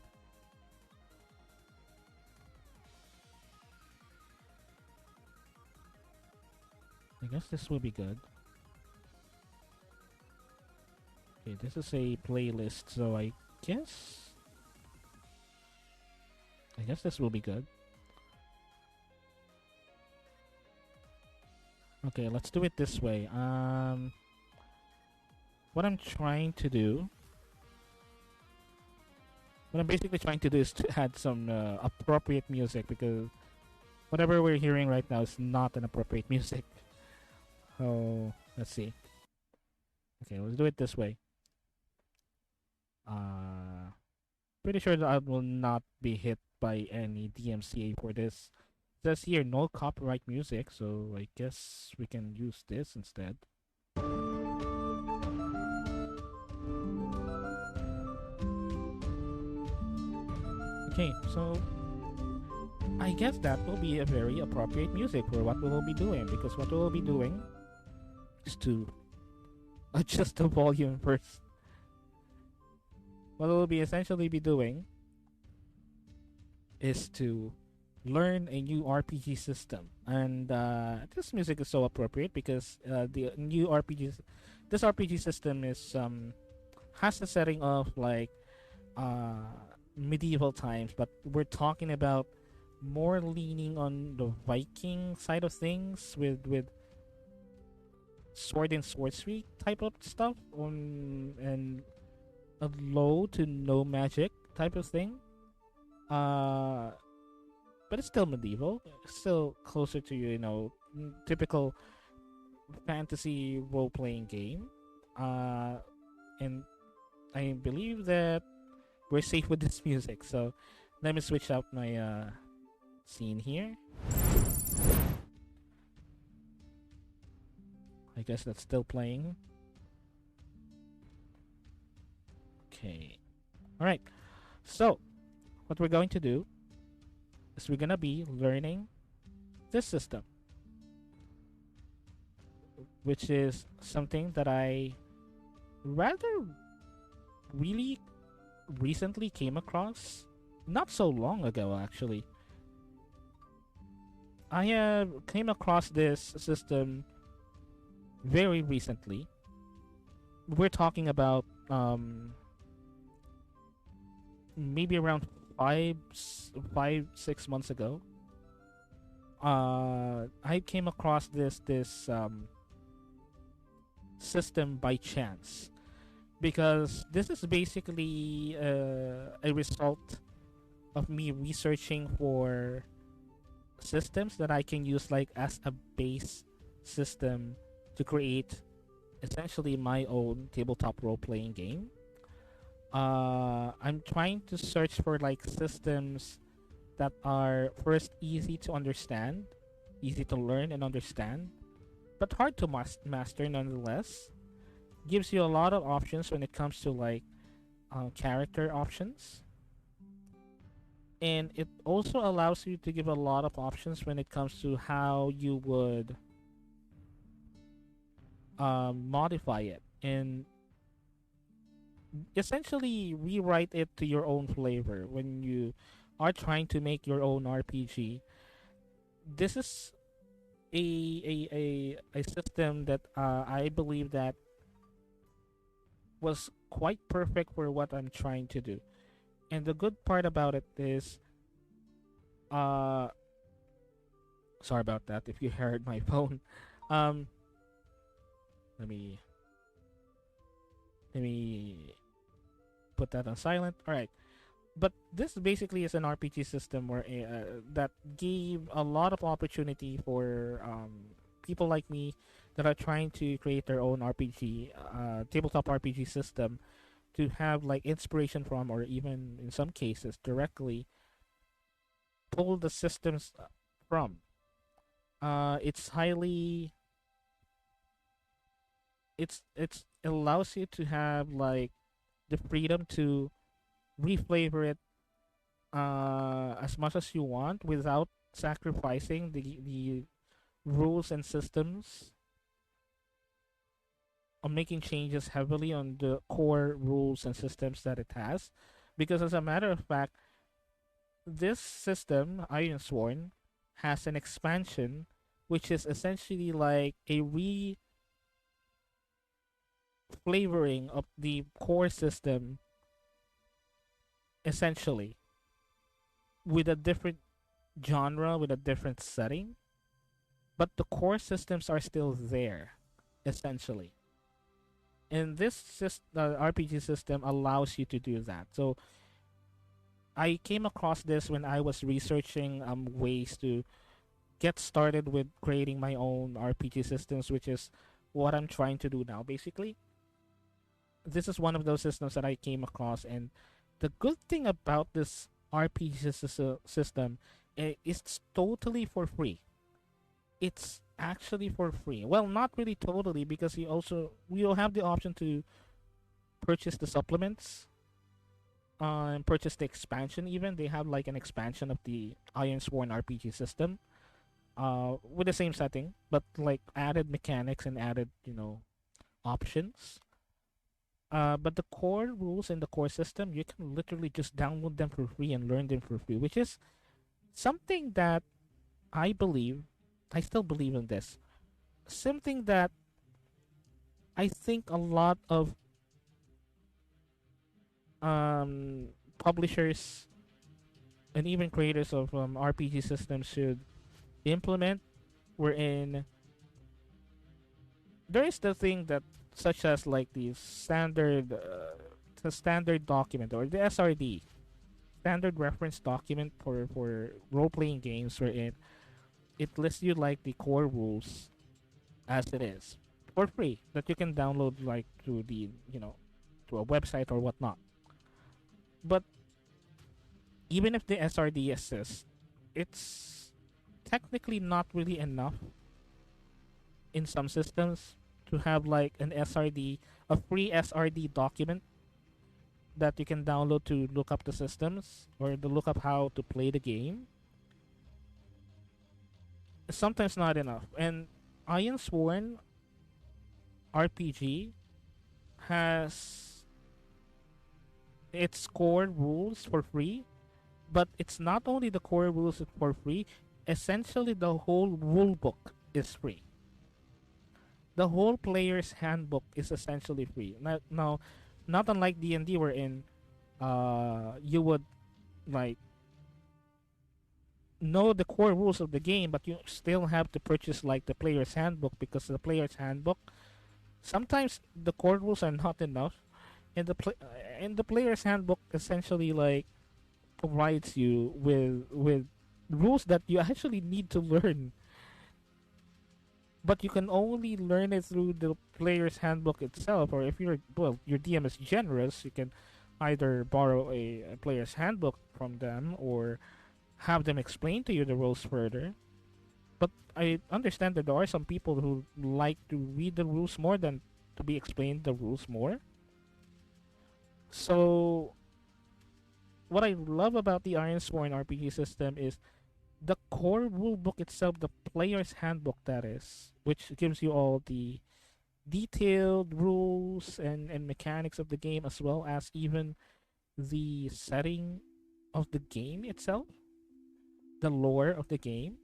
I guess this will be good. Okay, this is a playlist, so I guess this will be good. Okay, let's do it this way. What I'm trying to do, what I'm basically trying to do is to add some appropriate music, because whatever we're hearing right now is not an appropriate music. So let's see. Okay, let's do it this way. Pretty sure that I will not be hit by any DMCA for this. It says here no copyright music, so I guess we can use this instead. Okay, so I guess that will be a very appropriate music for what we will be doing, because what we will be doing is to adjust the volume first. What we'll be essentially be doing is to learn a new RPG system, and this music is so appropriate because the new this RPG system is has the setting of like medieval times, but we're talking about more leaning on the Viking side of things with sword and sorcery type of stuff, and a low to no magic type of thing. But it's still medieval. It's still closer to typical fantasy role playing game. And I believe that we're safe with this music. So let me switch out my scene here. I guess that's still playing. Okay. Alright. So, what we're going to do is we're gonna be learning this system, which is something that I rather really recently came across. Not so long ago, actually. I have came across this system very recently. We're talking about maybe around 6 months ago. I came across this system by chance, because this is basically a result of me researching for systems that I can use like as a base system to create essentially my own tabletop role playing game. I'm trying to search for like systems that are first easy to understand, easy to learn and understand, but hard to master nonetheless. Gives you a lot of options when it comes to like character options. and it also allows you to give a lot of options when it comes to how you would modify it and essentially rewrite it to your own flavor when you are trying to make your own RPG. This is a system that I believe that was quite perfect for what I'm trying to do. And the good part about it is, uh, sorry about that if you heard my phone. Um, let me let me put that on silent. All right. But this basically is an RPG system where that gave a lot of opportunity for people like me that are trying to create their own RPG, tabletop RPG system, to have like inspiration from, or even in some cases directly pull the systems from. It's highly, it's it allows you to have like the freedom to reflavor it as much as you want without sacrificing the rules and systems, on making changes heavily on the core rules and systems that it has. Because as a matter of fact, this system, Iron Sworn, has an expansion which is essentially like a re-flavoring of the core system, essentially, with a different genre, with a different setting, but the core systems are still there, essentially. And this RPG system allows you to do that. So I came across this when I was researching ways to get started with creating my own RPG systems, which is what I'm trying to do now. Basically, this is one of those systems that I came across, and the good thing about this RPG system, it's totally for free. It's actually for free. Well, not really totally, because you'll have the option to purchase the supplements, and purchase the expansion. Even they have like an expansion of the Iron Sworn RPG system, with the same setting, but like added mechanics and added options. But the core rules in the core system, you can literally just download them for free and learn them for free, which is something that I believe, I still believe in this. Something that I think a lot of publishers and even creators of RPG systems should implement. Wherein there is the thing that, such as like the standard document, or the SRD, standard reference document for role playing games, wherein it lists you like the core rules as it is for free, that you can download like through the to a website or whatnot. But even if the SRD exists, it's technically not really enough in some systems to have like an SRD, a free SRD document that you can download to look up the systems or to look up how to play the game. It's sometimes not enough. And Iron Sworn RPG has its core rules for free, but it's not only the core rules for free, essentially the whole rule book is free. The whole player's handbook is essentially free. Now, not unlike D&D, wherein you would like know the core rules of the game, but you still have to purchase like the player's handbook, because the player's handbook, sometimes the core rules are not enough, and the player's handbook essentially like provides you with rules that you actually need to learn, but you can only learn it through the player's handbook itself. Or if your DM is generous, you can either borrow a player's handbook from them, or have them explain to you the rules further. But I understand that there are some people who like to read the rules more than to be explained the rules more. So what I love about the Iron Sworn RPG system is the core rule book itself, the player's handbook, that is, which gives you all the detailed rules and mechanics of the game, as well as even the setting of the game itself, the lore of the game,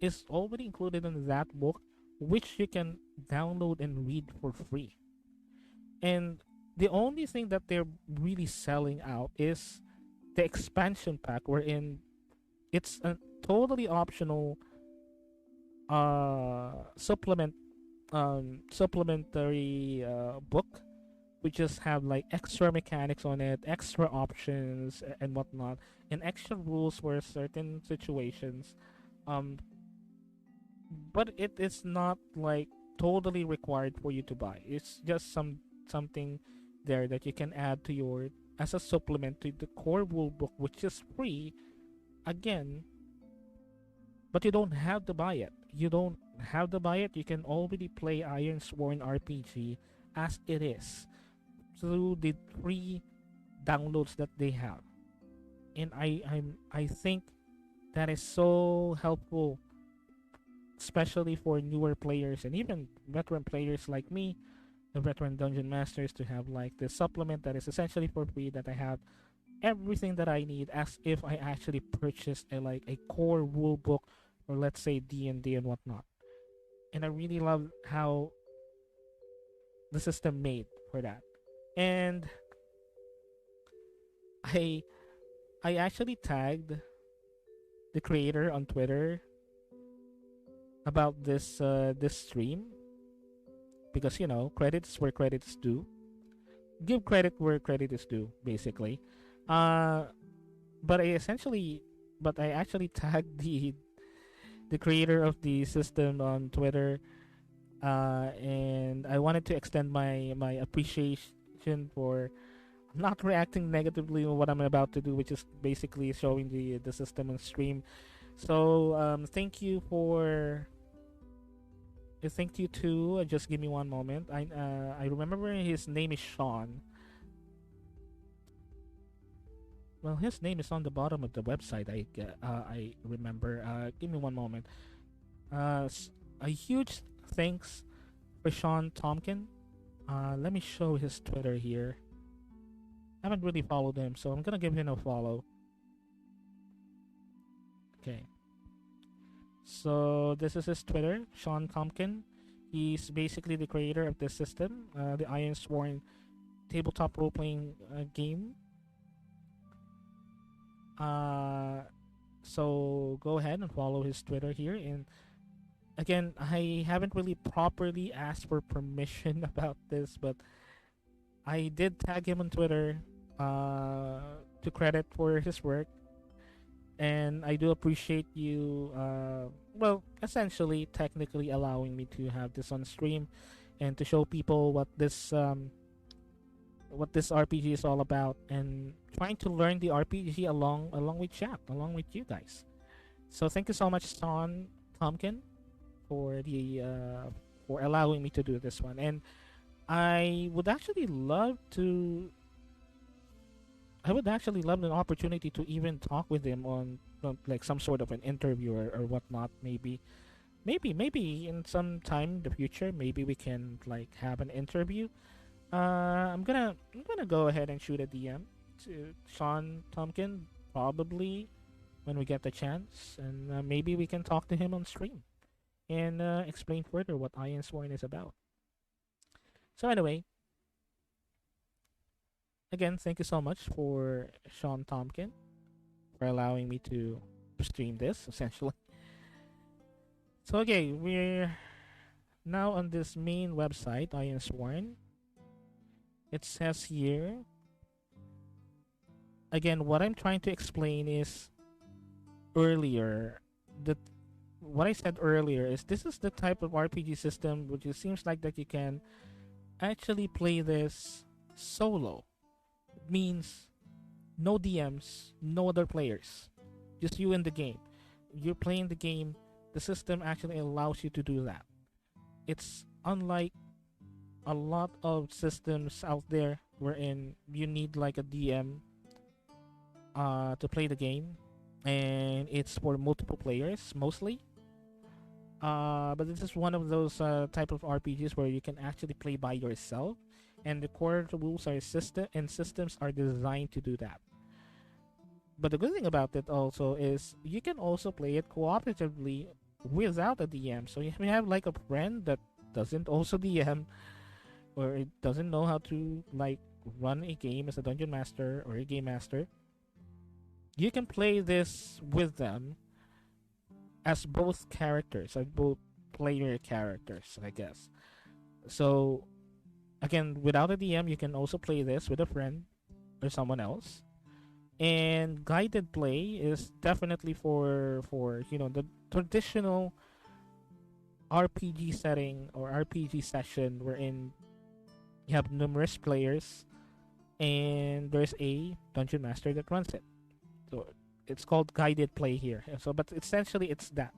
is already included in that book, which you can download and read for free. And the only thing that they're really selling out is the expansion pack, wherein it's a totally optional supplementary book. We just have like extra mechanics on it, extra options and whatnot, and extra rules for certain situations. Um, but it is not like totally required for you to buy. It's just something there that you can add to your as a supplement to the core rule book, which is free again. But you don't have to buy it. You don't have to buy it. You can already play Iron Sworn RPG as it is through the free downloads that they have. And I think that is so helpful, especially for newer players and even veteran players like me, the veteran dungeon masters, to have like this supplement that is essentially for free, that I have everything that I need as if I actually purchased a like a core rule book, or let's say D&D and whatnot. And I really love how the system made for that. And I I actually tagged the creator on Twitter about this stream, because credits where credits due. Give credit where credit is due, basically. Uh, but I actually tagged the creator of the system on Twitter, and I wanted to extend my appreciation for not reacting negatively on what I'm about to do, which is basically showing the system on stream. So thank you too. Just give me one moment. I remember his name is Sean. Well, his name is on the bottom of the website. I remember. Give me one moment. A huge thanks for Sean Tompkin. Let me show his Twitter here. I haven't really followed him, so I'm gonna give him a follow. Okay. So this is his Twitter, Sean Tompkin. He's basically the creator of this system, the Iron Sworn tabletop role playing game. Uh, so go ahead and follow his Twitter here. And again, I haven't really properly asked for permission about this, but I did tag him on Twitter to credit for his work. And I do appreciate you, well, essentially, technically allowing me to have this on stream and to show people what this RPG is all about, and trying to learn the RPG along with chat, along with you guys. So thank you so much, Sean Tompkin, for the for allowing me to do this one. And I would actually love to. I would actually love an opportunity to even talk with him on like some sort of an interview or whatnot. Maybe in some time in the future, maybe we can like have an interview. I'm gonna go ahead and shoot a DM to Sean Tompkin, probably when we get the chance, and maybe we can talk to him on stream and explain further what Iron Sworn is about. So anyway, again, thank you so much for Sean Tompkin for allowing me to stream this essentially. So okay, we're now on this main website, Iron Sworn. It says here, again, what I'm trying to explain is earlier that what I said earlier is this is the type of RPG system which it seems like that you can actually play this solo. It means no DMs, no other players, just you in the game. You're playing the game. The system actually allows you to do that. It's unlike a lot of systems out there wherein you need like a DM to play the game, and it's for multiple players mostly. But this is one of those type of RPGs where you can actually play by yourself, and the core rules are systems are designed to do that. But the good thing about it also is you can also play it cooperatively without a DM. So you have like a friend that doesn't also DM, or it doesn't know how to like run a game as a dungeon master or a game master. You can play this with them as both characters, as both player characters, I guess. So again, without a DM, you can also play this with a friend or someone else. And guided play is definitely for the traditional RPG setting or RPG session wherein you have numerous players and there's a dungeon master that runs it. So it's called guided play here. So, but essentially, it's that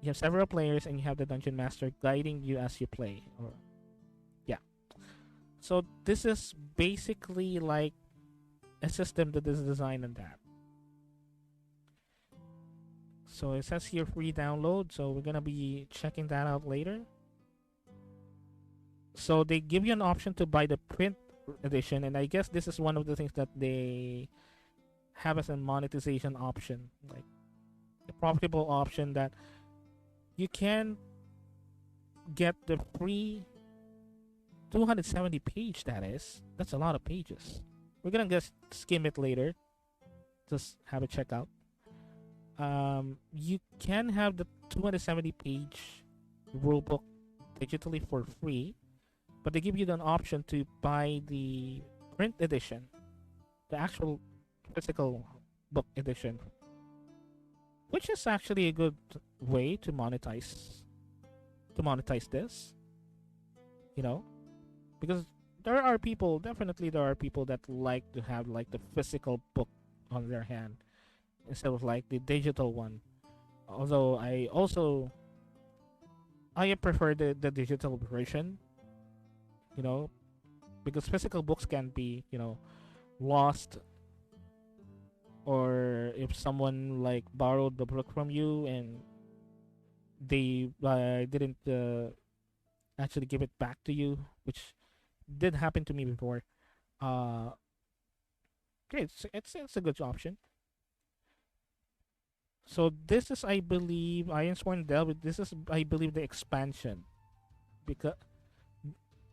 you have several players and you have the dungeon master guiding you as you play. Or yeah. So this is basically like a system that is designed on that. So it says here free download. So we're gonna be checking that out later. So they give you an option to buy the print edition, and I guess this is one of the things that they have as a monetization option, like a profitable option that you can get the free 270 page. That's a lot of pages. We're gonna just skim it later, just have a check out. You can have the 270 page rulebook digitally for free, but they give you an option to buy the print edition, the actual physical book edition, which is actually a good way to monetize this, you know, because there are people that like to have like the physical book on their hand instead of like the digital one. Although I prefer the digital version, you know, because physical books can be, lost, or if someone like borrowed the book from you and they didn't actually give it back to you, which did happen to me before. Uh, okay, it's a good option. So this is, I believe, Iron Sworn Delve. This is, I believe, the expansion, because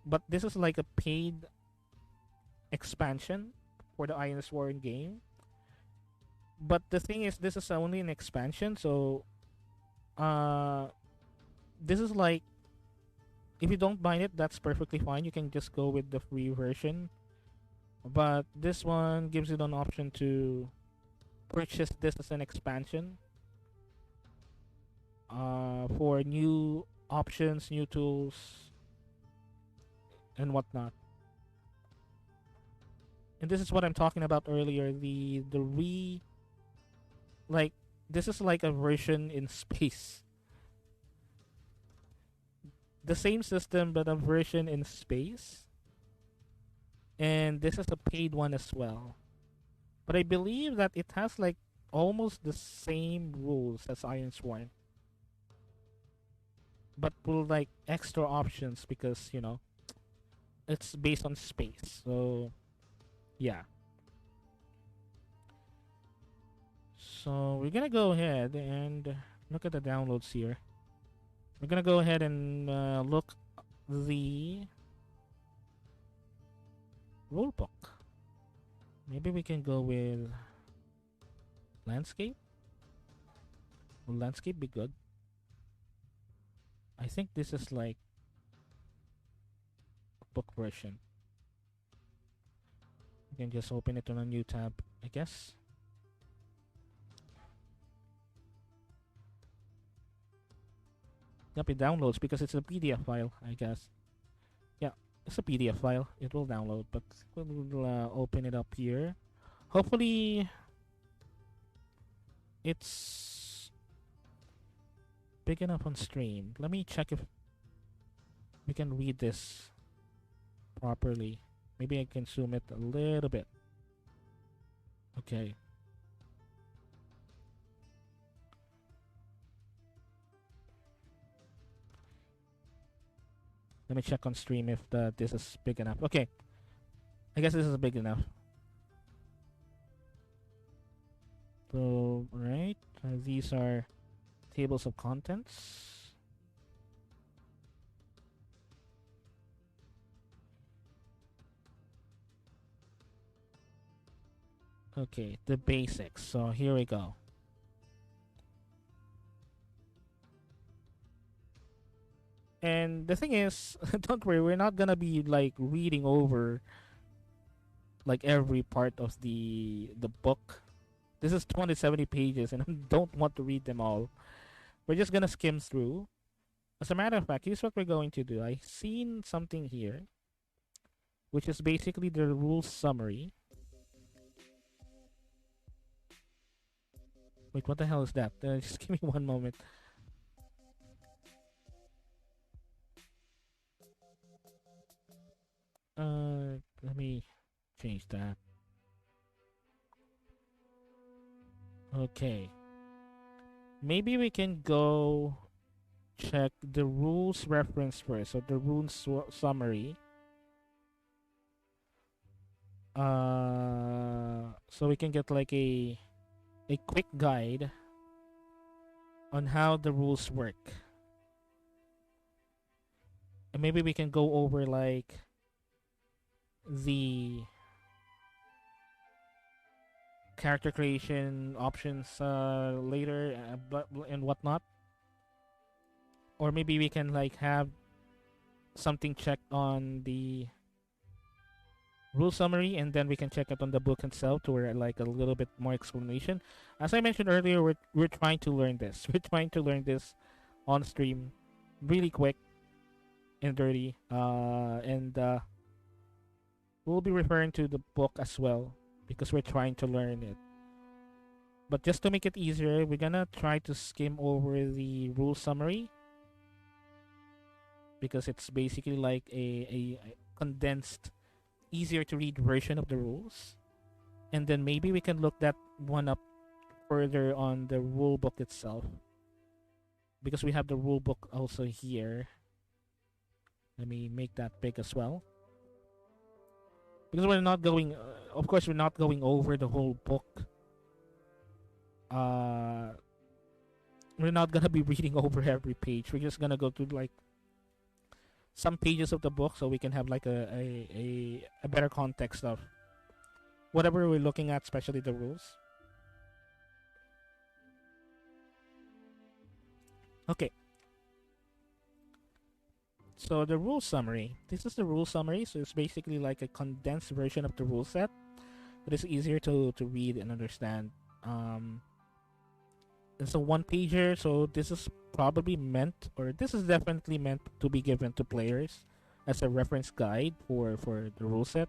but this is like a paid expansion for the Iron Sworn game. But the thing is, this is only an expansion, so uh, this is like, if you don't buy it, that's perfectly fine. You can just go with the free version. But this one gives you an option to purchase this as an expansion for new options, new tools, and whatnot. And this is what I'm talking about earlier. Like, this is like a version in space. The same system, but a version in space. And this is a paid one as well. But I believe that it has like almost the same rules as Iron Sworn, but with like extra options because it's based on space. So yeah. So we're gonna go ahead and look at the downloads here. We're gonna go ahead and look the rulebook. Maybe we can go with landscape. Will landscape be good? I think this is like a book version. You can just open it on a new tab, I guess. Yep, it downloads because it's a PDF file, I guess. Yeah, it's a PDF file. It will download, but we'll open it up here. Hopefully, it's big enough on stream. Let me check if we can read this properly. Maybe I can zoom it a little bit. Okay. Let me check on stream if this is big enough. Okay. I guess this is big enough. So, right. These are tables of contents. Okay, the basics. So here we go. And the thing is, don't worry, we're not gonna be like reading over like every part of the book. This is 270 pages, and I don't want to read them all. We're just gonna skim through. As a matter of fact, here's what we're going to do. I seen something here, which is basically the rules summary. Wait, what the hell is that? Just give me one moment. Let me change that. Okay. Maybe we can go check the rules reference first. So the rules summary. So we can get like a quick guide on how the rules work. And maybe we can go over like the character creation options later, and whatnot. Or maybe we can like have something checked on the rule summary, and then we can check it on the book itself to where like a little bit more explanation. As I mentioned earlier, we're trying to learn this. We're trying to learn this on stream, really quick and dirty. And we'll be referring to the book as well because we're trying to learn it. But just to make it easier, we're gonna try to skim over the rule summary because it's basically like a condensed, easier to read version of the rules. And then maybe we can look that one up further on the rule book itself because we have the rule book also here. Let me make that big as well. Because we're not going, of course, we're not going over the whole book. We're not gonna be reading over every page. We're just gonna go to like some pages of the book so we can have like a better context of whatever we're looking at, especially the rules. Okay. So the rule summary. This is the rule summary. So it's basically like a condensed version of the rule set, but it's easier to read and understand. It's a one pager, so this is probably meant, or this is definitely meant to be given to players as a reference guide for the rule set.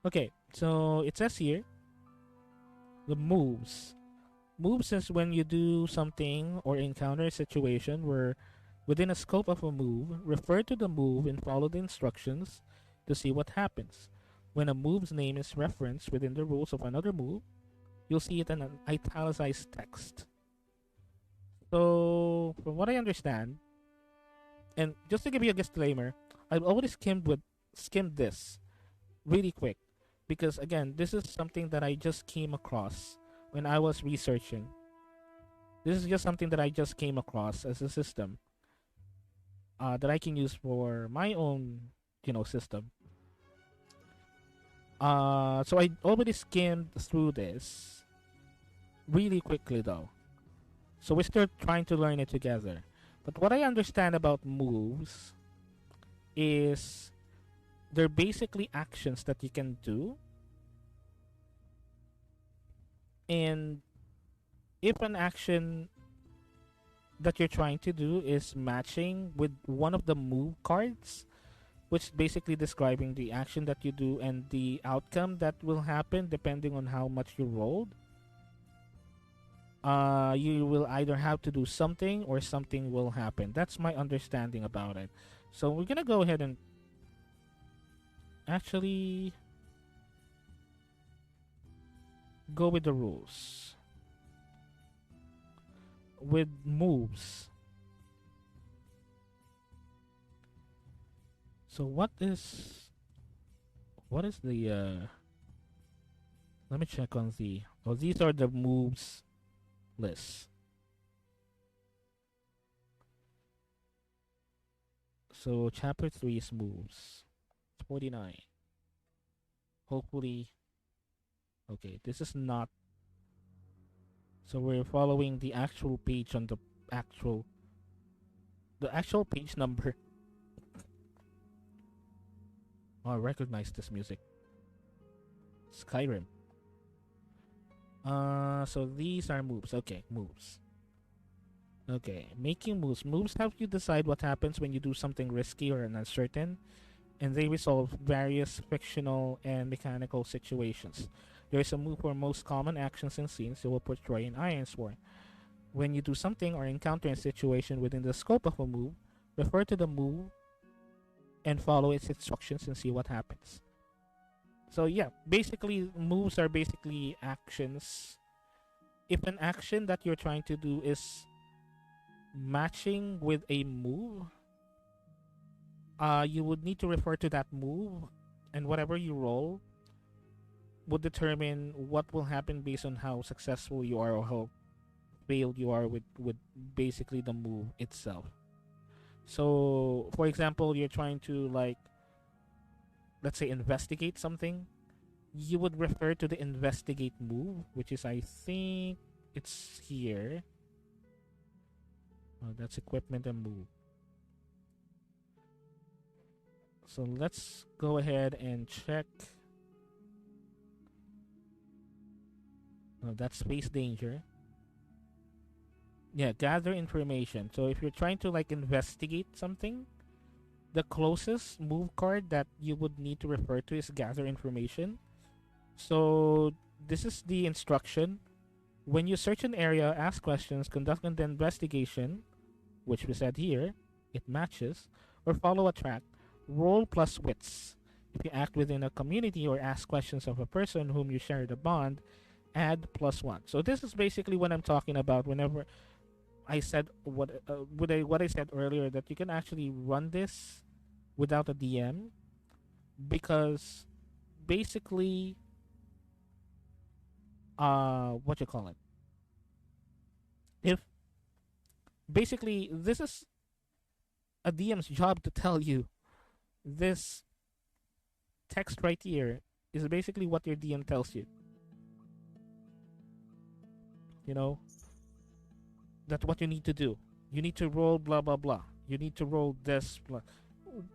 Okay, so it says here the moves. Moves is when you do something or encounter a situation where within a scope of a move, refer to the move and follow the instructions to see what happens. When a move's name is referenced within the rules of another move, you'll see it in an italicized text. So, from what I understand, and just to give you a disclaimer, I've already skimmed this really quick because again, this is something that I just came across when I was researching. This is just something that I just came across as a system that I can use for my own, system. So I already skimmed through this really quickly though. So we're still trying to learn it together. But what I understand about moves is they're basically actions that you can do. And if an action that you're trying to do is matching with one of the move cards, which basically describing the action that you do and the outcome that will happen depending on how much you rolled, you will either have to do something or something will happen. That's my understanding about it. So we're gonna go ahead and actually go with the rules. With moves. So what is the let me check on the oh, these are the moves list. So chapter 3 is moves. 49. Hopefully okay, this is not so we're following the actual page on the actual page number. Oh, I recognize this music. Skyrim. So these are moves. Okay, moves. Okay, making moves. Moves help you decide what happens when you do something risky or uncertain, and they resolve various fictional and mechanical situations. There is a move for most common actions and scenes you will portray in Ironsworn. When you do something or encounter a situation within the scope of a move, refer to the move and follow its instructions and see what happens. So yeah, basically moves are basically actions. If an action that you're trying to do is matching with a move, you would need to refer to that move, and whatever you roll would determine what will happen based on how successful you are or how failed you are with basically the move itself. So, for example, you're trying to like let's say investigate something, you would refer to the investigate move, which is I think it's here. Oh, that's equipment and move. So let's go ahead and check. Oh, that's space danger. Yeah, gather information. So if you're trying to like investigate something, the closest move card that you would need to refer to is gather information. So this is the instruction. When you search an area, ask questions, conduct an investigation, which we said here, it matches, or follow a track, roll plus wits. If you act within a community or ask questions of a person whom you share the bond, add +1. So this is basically what I'm talking about whenever I said what I said earlier, that you can actually run this without a DM, because basically what you call it, if basically this is a DM's job to tell you this text right here is basically what your DM tells you, you know, that's what you need to do. You need to roll blah blah blah, you need to roll this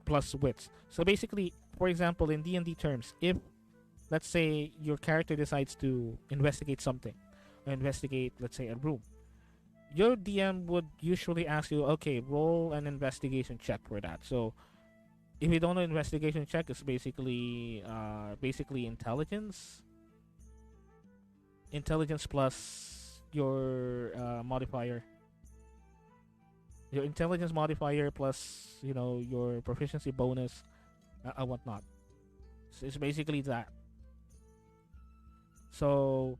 plus wits. So basically, for example, in D&D terms, if let's say your character decides to investigate something, or investigate, let's say, a room, your DM would usually ask you, okay, roll an investigation check for that. So if you don't know, investigation check is basically intelligence plus your modifier, your intelligence modifier plus your proficiency bonus, whatnot. So it's basically that. So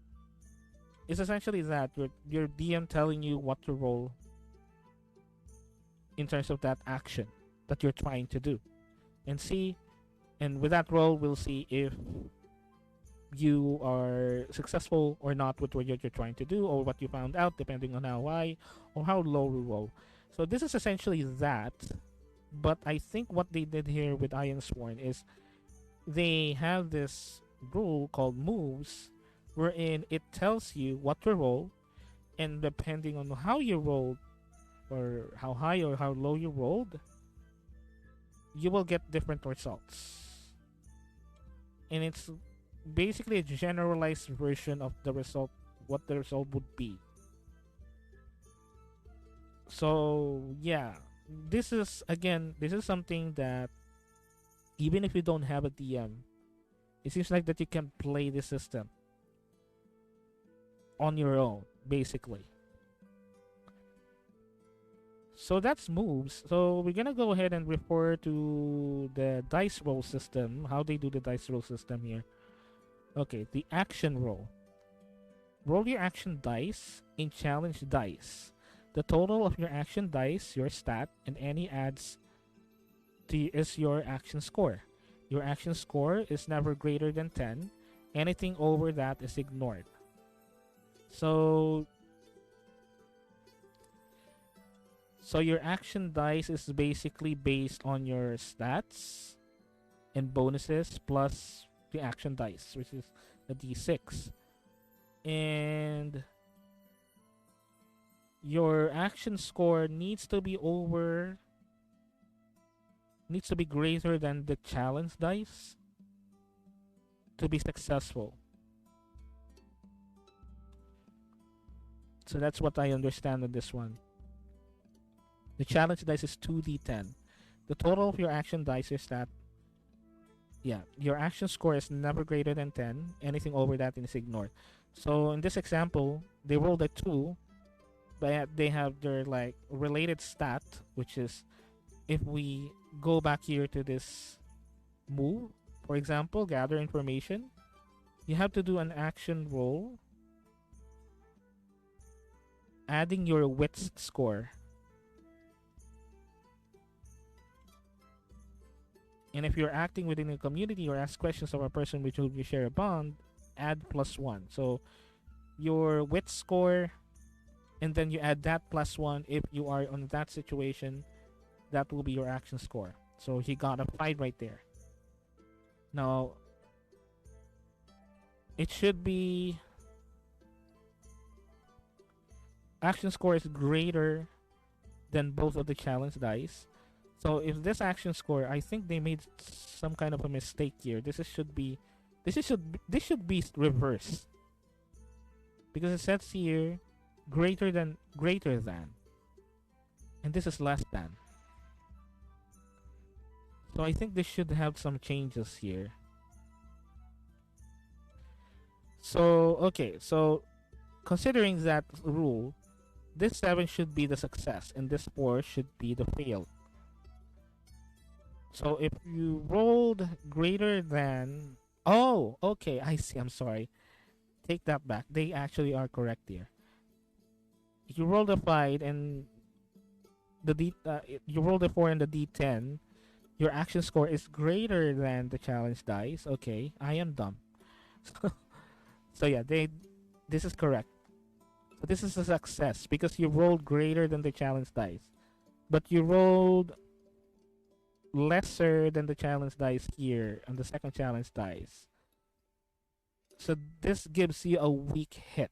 it's essentially that your DM telling you what to roll in terms of that action that you're trying to do, and with that roll we'll see if you are successful or not with what you're trying to do, or what you found out, depending on how high or how low you roll. So this is essentially that. But I think what they did here with Ironsworn is they have this rule called moves, wherein it tells you what to roll, and depending on how you rolled, or how high or how low you rolled, you will get different results. And it's basically a generalized version of the result, what the result would be. So yeah, this is something that even if you don't have a DM, it seems like that you can play the system on your own, basically. So that's moves. So we're gonna go ahead and refer to the dice roll system, how they do the dice roll system here. Okay, the action roll. Roll your action dice in challenge dice. The total of your action dice, your stat, and any adds is your action score. Your action score is never greater than 10. Anything over that is ignored. So your action dice is basically based on your stats and bonuses plus the action dice, which is a d6. And your action score needs to be greater than the challenge dice to be successful. So that's what I understand on this one. The challenge dice is 2d10. The total of your action dice is that, your action score is never greater than 10. Anything over that is ignored. So in this example, they rolled a 2, but they have their like related stat, which is, if we go back here to this move, for example, gather information, you have to do an action roll adding your wits score. And if you're acting within a community or ask questions of a person with whom you share a bond, add +1. So your wit score, and then you add that +1 if you are on that situation, that will be your action score. So he got a 5 right there. Now, it should be action score is greater than both of the challenge dice. So if this action score, I think they made some kind of a mistake here. This should be reversed, because it says here greater than, and this is less than. So I think this should have some changes here. So okay, so considering that rule, this 7 should be the success and this 4 should be the fail. So if you rolled greater than... Oh, okay, I see. I'm sorry. Take that back. They actually are correct here. If you rolled a 5 and you rolled a 4 and the D10, your action score is greater than the challenge dice. Okay, I am dumb. So yeah, this is correct. So this is a success because you rolled greater than the challenge dice, but you rolled lesser than the challenge dice here on the second challenge dice. So this gives you a weak hit.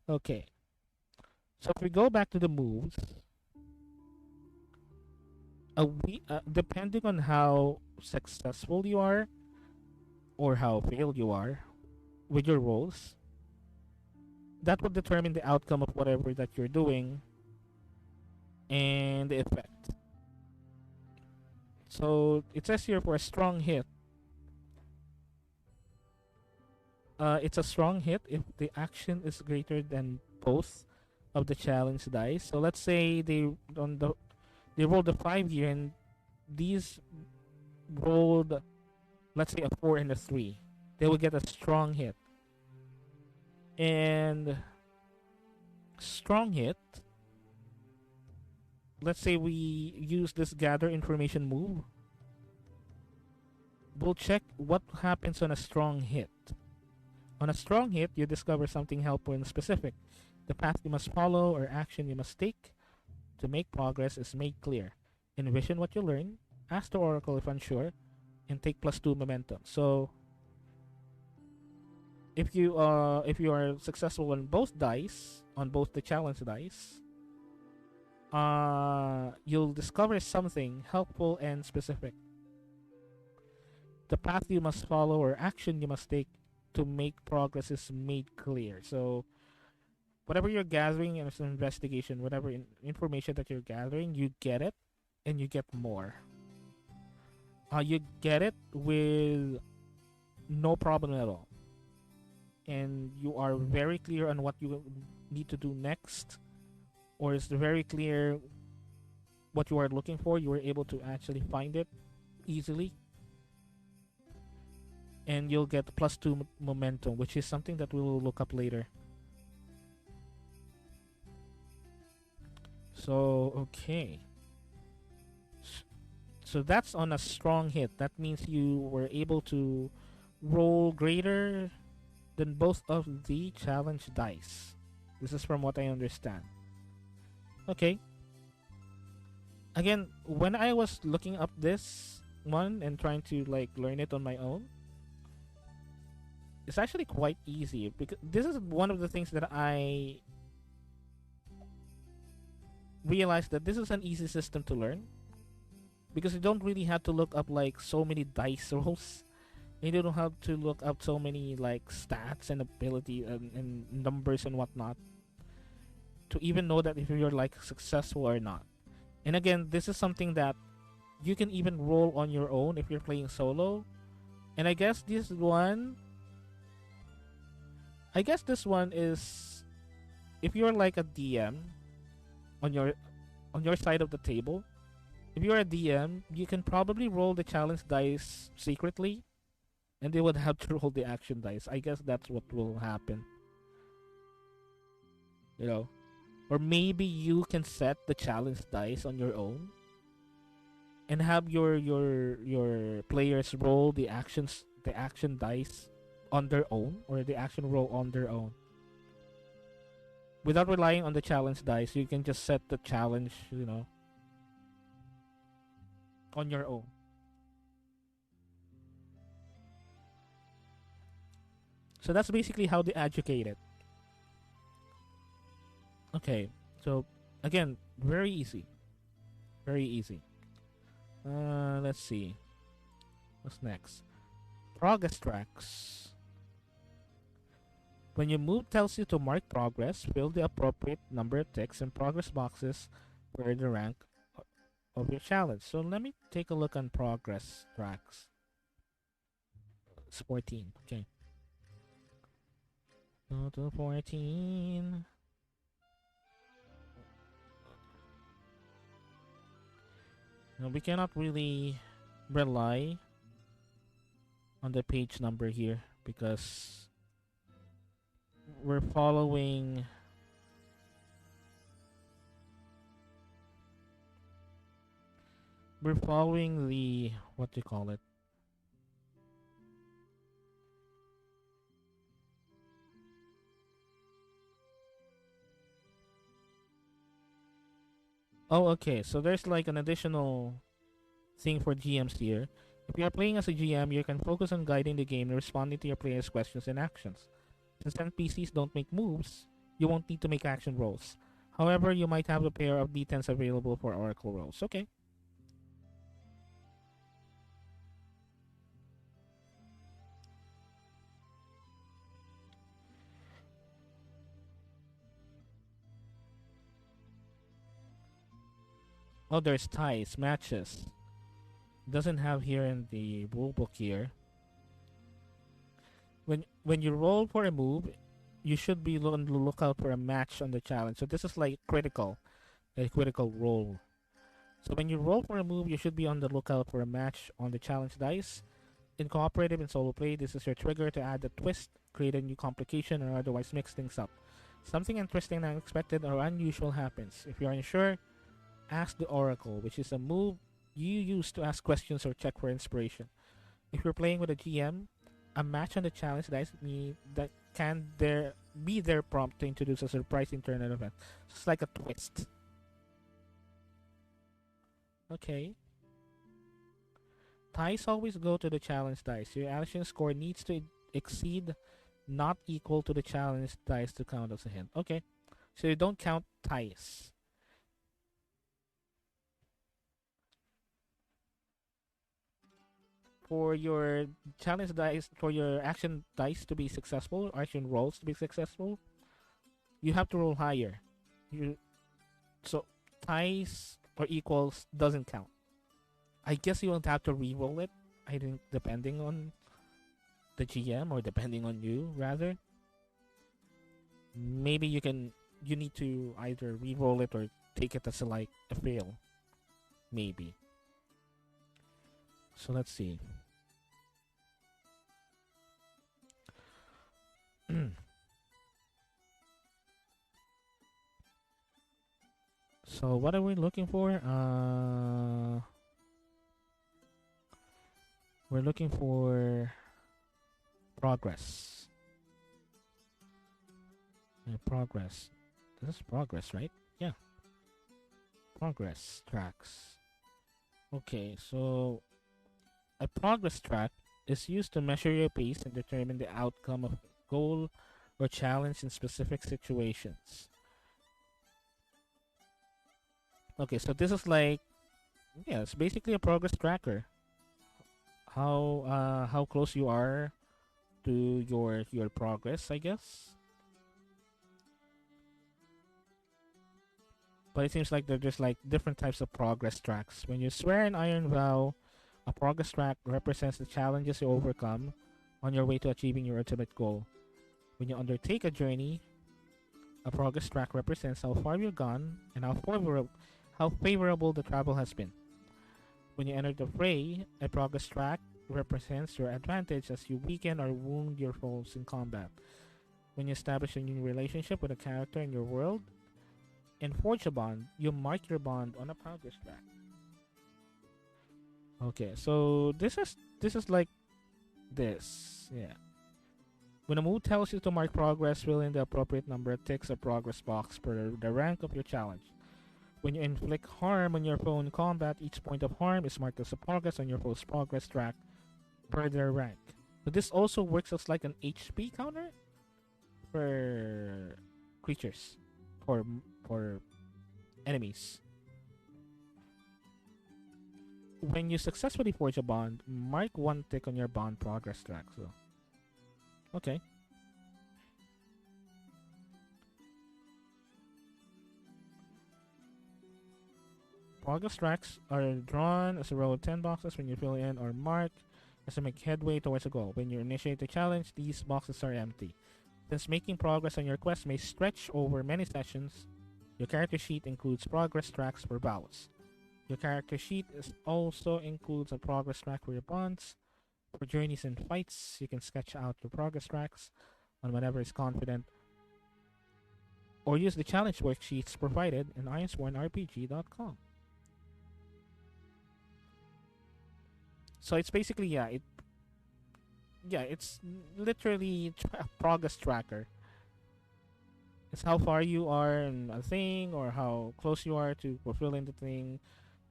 Okay. So if we go back to the moves, depending on how successful you are or how failed you are with your rolls, that will determine the outcome of whatever that you're doing and the effect. So it says here for a strong hit, it's a strong hit if the action is greater than both of the challenge dice. So let's say they rolled a 5 here and these rolled, let's say, a 4 and a 3. They will get a strong hit. And strong hit, let's say we use this gather information move. We'll check what happens on a strong hit. On a strong hit, you discover something helpful and specific. The path you must follow or action you must take to make progress is made clear. Envision what you learn, ask the oracle if unsure, and take +2 momentum. So if you are successful on both dice, on both the challenge dice, you'll discover something helpful and specific. The path you must follow or action you must take to make progress is made clear. So whatever you're gathering in an investigation, whatever information that you're gathering, you get it and you get more. You get it with no problem at all. And you are very clear on what you need to do next, or it's very clear what you are looking for. You were able to actually find it easily. and you'll get +2 momentum, which is something that we will look up later. So, okay. So that's on a strong hit. That means you were able to roll greater than both of the challenge dice. This is from what I understand. Okay. Again, when I was looking up this one and trying to like learn it on my own, it's actually quite easy because this is one of the things that I realized that this is an easy system to learn because you don't really have to look up like so many dice rolls. You don't have to look up so many like stats and ability and numbers and whatnot to even know that if you're like successful or not. And again, this is something that you can even roll on your own if you're playing solo. And I guess this one is if you're like a DM on your side of the table. If you're a DM, you can probably roll the challenge dice secretly, and they would have to roll the action dice. I guess that's what will happen. You know, or maybe you can set the challenge dice on your own, and have your players roll the action dice on their own, or the action roll on their own. Without relying on the challenge dice, you can just set the challenge, on your own. So that's basically how they educate it. Okay, so again, very easy. Very easy. Let's see. What's next? Progress tracks. When you move tells you to mark progress, fill the appropriate number of ticks in progress boxes per the rank of your challenge. So let me take a look on progress tracks. It's 14. Okay. Go to 14. Now we cannot really rely on the page number here because we're following the what do you call it? Oh, okay. So there's like an additional thing for GMs here. If you are playing as a GM, you can focus on guiding the game and responding to your players' questions and actions. Since NPCs don't make moves, you won't need to make action rolls. However, you might have a pair of D10s available for oracle rolls. Okay. Oh, there's ties, matches. Doesn't have here in the rulebook here. When you roll for a move, you should be on the lookout for a match on the challenge. So this is like a critical roll. So when you roll for a move, you should be on the lookout for a match on the challenge dice. In cooperative and solo play, this is your trigger to add a twist, create a new complication, or otherwise mix things up. Something interesting, unexpected, or unusual happens. If you're unsure, ask the Oracle, which is a move you use to ask questions or check for inspiration. If you're playing with a GM, a match on the challenge dice that can there be their prompt to introduce a surprise internal event. It's like a twist. Okay. Ties always go to the challenge dice. Your action score needs to exceed not equal to the challenge dice to count as a hit. Okay. So you don't count ties. For your challenge dice, for your action dice to be successful, action rolls to be successful, you have to roll higher. So ties or equals doesn't count. I guess you won't have to re-roll it. I think depending on the GM or depending on you rather. Maybe you need to either re-roll it or take it as a fail. Maybe. So let's see. So what are we looking for? We're looking for progress. Progress. This is progress, right? Yeah, progress tracks. Okay, so a progress track is used to measure your pace and determine the outcome of a goal or challenge in specific situations. Okay, so this is like, yeah, it's basically a progress tracker. How close you are to your progress, I guess. But it seems like there's like different types of progress tracks. When you swear an iron vow, a progress track represents the challenges you overcome on your way to achieving your ultimate goal. When you undertake a journey, a progress track represents how far you've gone and how favorable the travel has been. When you enter the fray, a progress track represents your advantage as you weaken or wound your foes in combat. When you establish a new relationship with a character in your world and forge a bond, you mark your bond on a progress track. Okay, so this is like this. Yeah. When a move tells you to mark progress, fill in the appropriate number of ticks or progress box per the rank of your challenge. When you inflict harm on your foe in combat, each point of harm is marked as a progress on your foe's progress track per their rank. So this also works as like an HP counter for creatures, for for enemies. When you successfully forge a bond, mark one tick on your bond progress track. So okay. Progress tracks are drawn as a row of 10 boxes when you fill in or mark as you make headway towards a goal. When you initiate the challenge, these boxes are empty. Since making progress on your quest may stretch over many sessions, your character sheet includes progress tracks for vows. Your character sheet also includes a progress track for your bonds. For journeys and fights, you can sketch out your progress tracks on whatever is confident or use the challenge worksheets provided in ironswornrpg.com. So it's basically, it's literally a progress tracker. It's how far you are in a thing or how close you are to fulfilling the thing.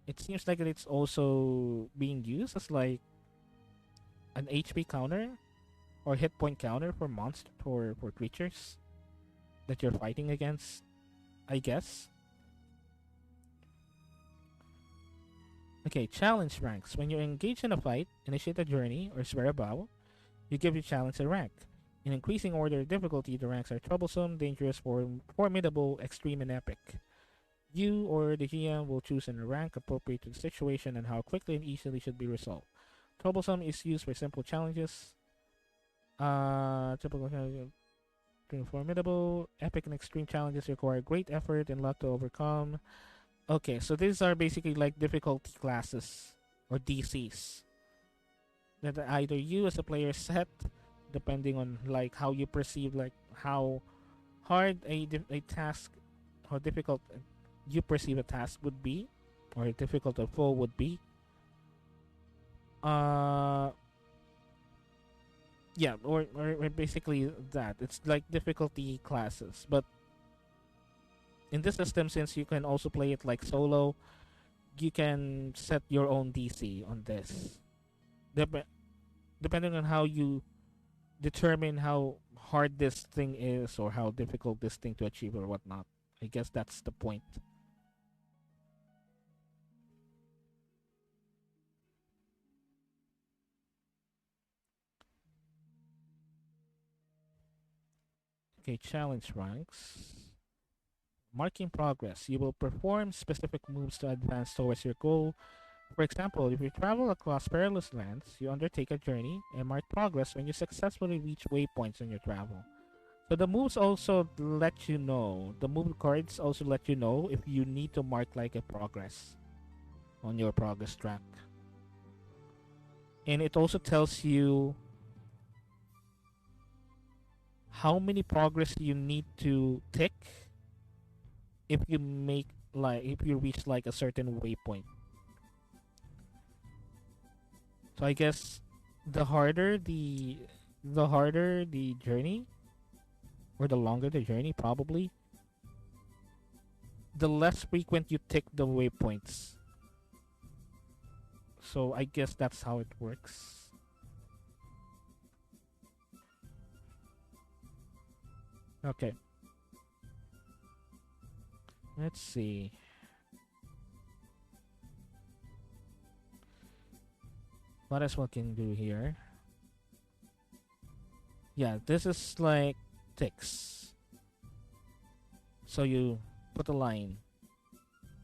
It seems like it's also being used as like an HP counter or hit point counter for for creatures that you're fighting against, I guess. Okay, challenge ranks. When you engage in a fight, initiate a journey, or swear a vow, you give your challenge a rank. In increasing order of difficulty, the ranks are troublesome, dangerous, formidable, extreme, and epic. You or the GM will choose a rank appropriate to the situation and how quickly and easily should be resolved. Troublesome is used for simple challenges. Typical formidable, epic, and extreme challenges require great effort and luck to overcome. Okay, so these are basically like difficulty classes or DCs that either you as a player set depending on like how you perceive like how hard a task, how difficult you perceive a task would be or difficult a foe would be. Uh yeah, or basically that. It's like difficulty classes. But in this system, since you can also play it like solo, you can set your own DC on this. Dep- Depending on how you determine how hard this thing is or how difficult this thing to achieve or whatnot. I guess that's the point. Okay, challenge ranks. Marking progress. You will perform specific moves to advance towards your goal. For example, if you travel across perilous lands, you undertake a journey and mark progress when you successfully reach waypoints on your travel. So the moves also let you know, the move cards also let you know if you need to mark like a progress on your progress track. And it also tells you how many progress you need to tick if you make like if you reach like a certain waypoint. So I guess the harder the journey, or the longer the journey, probably the less frequent you tick the waypoints. So I guess that's how it works. Okay, let's see. What else we can do here? Yeah, this is like ticks. So you put a line.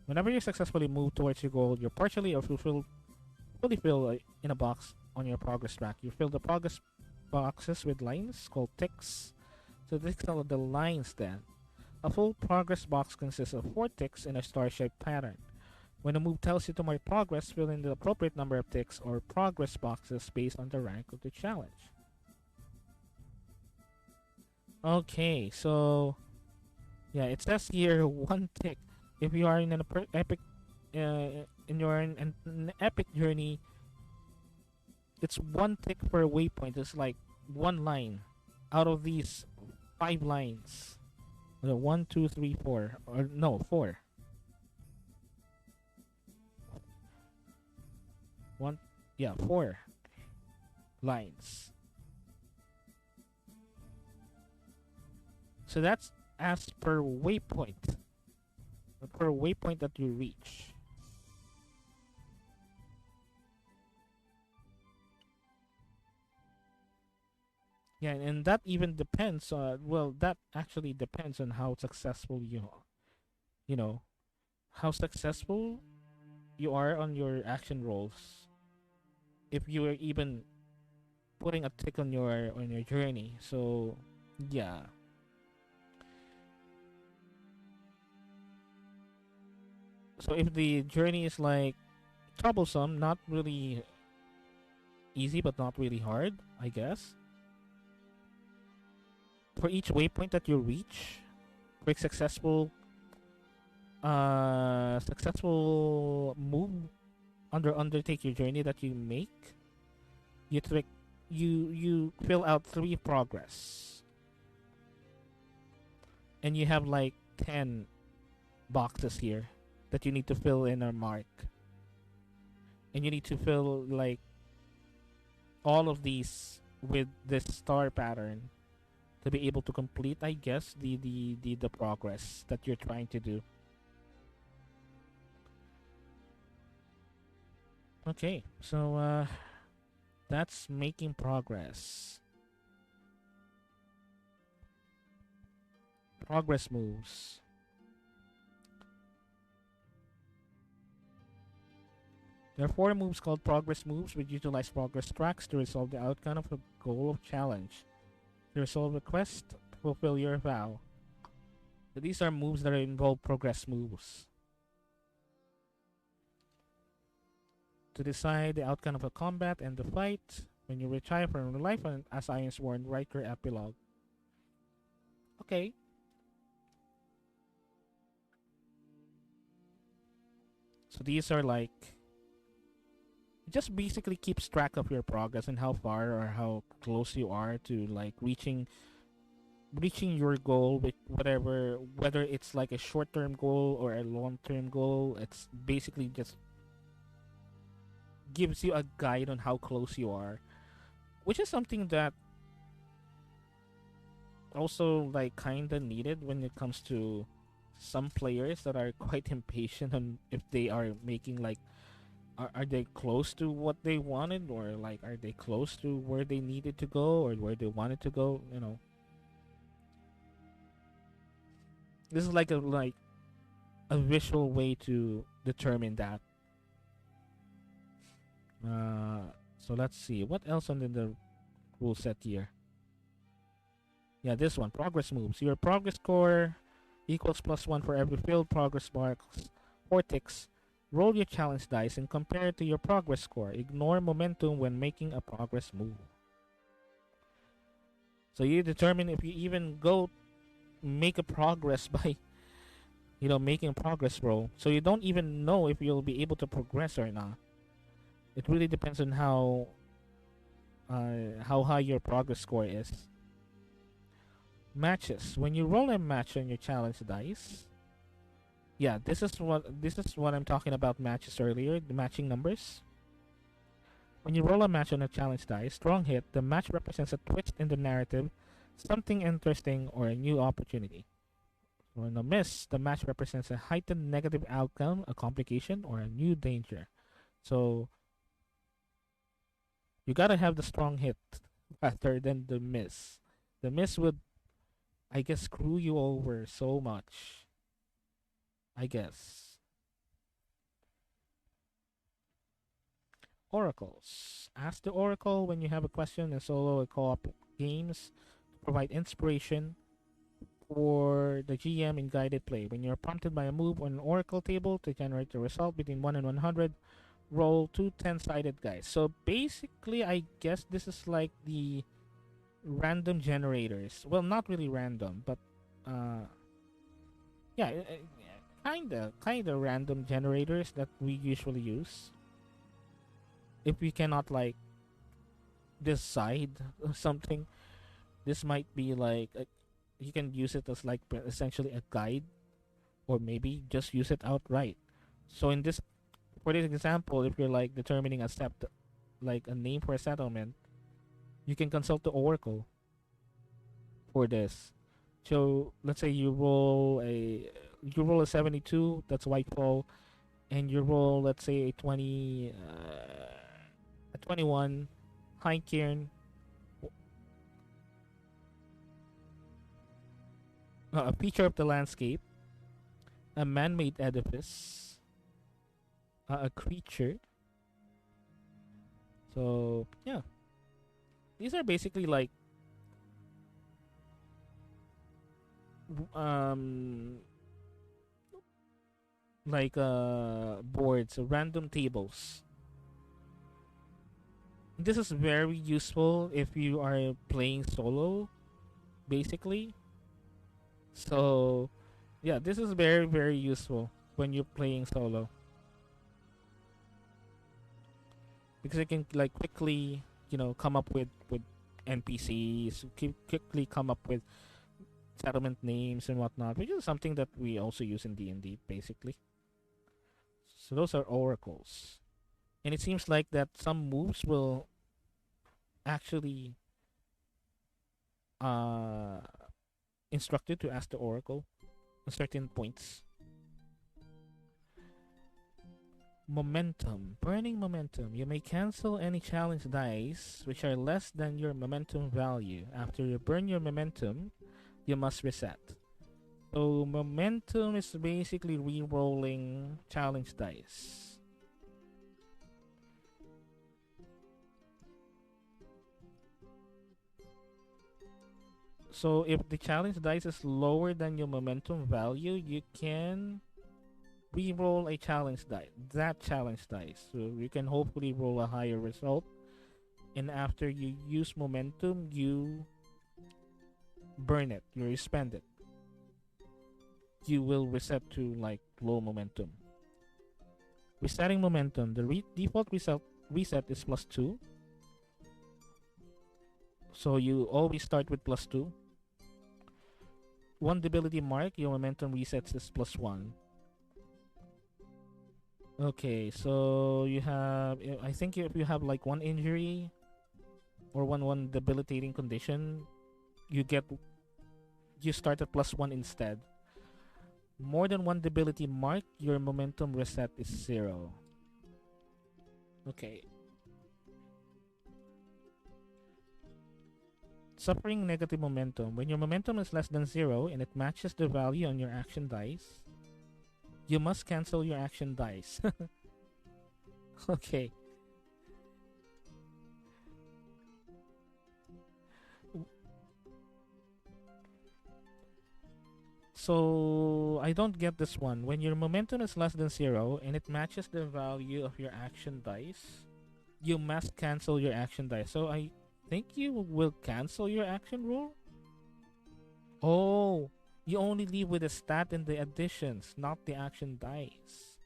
Whenever you successfully move towards your goal, you're partially or fully fill in a box on your progress track. You fill the progress boxes with lines called ticks. So this are the lines then. A full progress box consists of 4 ticks in a star-shaped pattern. When a move tells you to mark progress, fill in the appropriate number of ticks or progress boxes based on the rank of the challenge. Okay, so yeah, it says here 1 tick. If you are in an epic, in your an epic journey, it's 1 tick per waypoint. It's like 1 line out of these 5 lines. 1, 2, 3, 4, or no, 4. One, yeah, 4 lines. So that's as per waypoint. Per waypoint that you reach. Yeah, and that even depends on, well, that actually depends on how successful you know, how successful you are on your action rolls. If you are even putting a tick on your journey. So, yeah. So if the journey is like troublesome, not really easy but not really hard, I guess. For each waypoint that you reach, for a successful move undertake your journey that you make, you trick you fill out 3 progress. And you have like 10 boxes here that you need to fill in or mark. And you need to fill like all of these with this star pattern to be able to complete, I guess, the progress that you're trying to do. Okay, so that's making progress. Progress moves. There are 4 moves called progress moves, which utilize progress tracks to resolve the outcome of a goal of challenge. To resolve a quest, fulfill your vow. So these are moves that involve progress moves. To decide the outcome of a combat and the fight, when you retire from life as Ironsworn, write your epilogue. Okay. So these are like, it just basically keeps track of your progress and how far or how close you are to like reaching your goal with whatever, whether it's like a short-term goal or a long-term goal. It's basically just gives you a guide on how close you are, which is something that also like kind of needed when it comes to some players that are quite impatient on if they are making like, are they close to what they wanted, or like are they close to where they needed to go or where they wanted to go, this is like a visual way to determine that. So let's see what else under the rule set here. Yeah, this one, progress moves. Your progress score equals +1 for every filled progress box or ticks. Roll your challenge dice and compare it to your progress score. Ignore momentum when making a progress move. So you determine if you even go make a progress by making a progress roll. So you don't even know if you'll be able to progress or not. It really depends on how high your progress score is. Matches. When you roll a match on your challenge dice, yeah, this is what I'm talking about matches earlier, the matching numbers. When you roll a match on a challenge dice, strong hit, the match represents a twist in the narrative, something interesting, or a new opportunity. When a miss, the match represents a heightened negative outcome, a complication, or a new danger. So you gotta have the strong hit rather than the miss. The miss would, I guess, screw you over so much. I guess. Oracles. Ask the Oracle when you have a question in solo or co-op games to provide inspiration for the GM in guided play. When you're prompted by a move on an Oracle table to generate a result between 1 and 100, roll two 10-sided dice. So basically, I guess this is like the random generators. Well, not really random, but uh, yeah, kinda random generators that we usually use. If we cannot like decide something, this might be like you can use it as like essentially a guide, or maybe just use it outright. So for this example, if you're like determining like a name for a settlement, you can consult the oracle for this. So let's say you roll a 72, that's Whitefall, and you roll, let's say, a 21, High Cairn, a feature of the landscape, a man-made edifice, a creature. So yeah, these are basically um boards, random tables. This is very useful if you are playing solo, basically. So yeah, this is very very useful when you're playing solo, because you can like quickly come up with NPCs, quickly come up with settlement names and whatnot, which is something that we also use in D&D basically. So those are oracles, and it seems like that some moves will actually uh instructed to ask the oracle at certain points. Momentum. Burning momentum. You may cancel any challenge dice which are less than your momentum value. After you burn your momentum, you must reset. So momentum is basically re-rolling challenge dice. So if the challenge dice is lower than your momentum value, you can re-roll a challenge die. That challenge dice. So you can hopefully roll a higher result. And after you use momentum, you burn it. You spend it. You will reset to like low momentum. Resetting momentum. The default reset is +2. So you always start with +2. One debility mark, your momentum resets is +1. Okay, so you have, I think if you have like one injury or one debilitating condition, you start at +1 instead. More than one debility mark, your momentum reset is 0. Okay. Suffering negative momentum. When your momentum is less than 0 and it matches the value on your action dice, you must cancel your action dice. Okay. So I don't get this one. When your momentum is less than 0 and it matches the value of your action dice, you must cancel your action dice. So I think you will cancel your action roll. Oh, You only leave with the stat and the additions, not the action dice.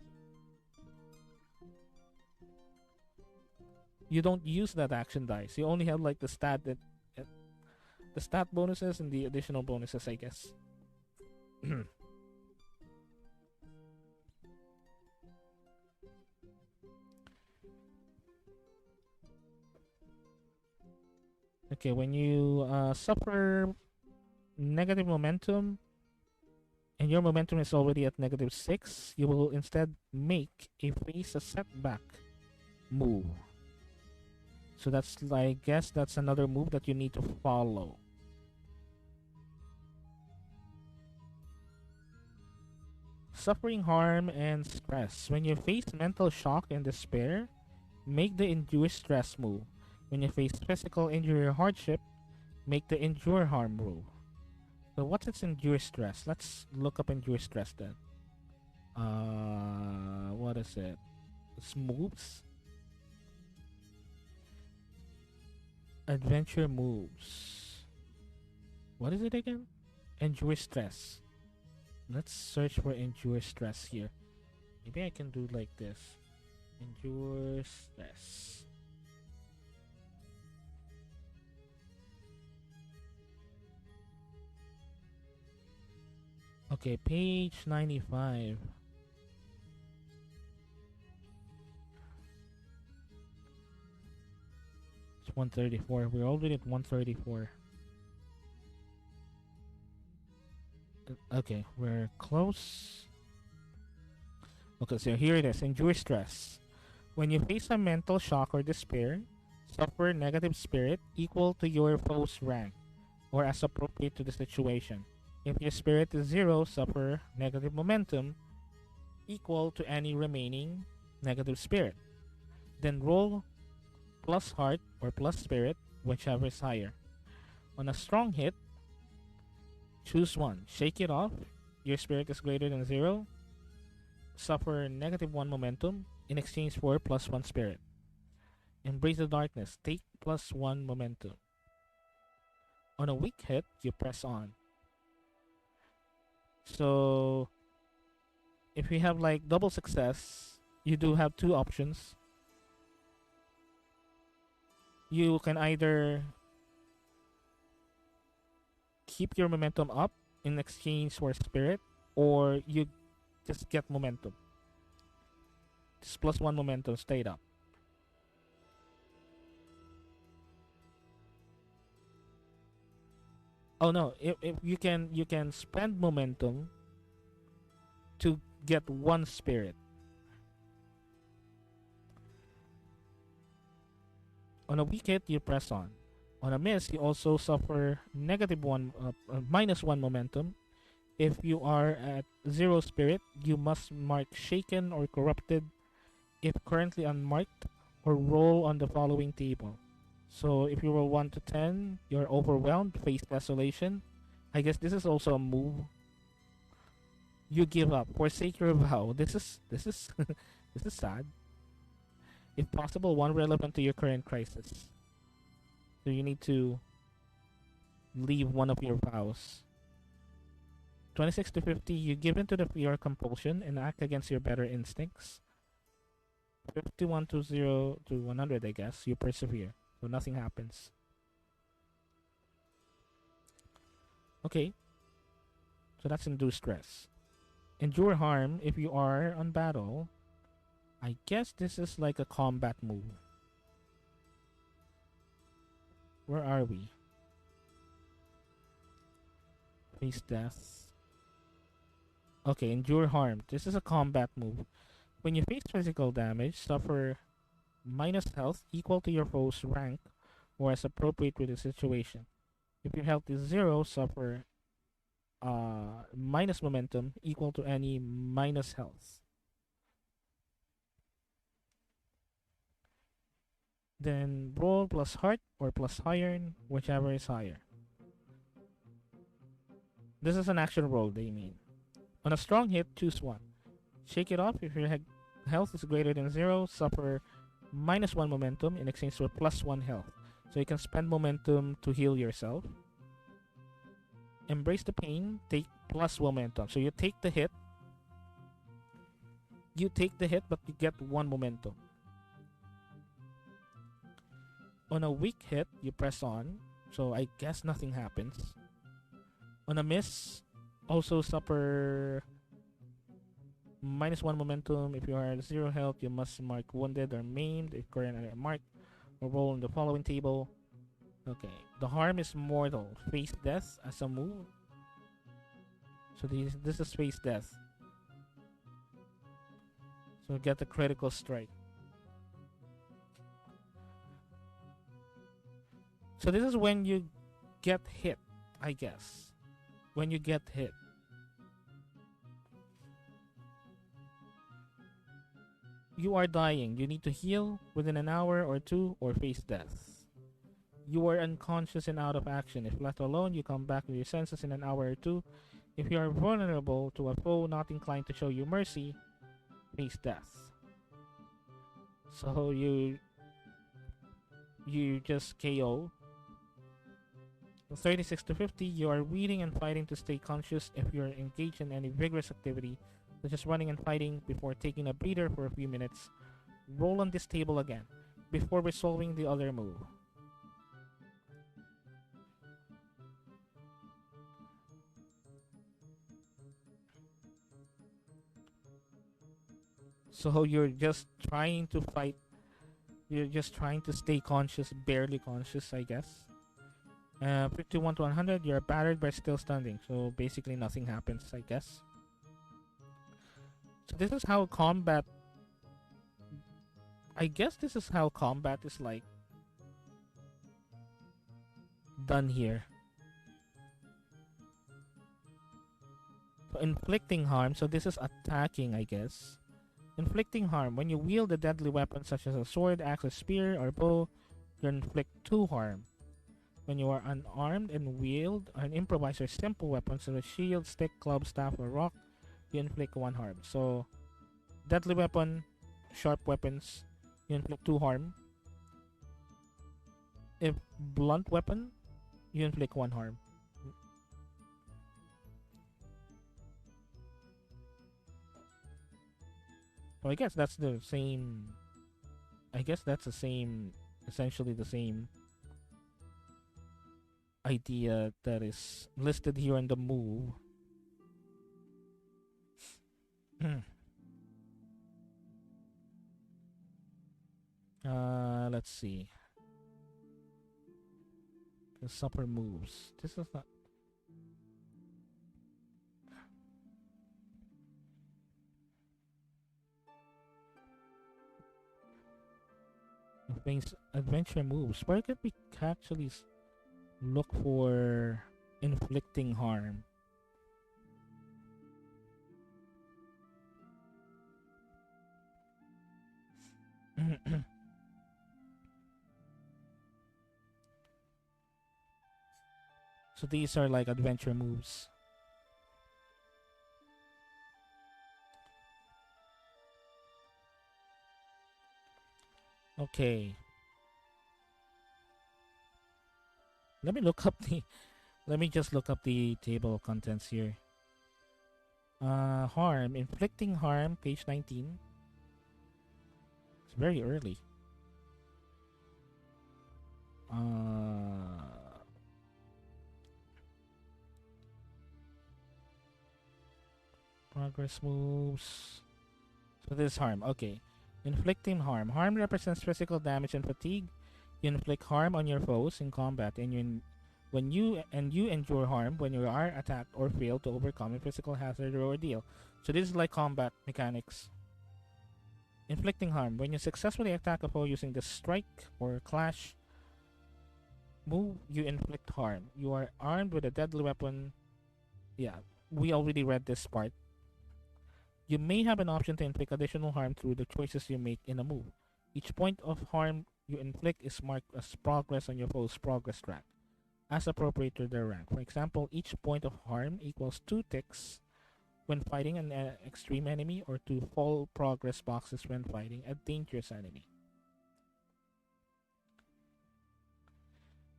You don't use that action dice. You only have like uh, the stat bonuses and the additional bonuses, I guess. Okay, when you suffer negative momentum and your momentum is already at -6, you will instead make a setback move. So that's, I guess, that's another move that you need to follow. Suffering harm and stress. When you face mental shock and despair, make the endure stress move. When you face physical injury or hardship, make the endure harm move. So what's its endure stress? Let's look up endure stress then. What is it? It's moves. Adventure moves. What is it again? Endure stress. Let's search for endure stress here. Maybe I can do like this. Endure stress. Okay, page 95. It's 134. We're already at 134. Okay, we're close. Okay, so here it is. Endure stress. When you face a mental shock or despair, suffer negative spirit equal to your foe's rank, or as appropriate to the situation. If your spirit is 0, suffer negative momentum equal to any remaining negative spirit. Then roll plus heart or plus spirit, whichever is higher. On a strong hit, choose one. Shake it off. Your spirit is greater than 0. Suffer -1 momentum in exchange for +1 spirit. Embrace the darkness. Take +1 momentum. On a weak hit, you press on. So, if you have like double success, you do have two options. You can either keep your momentum up in exchange for spirit, or you just get momentum. Just +1 momentum stayed up. Oh no, if you can spend momentum to get one spirit. On a weak hit, you press on. On a miss, you also suffer -1 momentum. If you are at 0 spirit, you must mark shaken or corrupted if currently unmarked, or roll on the following table. So if you roll 1 to 10, you're overwhelmed, face desolation. I guess this is also a move. You give up, forsake your vow. This is this is sad. If possible, one relevant to your current crisis. So you need to leave one of your vows. 26 to 50, you give in to the fear compulsion and act against your better instincts. 51 to 0 to 100, I guess, you persevere. So nothing happens. Okay. So that's endure stress. Endure harm if you are on battle. I guess this is like a combat move. Where are we? Face death. Okay, endure harm. This is a combat move. When you face physical damage, suffer minus health equal to your foe's rank, or as appropriate with the situation. If your health is 0, suffer minus momentum equal to any minus health. Then roll plus heart or plus iron, whichever is higher. This is an action roll, they mean. On a strong hit, choose one. Shake it off if your health is greater than 0, suffer -1 momentum in exchange for +1 health. So you can spend momentum to heal yourself. Embrace the pain, take plus momentum. So you take the hit, but you get 1 momentum. On a weak hit, you press on, so I guess nothing happens. On a miss, also suffer -1 momentum. If you are at 0 health, you must mark wounded or maimed if currently marked, or roll in the following table. Okay, the harm is mortal. Face death as a move. So this is face death. So get a critical strike. So this is when you get hit, I guess. When you get hit. You are dying. You need to heal within an hour or 2 or face death. You are unconscious and out of action. If left alone, you come back with your senses in an hour or 2. If you are vulnerable to a foe not inclined to show you mercy, face death. So you just KO. 36 to 50, you are reading and fighting to stay conscious if you are engaged in any vigorous activity, such as running and fighting before taking a breather for a few minutes. Roll on this table again, before resolving the other move. So you're just trying to fight. You're just trying to stay conscious, barely conscious, I guess. 51 to 100, you're battered but still standing. So basically nothing happens, I guess. So this is how combat... I guess this is how combat is like done here. So inflicting harm. So this is attacking, I guess. Inflicting harm. When you wield a deadly weapon such as a sword, axe, a spear, or bow, you inflict 2 harm. When you are unarmed and wield an improvised or simple weapon such as a shield, stick, club, staff, or rock, you inflict 1 harm. So, deadly weapon, sharp weapons, you inflict 2 harm. If blunt weapon, you inflict 1 harm. So I guess that's the same. I guess that's the same. Essentially the same idea that is listed here in the move. Let's see. The supper moves. This is not. Adventure moves. Where could we actually look for inflicting harm? So these are like adventure moves. Okay. Let me look up the let me just look up the table of contents here. Harm. Inflicting harm, page 19. It's very early. Progress moves. So this is harm. Okay. Inflicting harm. Harm represents physical damage and fatigue. You inflict harm on your foes in combat, and you endure harm when you are attacked or fail to overcome a physical hazard or ordeal. So this is like combat mechanics. Inflicting harm. When you successfully attack a foe using the strike or clash move, you inflict harm. You are armed with a deadly weapon. Yeah, we already read this part. You may have an option to inflict additional harm through the choices you make in a move. Each point of harm you inflict is marked as progress on your foe's progress track, as appropriate to their rank. For example, each point of harm equals 2 ticks when fighting an extreme enemy, or 2 full progress boxes when fighting a dangerous enemy.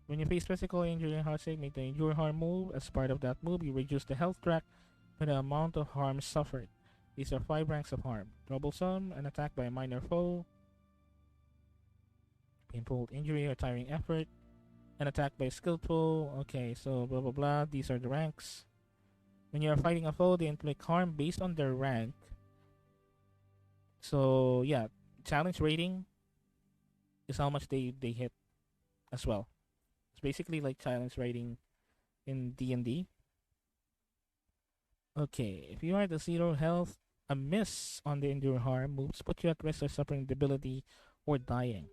When you face physical injury and hardship, make the endure harm move. As part of that move, you reduce the health track by the amount of harm suffered. These are 5 ranks of harm. Troublesome, an attack by a minor foe. Painful injury or tiring effort. An attack by skillful. Okay, so blah blah blah. These are the ranks. When you are fighting a foe, they inflict harm based on their rank. So yeah, challenge rating is how much they hit as well. It's basically like challenge rating in D&D. Okay, if you are at the 0 health, a miss on the endure harm moves put you at risk of suffering debility or dying.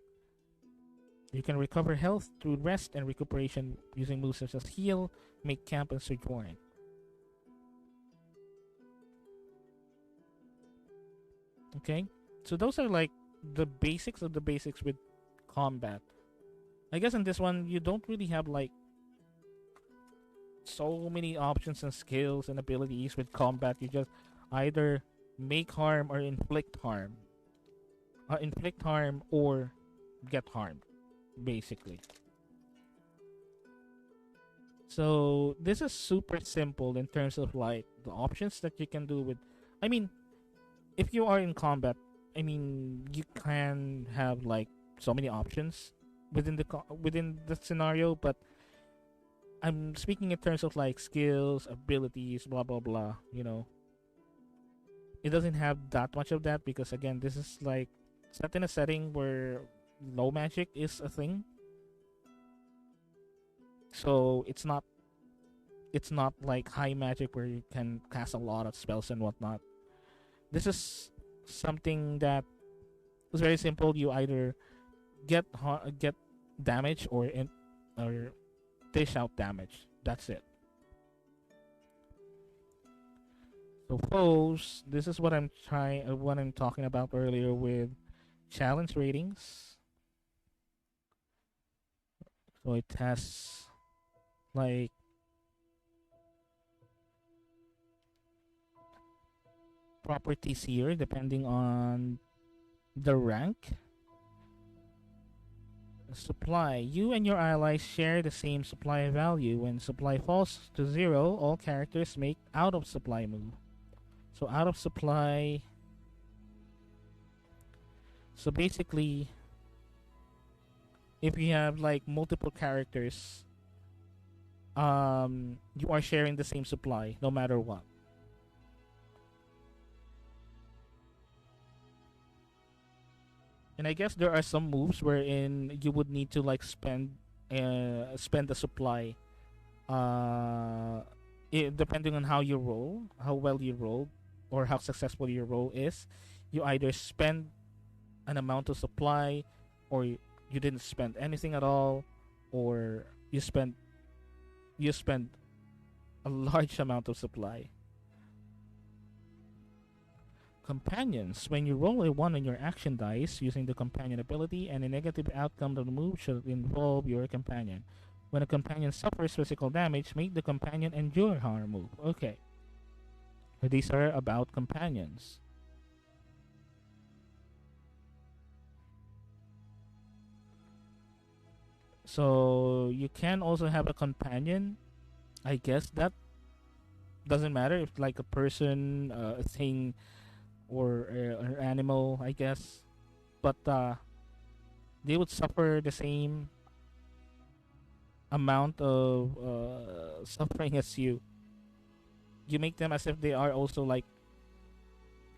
You can recover health through rest and recuperation using moves such as heal, make camp, and sojourn. Okay, so those are like the basics of the basics with combat. I guess in this one you don't really have like so many options and skills and abilities with combat. You just either make harm or inflict harm. Inflict harm or get harmed, basically. So this is super simple in terms of like the options that you can do with. I mean, if you are in combat, I mean you can have like so many options within the scenario, but I'm speaking in terms of like skills, abilities, blah blah blah. It doesn't have that much of that because again, this is like set in a setting where low magic is a thing. So it's not like high magic where you can cast a lot of spells and whatnot. This is something that is very simple. You either get damage or dish out damage. That's it. So foes, this is what I'm talking about earlier with challenge ratings. So it has like properties here depending on the rank. Supply. You and your allies share the same supply value. When supply falls to 0, all characters make out of supply move. So out of supply. So basically, if you have like multiple characters, you are sharing the same supply no matter what. And I guess there are some moves wherein you would need to like spend the supply. Depending on how you roll, how well you roll, or how successful your roll is, you either spend an amount of supply, or you didn't spend anything at all, or you spend a large amount of supply. Companions. When you roll a 1 on your action dice using the companion ability, and a negative outcome of the move should involve your companion. When a companion suffers physical damage, make the companion endure harm move. Okay. These are about companions. So you can also have a companion. I guess that doesn't matter if like a person, a thing, or an animal. I guess, but they would suffer the same amount of suffering as you. You make them as if they are also like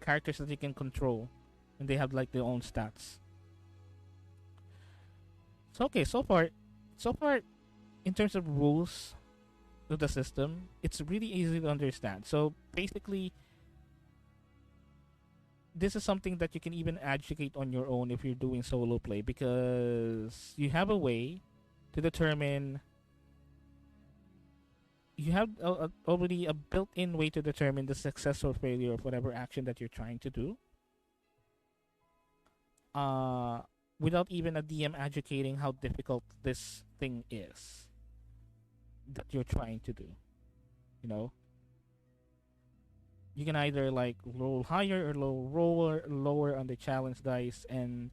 characters that you can control, and they have like their own stats. So okay, so far, in terms of rules of the system, it's really easy to understand. So basically, this is something that you can even educate on your own if you're doing solo play, because you have a way to determine. You have already a built-in way to determine the success or failure of whatever action that you're trying to do. Uh, Without even a DM educating how difficult this thing is that you're trying to do. You know, you can either like roll higher or lower on the challenge dice, and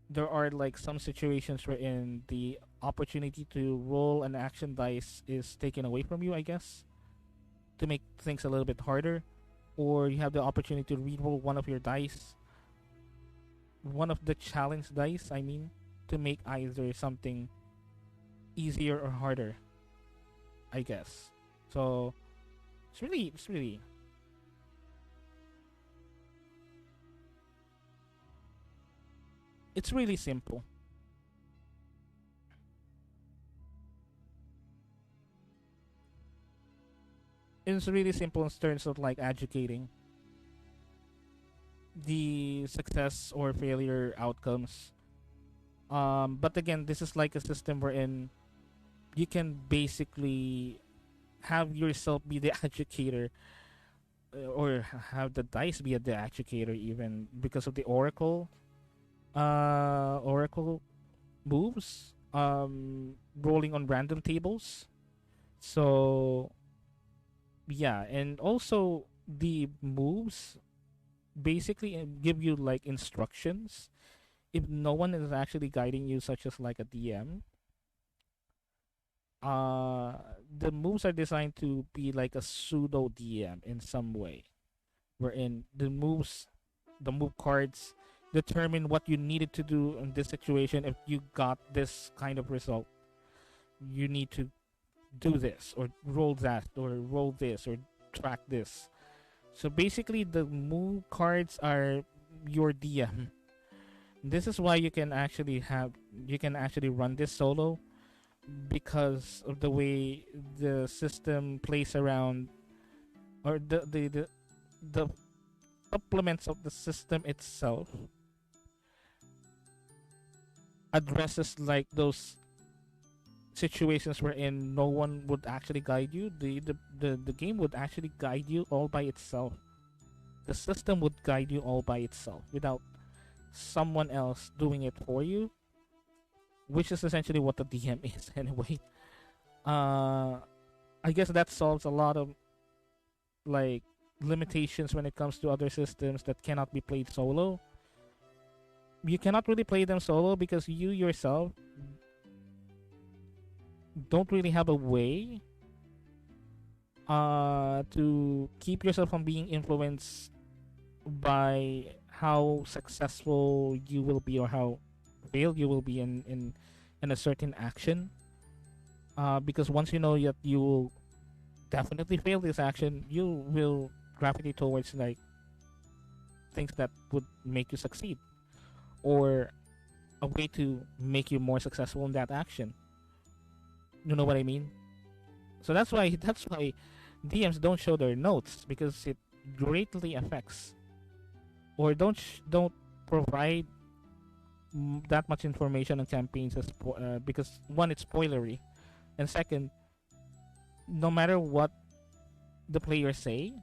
there are like some situations wherein the opportunity to roll an action dice is taken away from you, I guess, to make things a little bit harder, or you have the opportunity to re-roll one of your dice, one of the challenge dice, I mean, to make either something easier or harder, I guess. So it's really simple. It's really simple in terms of like educating the success or failure outcomes. But again, this is like a system wherein you can basically have yourself be the educator, or have the dice be the educator, even because of the oracle moves, rolling on random tables. So yeah, and also the moves basically give you like instructions if no one is actually guiding you, such as like a DM. uh the moves are designed to be like a pseudo DM in some way, wherein the move cards determine what you needed to do in this situation. If you got this kind of result, you need to do this or roll that or roll this or track this. So basically the move cards are your DM. This is why you can actually run this solo, because of the way the system plays around, or the supplements of the system itself addresses like those situations wherein no one would actually guide you. The game would actually guide you all by itself. The system would guide you all by itself without someone else doing it for you, which is essentially what the DM is anyway. uh I guess that solves a lot of like limitations when it comes to other systems that cannot be played solo. You cannot really play them solo because you yourself don't really have a way to keep yourself from being influenced by how successful you will be or how failed you will be in a certain action. Because once you know that you will definitely fail this action, you will gravitate towards like things that would make you succeed, or a way to make you more successful in that action. You know what I mean? So that's why DMs don't show their notes, because it greatly affects, or don't provide that much information on campaigns, because one, it's spoilery, and second, no matter what the players say,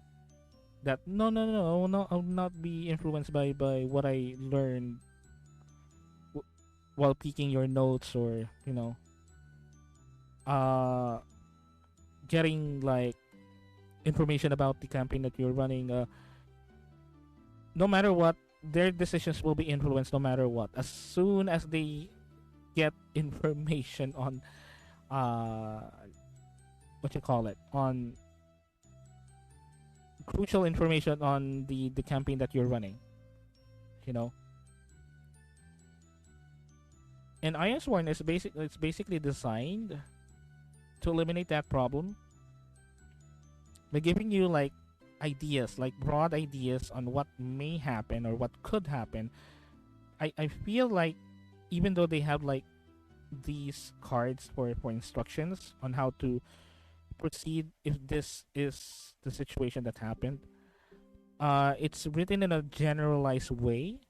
that no, I'll not be influenced by what I learned while peeking your notes, or uh getting like information about the campaign that you're running. No matter what, their decisions will be influenced no matter what, as soon as they get information on uh what you call it, on crucial information on the campaign that you're running, you know. And Iron Sworn is basically designed to eliminate that problem by giving you like ideas, like broad ideas on what may happen or what could happen. I feel like even though they have like these cards for instructions on how to proceed if this is the situation that happened, it's written in a generalized way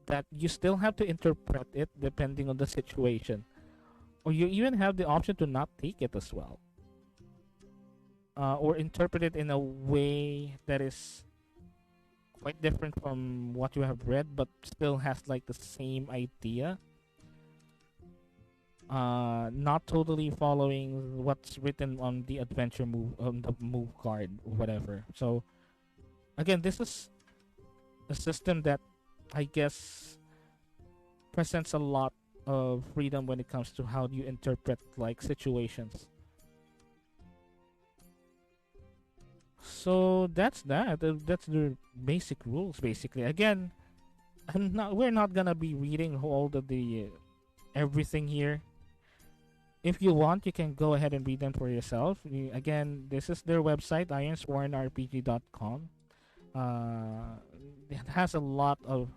that you still have to interpret it depending on the situation, or you even have the option to not take it as well, or interpret it in a way that is quite different from what you have read, but still has like the same idea. Not totally following what's written on the adventure move, on the move card, or whatever. So again, this is a system that I guess presents a lot of freedom when it comes to how you interpret like situations. So that's that. That's the basic rules basically. Again, we're not gonna be reading all of the everything here. If you want, you can go ahead and read them for yourself. Again, this is their website, ironswornrpg.com. It has a lot of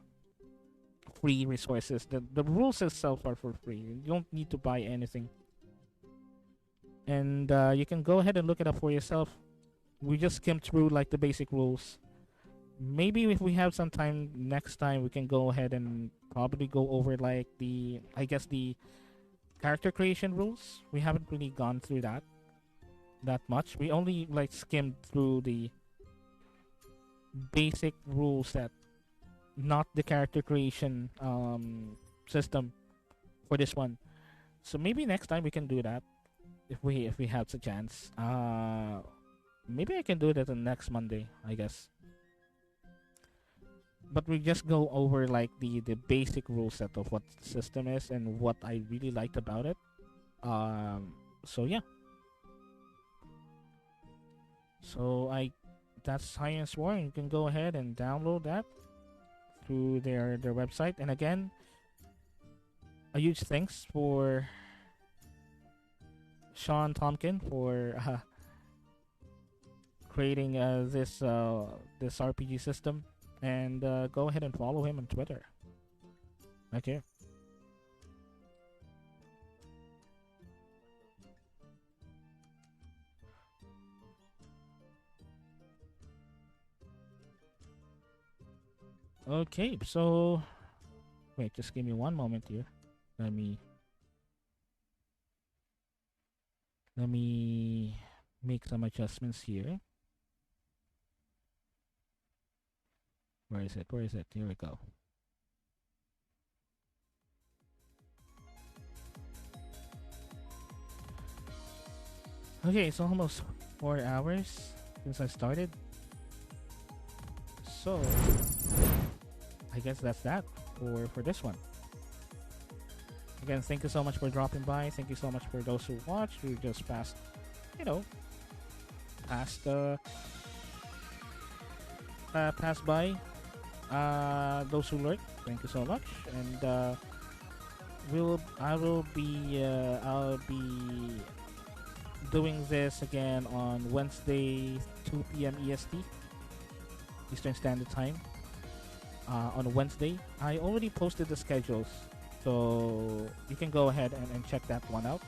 free resources. The rules itself are for free. You don't need to buy anything. And you can go ahead and look it up for yourself. We just skimmed through like the basic rules. Maybe if we have some time next time, we can go ahead and probably go over like the character creation rules. We haven't really gone through that much. We only like skimmed through the basic rule set, not the character creation system for this one. So maybe next time we can do that if we have the chance. Maybe I can do that on next Monday, I guess. But we just go over like the basic rule set of what the system is and what I really liked about it. So yeah. So that's Science War. You can go ahead and download that through their website. And again, a huge thanks for Sean Tompkin for creating this RPG system. And go ahead and follow him on Twitter. Okay. Okay, so wait, just give me one moment here. Let me make some adjustments here. Where is it? Where is it? Here we go. Okay, it's almost 4 hours since I started. So I guess that's that for this one. Again, thank you so much for dropping by. Thank you so much for those who watched, who just passed, passed by. Those who lurk, thank you so much. And I'll be doing this again on Wednesday, 2 p.m. EST, Eastern Standard Time. On Wednesday, I already posted the schedules, so you can go ahead and check that one out.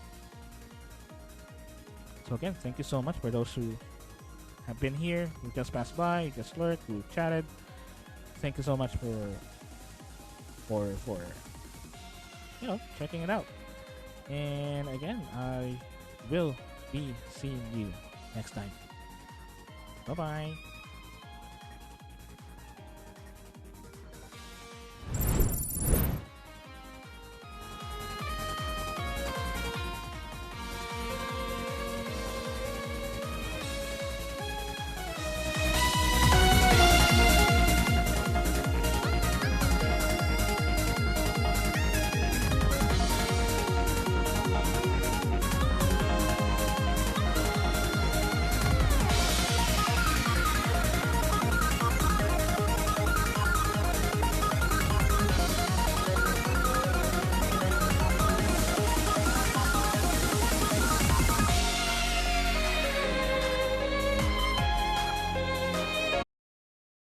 So again, thank you so much for those who have been here, who just passed by, who just lurked, who chatted. Thank you so much for checking it out. And again, I will be seeing you next time. Bye bye.